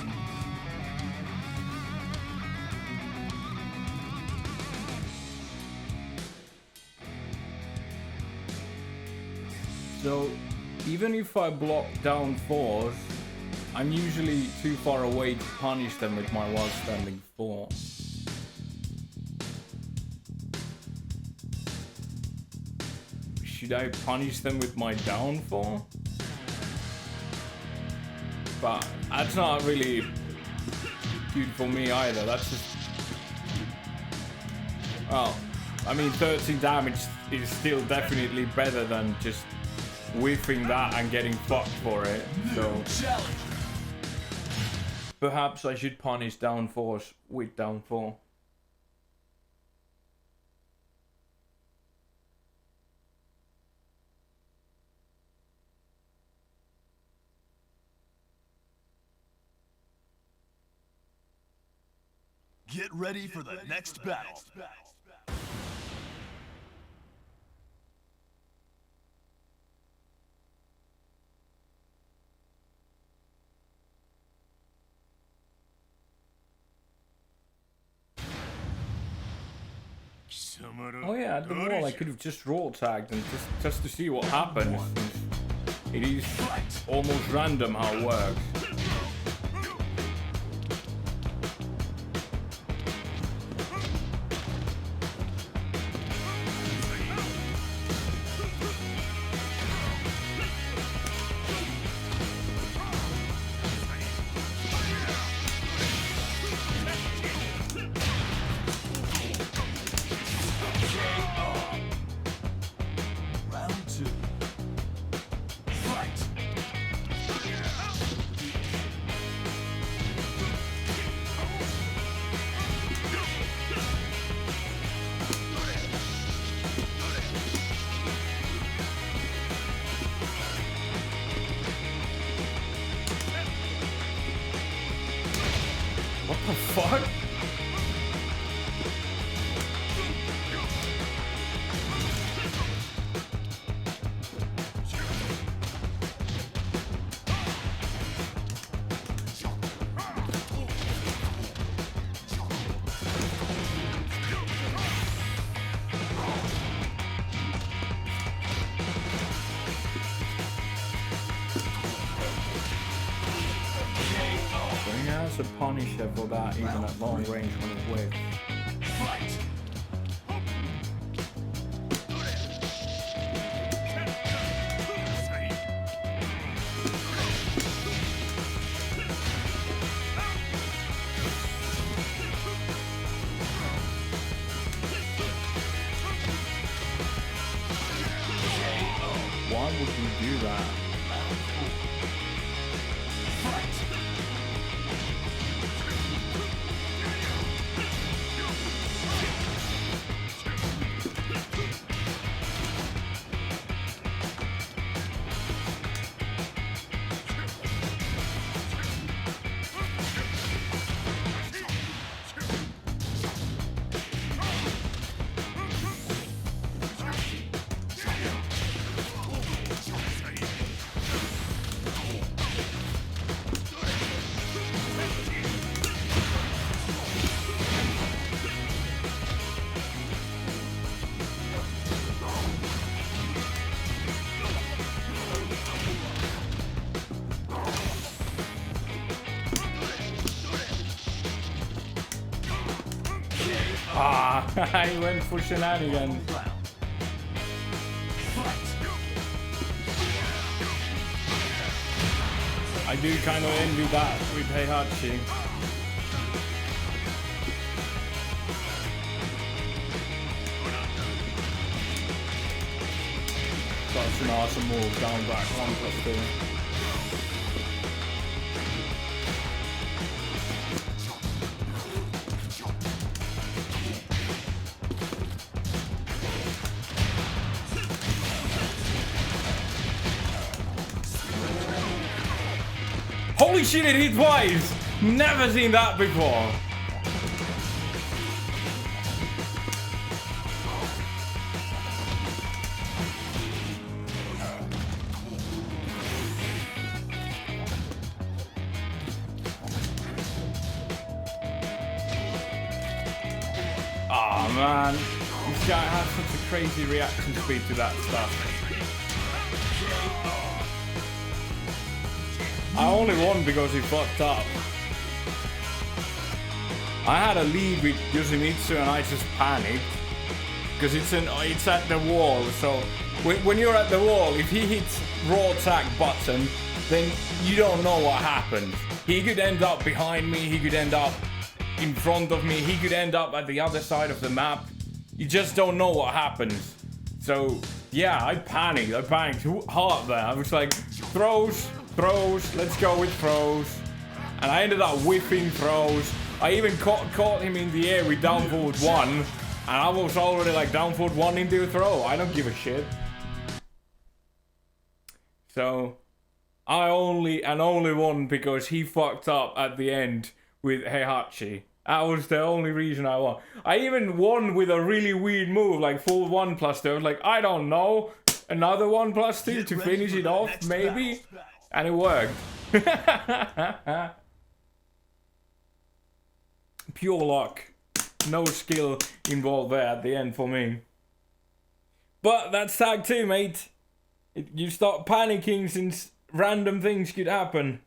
So, even if I block down fours, I'm usually too far away to punish them with my while standing 4. Should I punish them with my down 4? But that's not really good for me either. That's just... Well, I mean 13 damage is still definitely better than just whiffing that and getting fucked for it. So perhaps I should punish down 4s with down 4. Get ready for the next battle. Oh yeah, at the wall I could have just roll tagged and just to see what happens. It is almost random how it works. Round 2. Fight. What the fuck? That's a punisher for that even at long range when it whips. Fight. Why would you do that? Ah, I went for shenanigans. I do kind of envy that with Heihachi. Such an awesome move, down back 1+2. Holy shit, it hit twice! Never seen that before. Oh man, this guy has such a crazy reaction speed to that stuff. I only won because he fucked up. I had a lead with Yoshimitsu and I just panicked. Because it's at the wall, so when you're at the wall, if he hits raw attack button, then you don't know what happened. He could end up behind me, he could end up in front of me, he could end up at the other side of the map. You just don't know what happens. So yeah, I panicked hard there. I was like, throws, let's go with throws. And I ended up whiffing throws. I even caught him in the air with down forward 1. And I was already like down forward 1 into a throw. I don't give a shit. So I only won because he fucked up at the end with Heihachi. That was the only reason I won. I even won with a really weird move, like full 1+2. I was like, I don't know, another 1+2 to finish it off, maybe? And it worked. Pure luck. No skill involved there at the end for me. But that's tag 2, mate. You start panicking since random things could happen.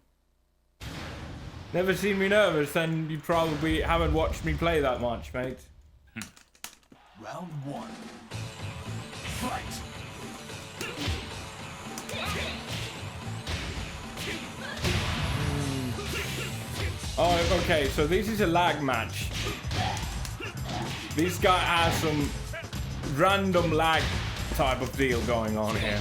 Never seen me nervous, then you probably haven't watched me play that much, mate. Round 1. Fight. Oh, okay, so this is a lag match. This guy has some random lag type of deal going on here.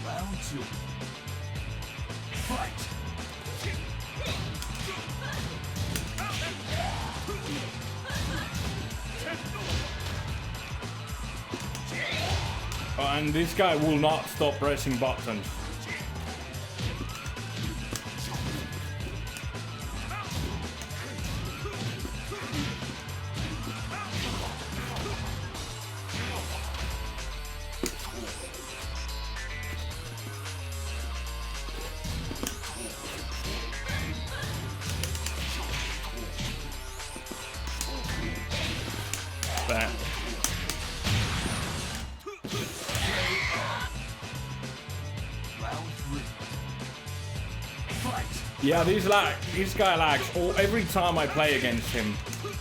Round 2. Fight. And this guy will not stop pressing buttons. There. Yeah, this guy lags. Every time I play against him,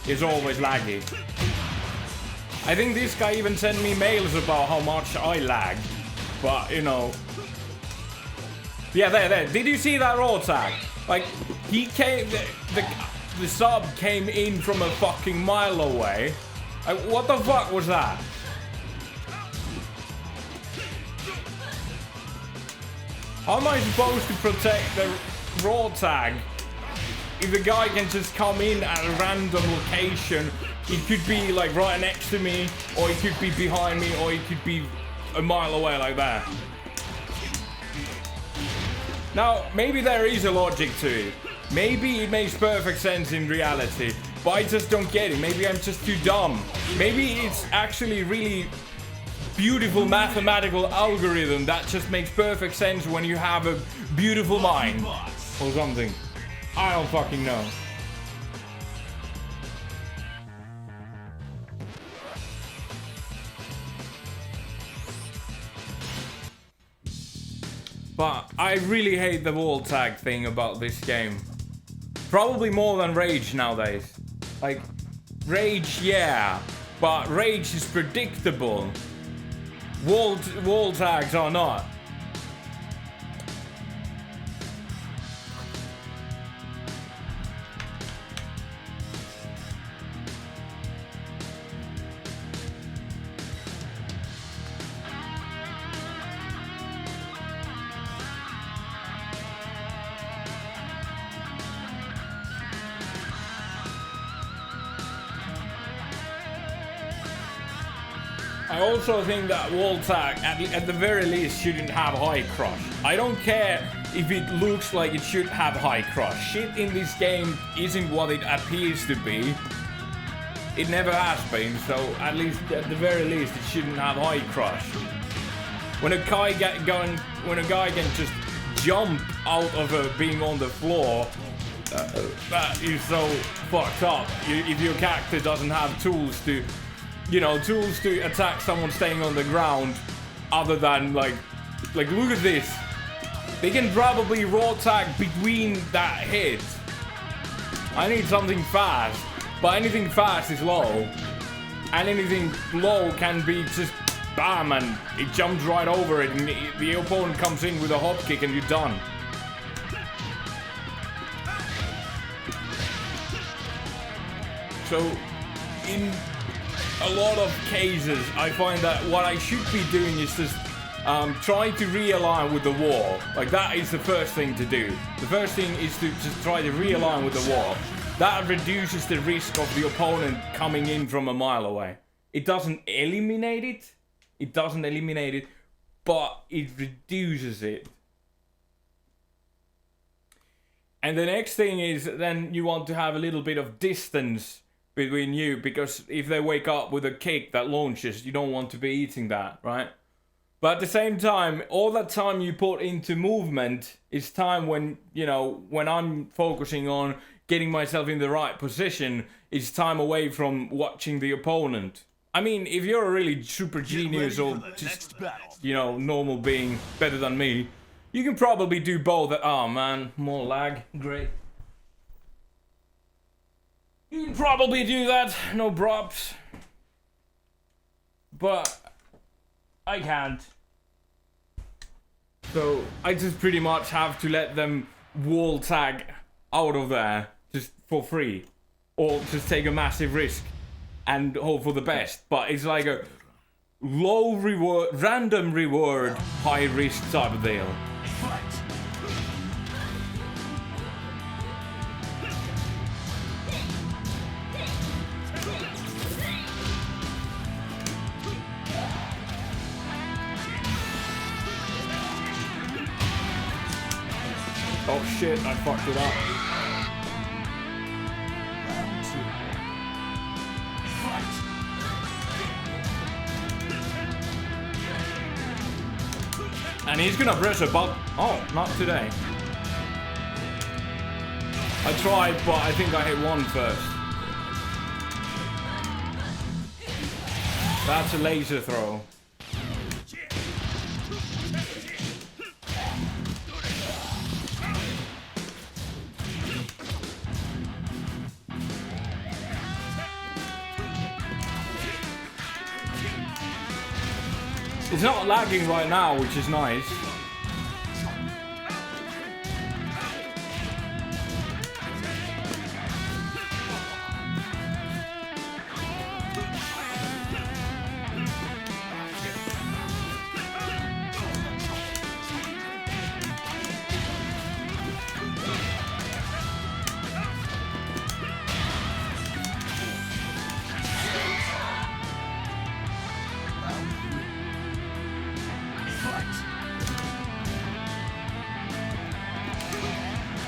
it's always laggy. I think this guy even sent me mails about how much I lag. But, you know. Yeah, there. Did you see that raw tag? Like, he came... The sub came in from a fucking mile away. Like, what the fuck was that? How am I supposed to protect the raw tag if the guy can just come in at a random location? It could be like right next to me, or it could be behind me, or it could be a mile away like that. Now, maybe there is a logic to it. Maybe it makes perfect sense in reality, but I just don't get it. Maybe I'm just too dumb. Maybe it's actually really beautiful mathematical algorithm that just makes perfect sense when you have a beautiful mind or something. I don't fucking know. But I really hate the wall tag thing about this game. Probably more than Rage nowadays. Like, Rage, yeah, but Rage is predictable. Wall tags are not. I also think that wall tag, at the very least, shouldn't have high crush. I don't care if it looks like it should have high crush. Shit in this game isn't what it appears to be. It never has been, so at the very least, it shouldn't have high crush. When a guy can just jump out of being on the floor, that is so fucked up. If your character doesn't have tools to, tools to attack someone staying on the ground, other than like look at this. They can probably raw tag between that hit. I need something fast, but anything fast is low, and anything low can be just bam, and it jumps right over it, and the opponent comes in with a hop kick, and you're done. So, in a lot of cases, I find that what I should be doing is just try to realign with the wall. Like, that is the first thing to do. The first thing is to just try to realign with the wall. That reduces the risk of the opponent coming in from a mile away. It doesn't eliminate it. It doesn't eliminate it, but it reduces it. And the next thing is then you want to have a little bit of distance between you, because if they wake up with a kick that launches, you don't want to be eating that, right? But at the same time, all that time you put into movement is time when, when I'm focusing on getting myself in the right position, it's time away from watching the opponent. I mean, if you're a really super genius or just, normal being better than me, you can probably do both. Oh man, more lag, great. You can probably do that, no props. But I can't. So I just pretty much have to let them wall tag out of there just for free, or just take a massive risk and hope for the best. But it's like a low reward, random reward, high risk type of deal. Oh shit, I fucked it up. And he's gonna press a button. Oh, not today. I tried, but I think I hit one first. That's a laser throw. It's not lagging right now, which is nice.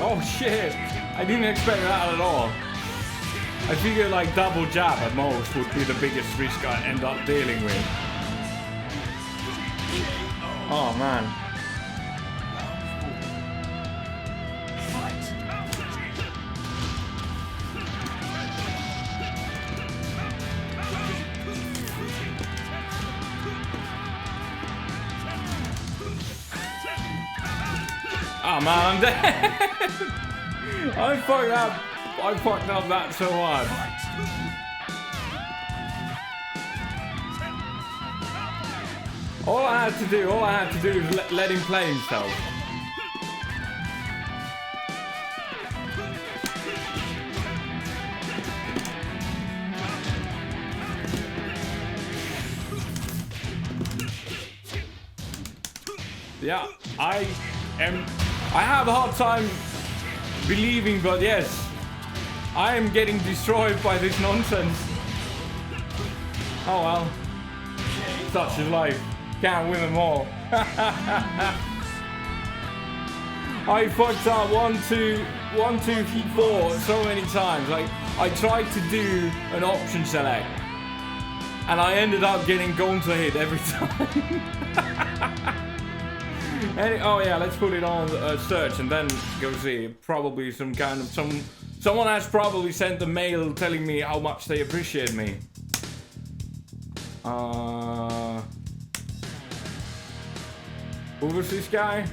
Oh shit! I didn't expect that at all. I figured like double jab at most would be the biggest risk I end up dealing with. Oh man. Oh man, I'm dead. I fucked up that so hard. All I had to do is let him play himself. Yeah, I have a hard time believing, but yes, I am getting destroyed by this nonsense. Oh well. such is life. Can't win them all. I fucked up 1, 2, 4 so many times. Like, I tried to do an option select, and I ended up getting Gonza hit every time. Oh yeah, let's put it on search and then go see. Probably some kind of someone has probably sent a mail telling me how much they appreciate me. Who was this guy?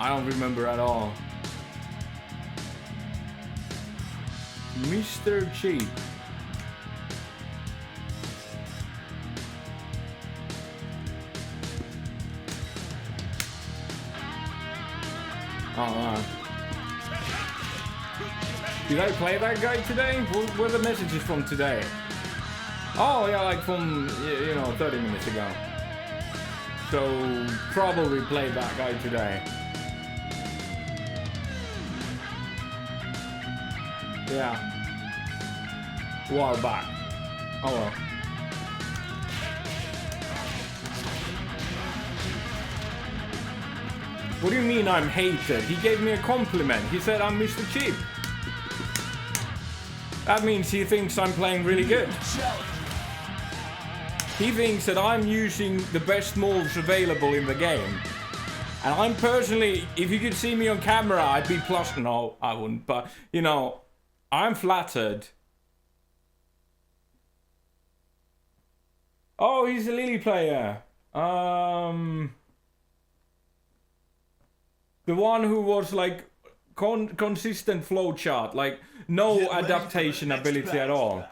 I don't remember at all. Mr. Cheap. Oh man. Did I play that guy today? What were the messages from today? Oh yeah, like from, you know, 30 minutes ago. So probably played that guy today. Yeah. A while back. Oh well. What do you mean I'm hated? He gave me a compliment. He said I'm Mr. Cheap. That means he thinks I'm playing really good. He thinks that I'm using the best moves available in the game. And I'm personally, if you could see me on camera, I'd be plus. No, I wouldn't. But, you know, I'm flattered. Oh, he's a Lily player. The one who was like consistent flowchart, like no adaptation ability at all.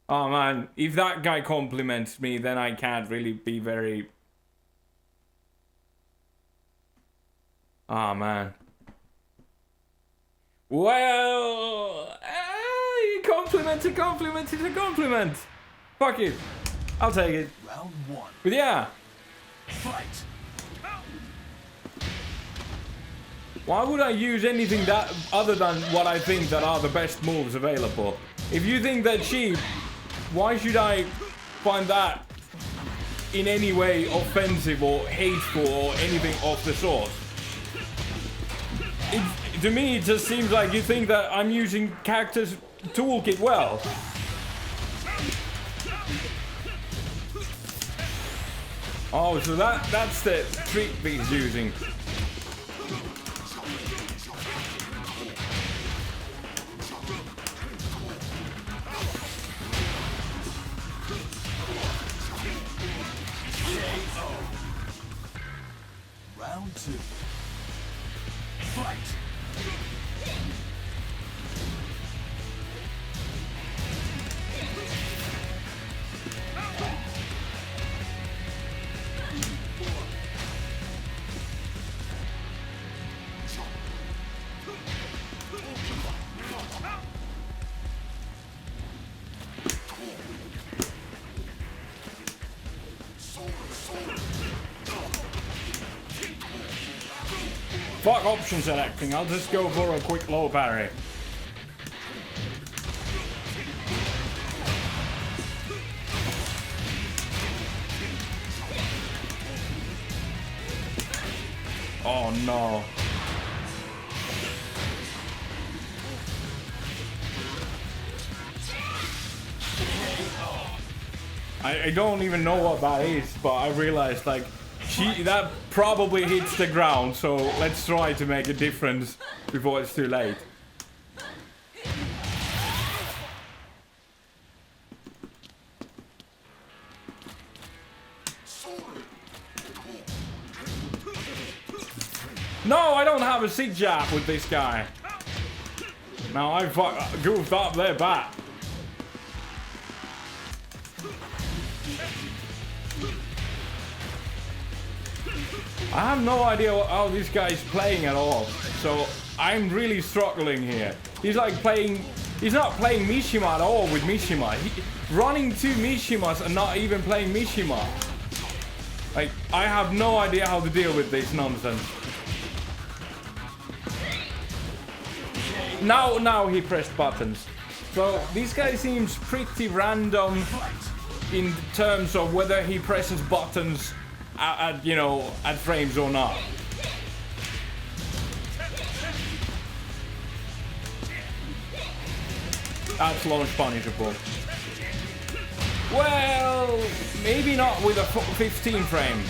Oh man, if that guy compliments me, then I can't really be very... Oh man. Well, compliment, a compliment is a compliment. Fuck it, I'll take it. Round 1. But yeah. Fight. Why would I use anything that other than what I think that are the best moves available? If you think that cheap, why should I find that in any way offensive or hateful or anything of the sort? To me, it just seems like you think that I'm using characters' toolkit well. Oh, so that's the trick he's using. Round 2. Fight. Fuck option selecting, I'll just go for a quick low parry. Oh no. I don't even know what that is, but I realized like that probably hits the ground, so let's try to make a difference before it's too late. No, I don't have a sig jab with this guy. Now I goofed up there bad. I have no idea how this guy is playing at all, so I'm really struggling here. He's like playing, he's not playing Mishima at all with Mishima. Running two Mishimas and not even playing Mishima. Like, I have no idea how to deal with this nonsense. Now he pressed buttons. So this guy seems pretty random in terms of whether he presses buttons at you know, at frames or not. That's launch punishable. Well, maybe not with a 15 frame.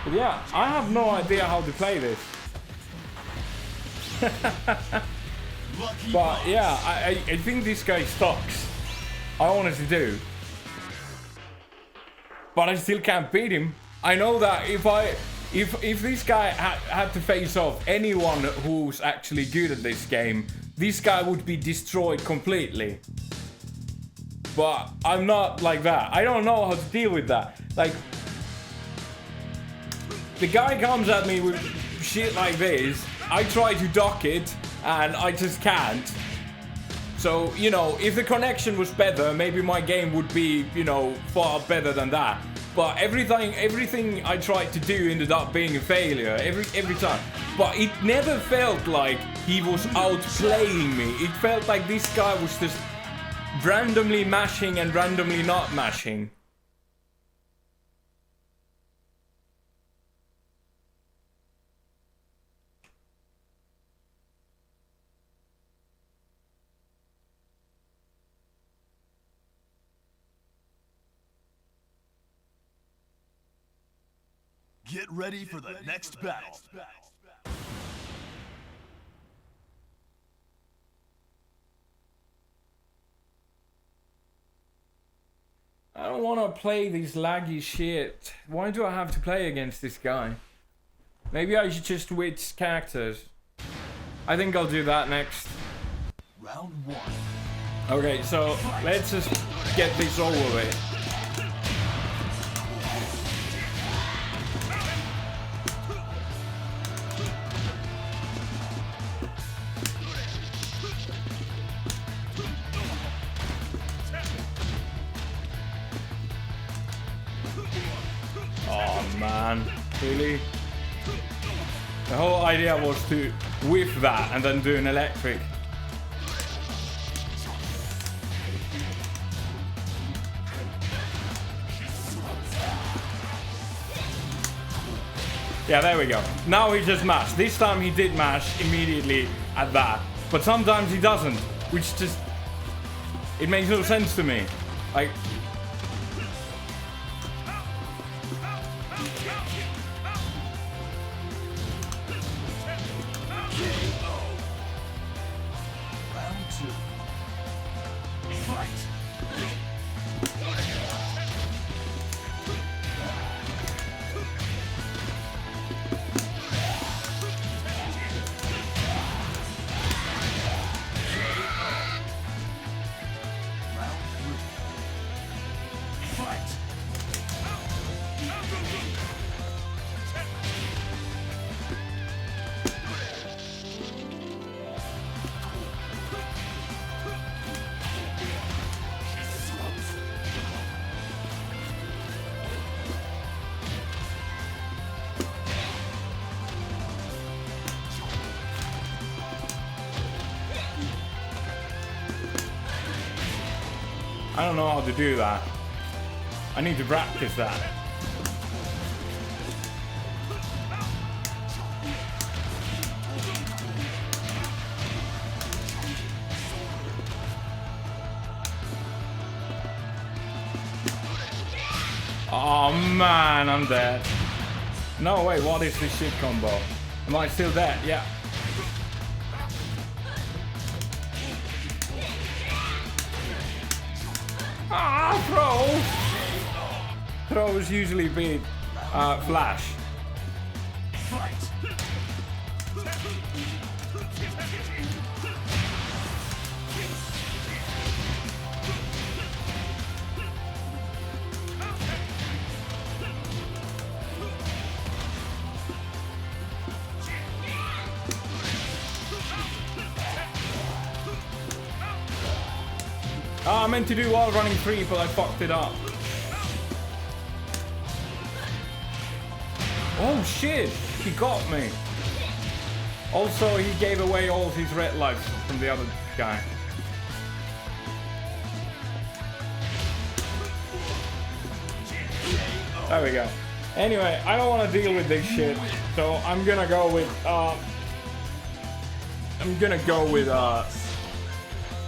But yeah, I have no idea how to play this. But yeah, I think this guy sucks. I honestly do. But I still can't beat him. I know that if this guy had to face off anyone who's actually good at this game, this guy would be destroyed completely. But I'm not like that. I don't know how to deal with that. Like, the guy comes at me with shit like this, I try to duck it, and I just can't. So, you know, if the connection was better, maybe my game would be, you know, far better than that. But everything I tried to do ended up being a failure, every time. But it never felt like he was outplaying me. It felt like this guy was just randomly mashing and randomly not mashing. Get ready for the next battle. I don't want to play this laggy shit. Why do I have to play against this guy? Maybe I should just switch characters. I think I'll do that next. Round one. Okay, so let's just get this over with. Oh man, really? The whole idea was to whiff that and then do an electric. Yeah, there we go. Now he just mashed. This time he did mash immediately at that. But sometimes he doesn't, which just... it makes no sense to me. Like... Round two. Fight. I don't know how to do that. I need to practice that. Oh man, I'm dead. No, wait, what is this shit combo? Am I still dead? Yeah. Ah, throws usually beat Flash. I meant to do wall running 3, but I fucked it up. Oh shit, he got me. Also, he gave away all his red lives from the other guy. There we go. Anyway, I don't want to deal with this shit, so I'm gonna go with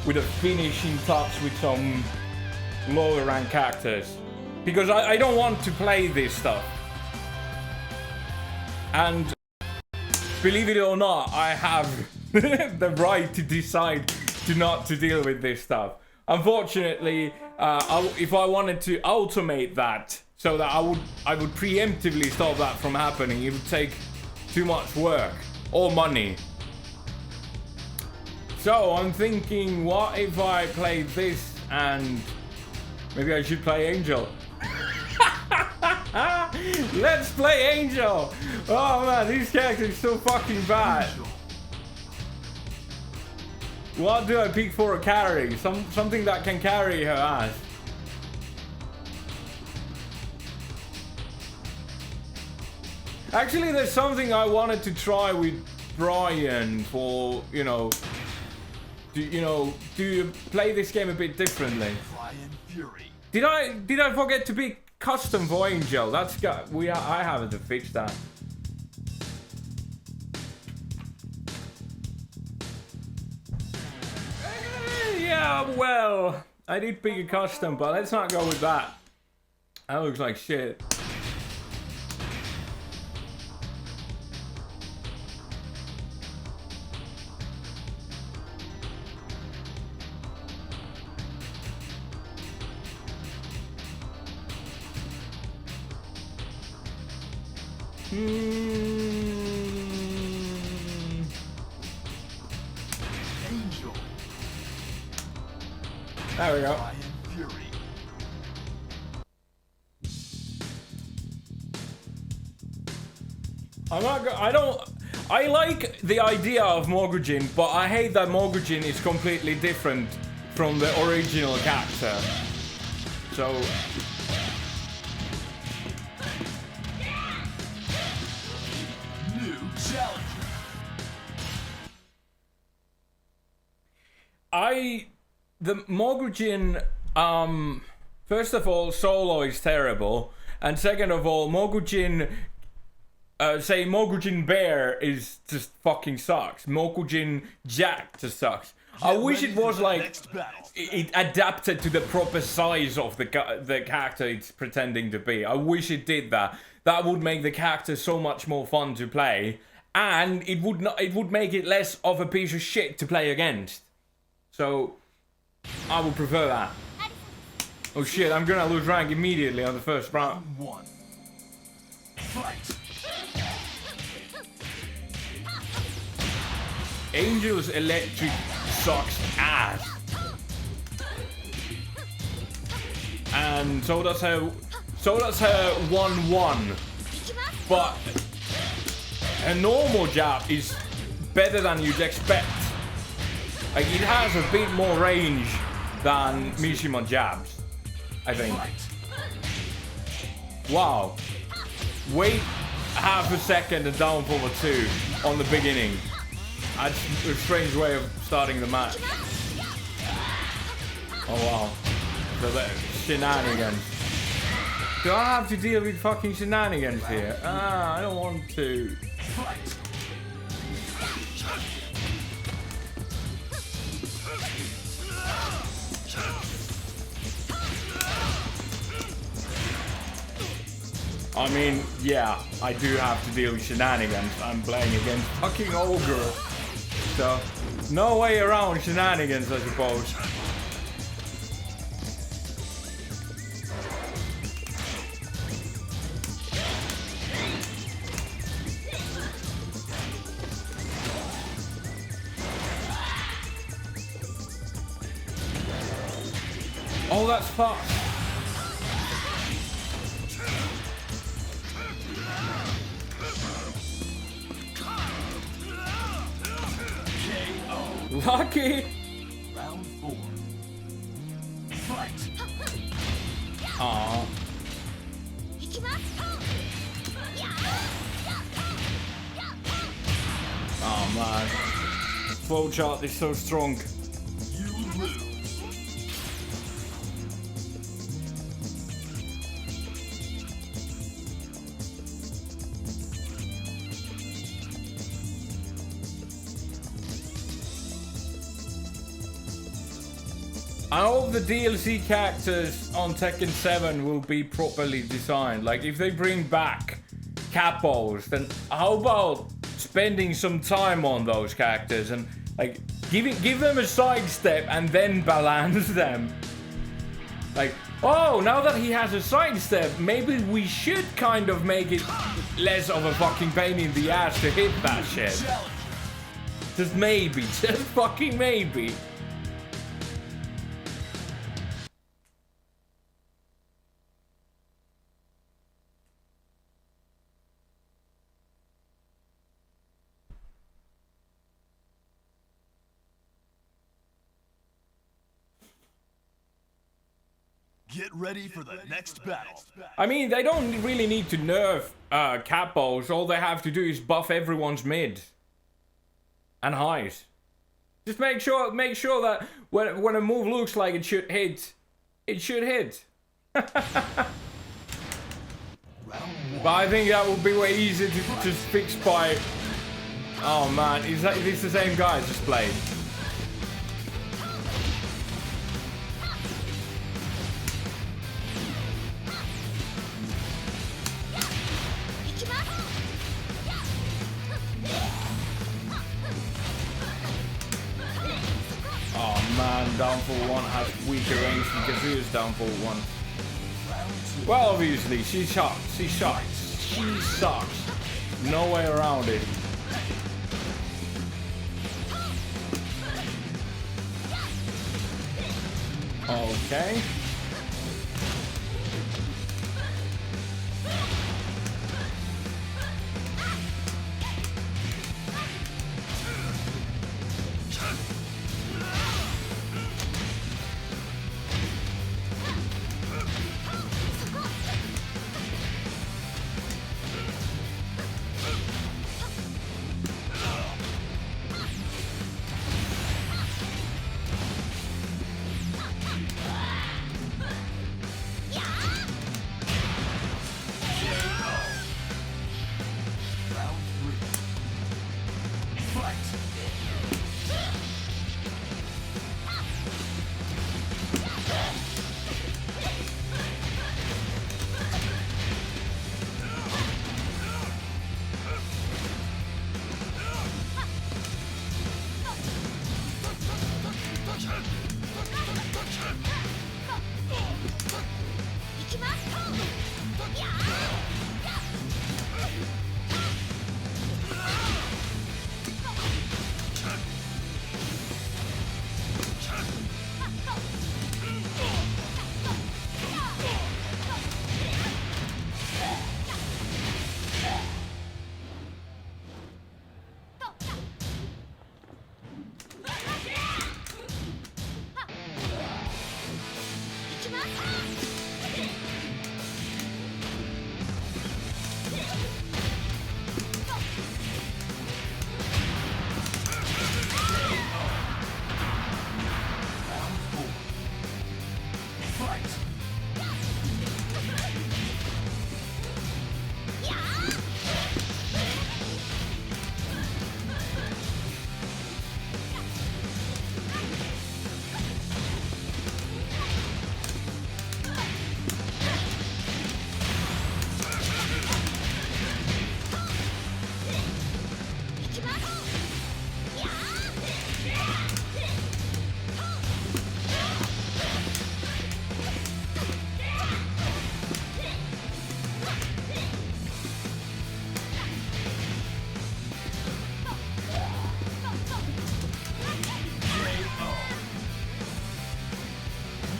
with a finishing touch with some lower rank characters, because I don't want to play this stuff. And believe it or not, I have the right to decide to not to deal with this stuff. Unfortunately, if I wanted to automate that so that I would preemptively stop that from happening, it would take too much work or money. So I'm thinking, what if I play this and maybe I should play Angel? Let's play Angel! Oh man, these characters are so fucking bad. What do I pick for a carry? Something that can carry her ass. Actually, there's something I wanted to try with Brian for, to play this game a bit differently. Did I forget to pick custom for Angel? That's got I haven't to fix that. Yeah, well, I did pick a custom, but let's not go with that. That looks like shit. Angel. There we go. I like the idea of Mogujin, but I hate that Mogujin is completely different from the original character. So New challenger. The Mogujin, first of all, solo is terrible, and second of all, Mogujin, Mogujin Bear is just fucking sucks. Mogujin Jack just sucks. I wish it was like it adapted to the proper size of the character it's pretending to be. I wish it did that. That would make the character so much more fun to play, and it would make it less of a piece of shit to play against. So I would prefer that. Oh shit, I'm gonna lose rank immediately on the first round. One. Fight. Angel's electric sucks ass. And so does her 1-1. But her normal jab is better than you'd expect. Like, it has a bit more range than Mishima jabs, I think. Wow. Wait half a second and down forward 2 on the beginning. That's a strange way of starting the match. Oh wow. The shenanigans. Do I have to deal with fucking shenanigans here? I don't want to. I mean, yeah, I do have to deal with shenanigans. I'm playing against fucking Ogre. So, no way around shenanigans, I suppose. Oh, that's fast. Lucky. Round 4. Fight. Aww. Oh man. Flowchart is so strong. You lose. I hope the DLC characters on Tekken 7 will be properly designed. Like, if they bring back capos, then how about spending some time on those characters and like give them a sidestep and then balance them. Like, oh, now that he has a sidestep, maybe we should kind of make it less of a fucking pain in the ass to hit that shit. Just maybe, just fucking maybe. Get ready for the next battle. I mean, they don't really need to nerf capos. All they have to do is buff everyone's mid and highs. Just make sure that when a move looks like it should hit, it should hit. But I think that would be way easier to just fix by. Oh man, is this the same guy just played? Oh man, Downfall 1 has weaker range than Kazuya's Downfall 1. Well, obviously, she sucks. She sucks. She sucks. No way around it. Okay.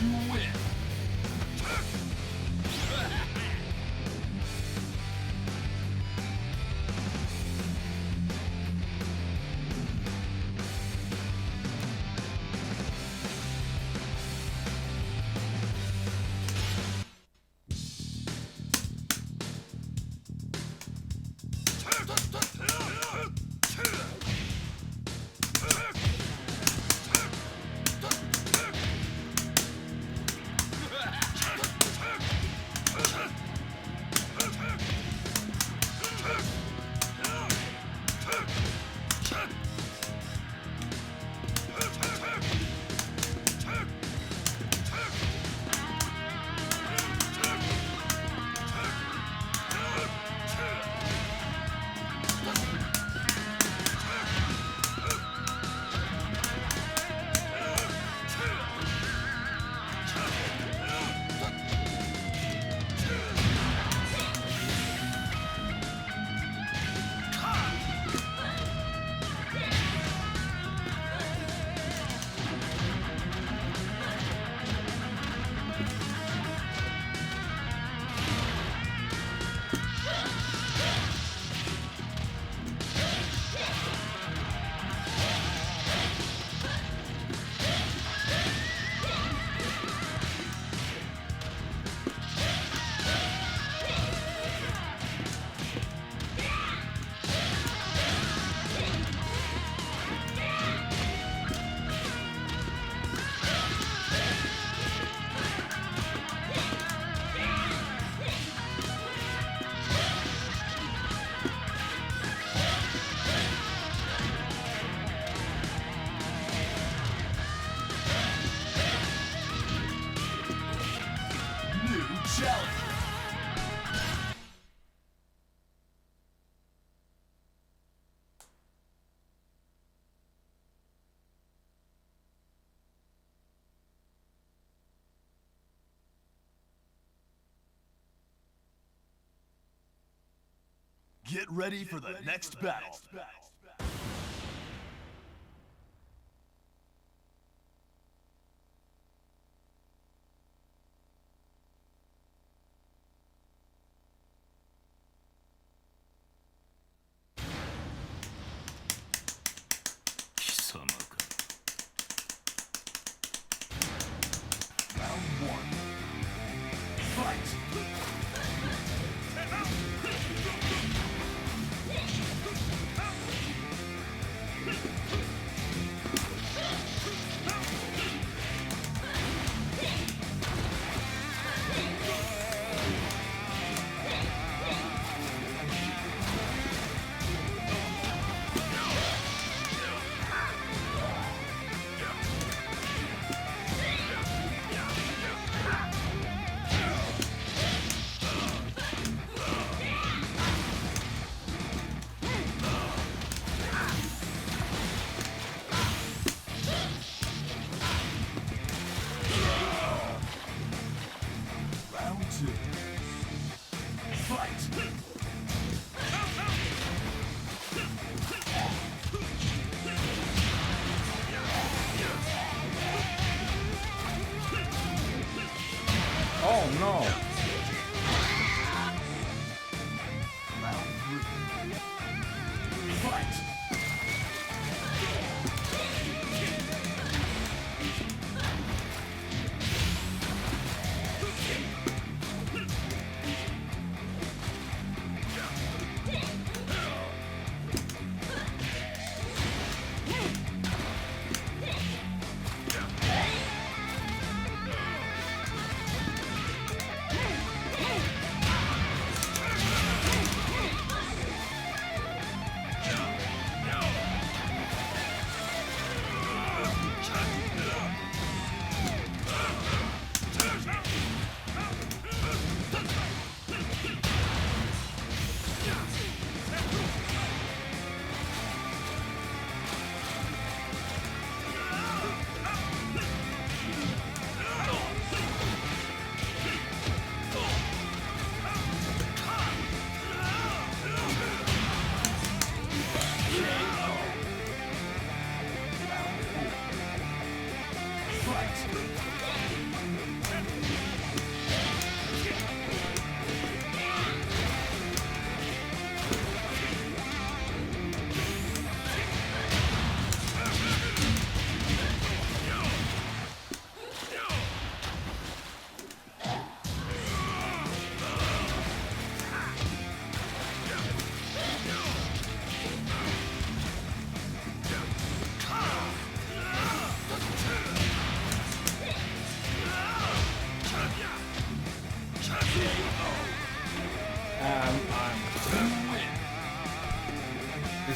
You win. Challenge. Get ready for the next battle. Round one. Fight! Round two. Fight! Oh no! Round three. Fight!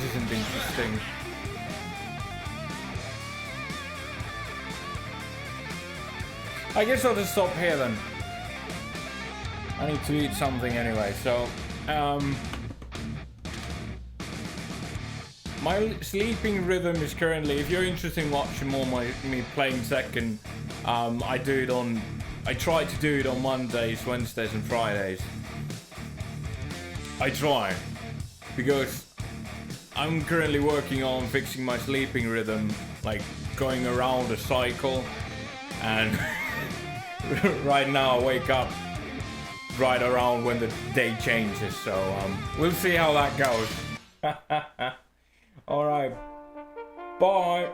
This isn't interesting. I guess I'll just stop here then. I need to eat something anyway, so my sleeping rhythm is currently, if you're interested in watching more me playing Tekken, I try to do it on Mondays, Wednesdays and Fridays. I try, because I'm currently working on fixing my sleeping rhythm, like going around a cycle, and right now I wake up right around when the day changes, so we'll see how that goes. Alright, bye!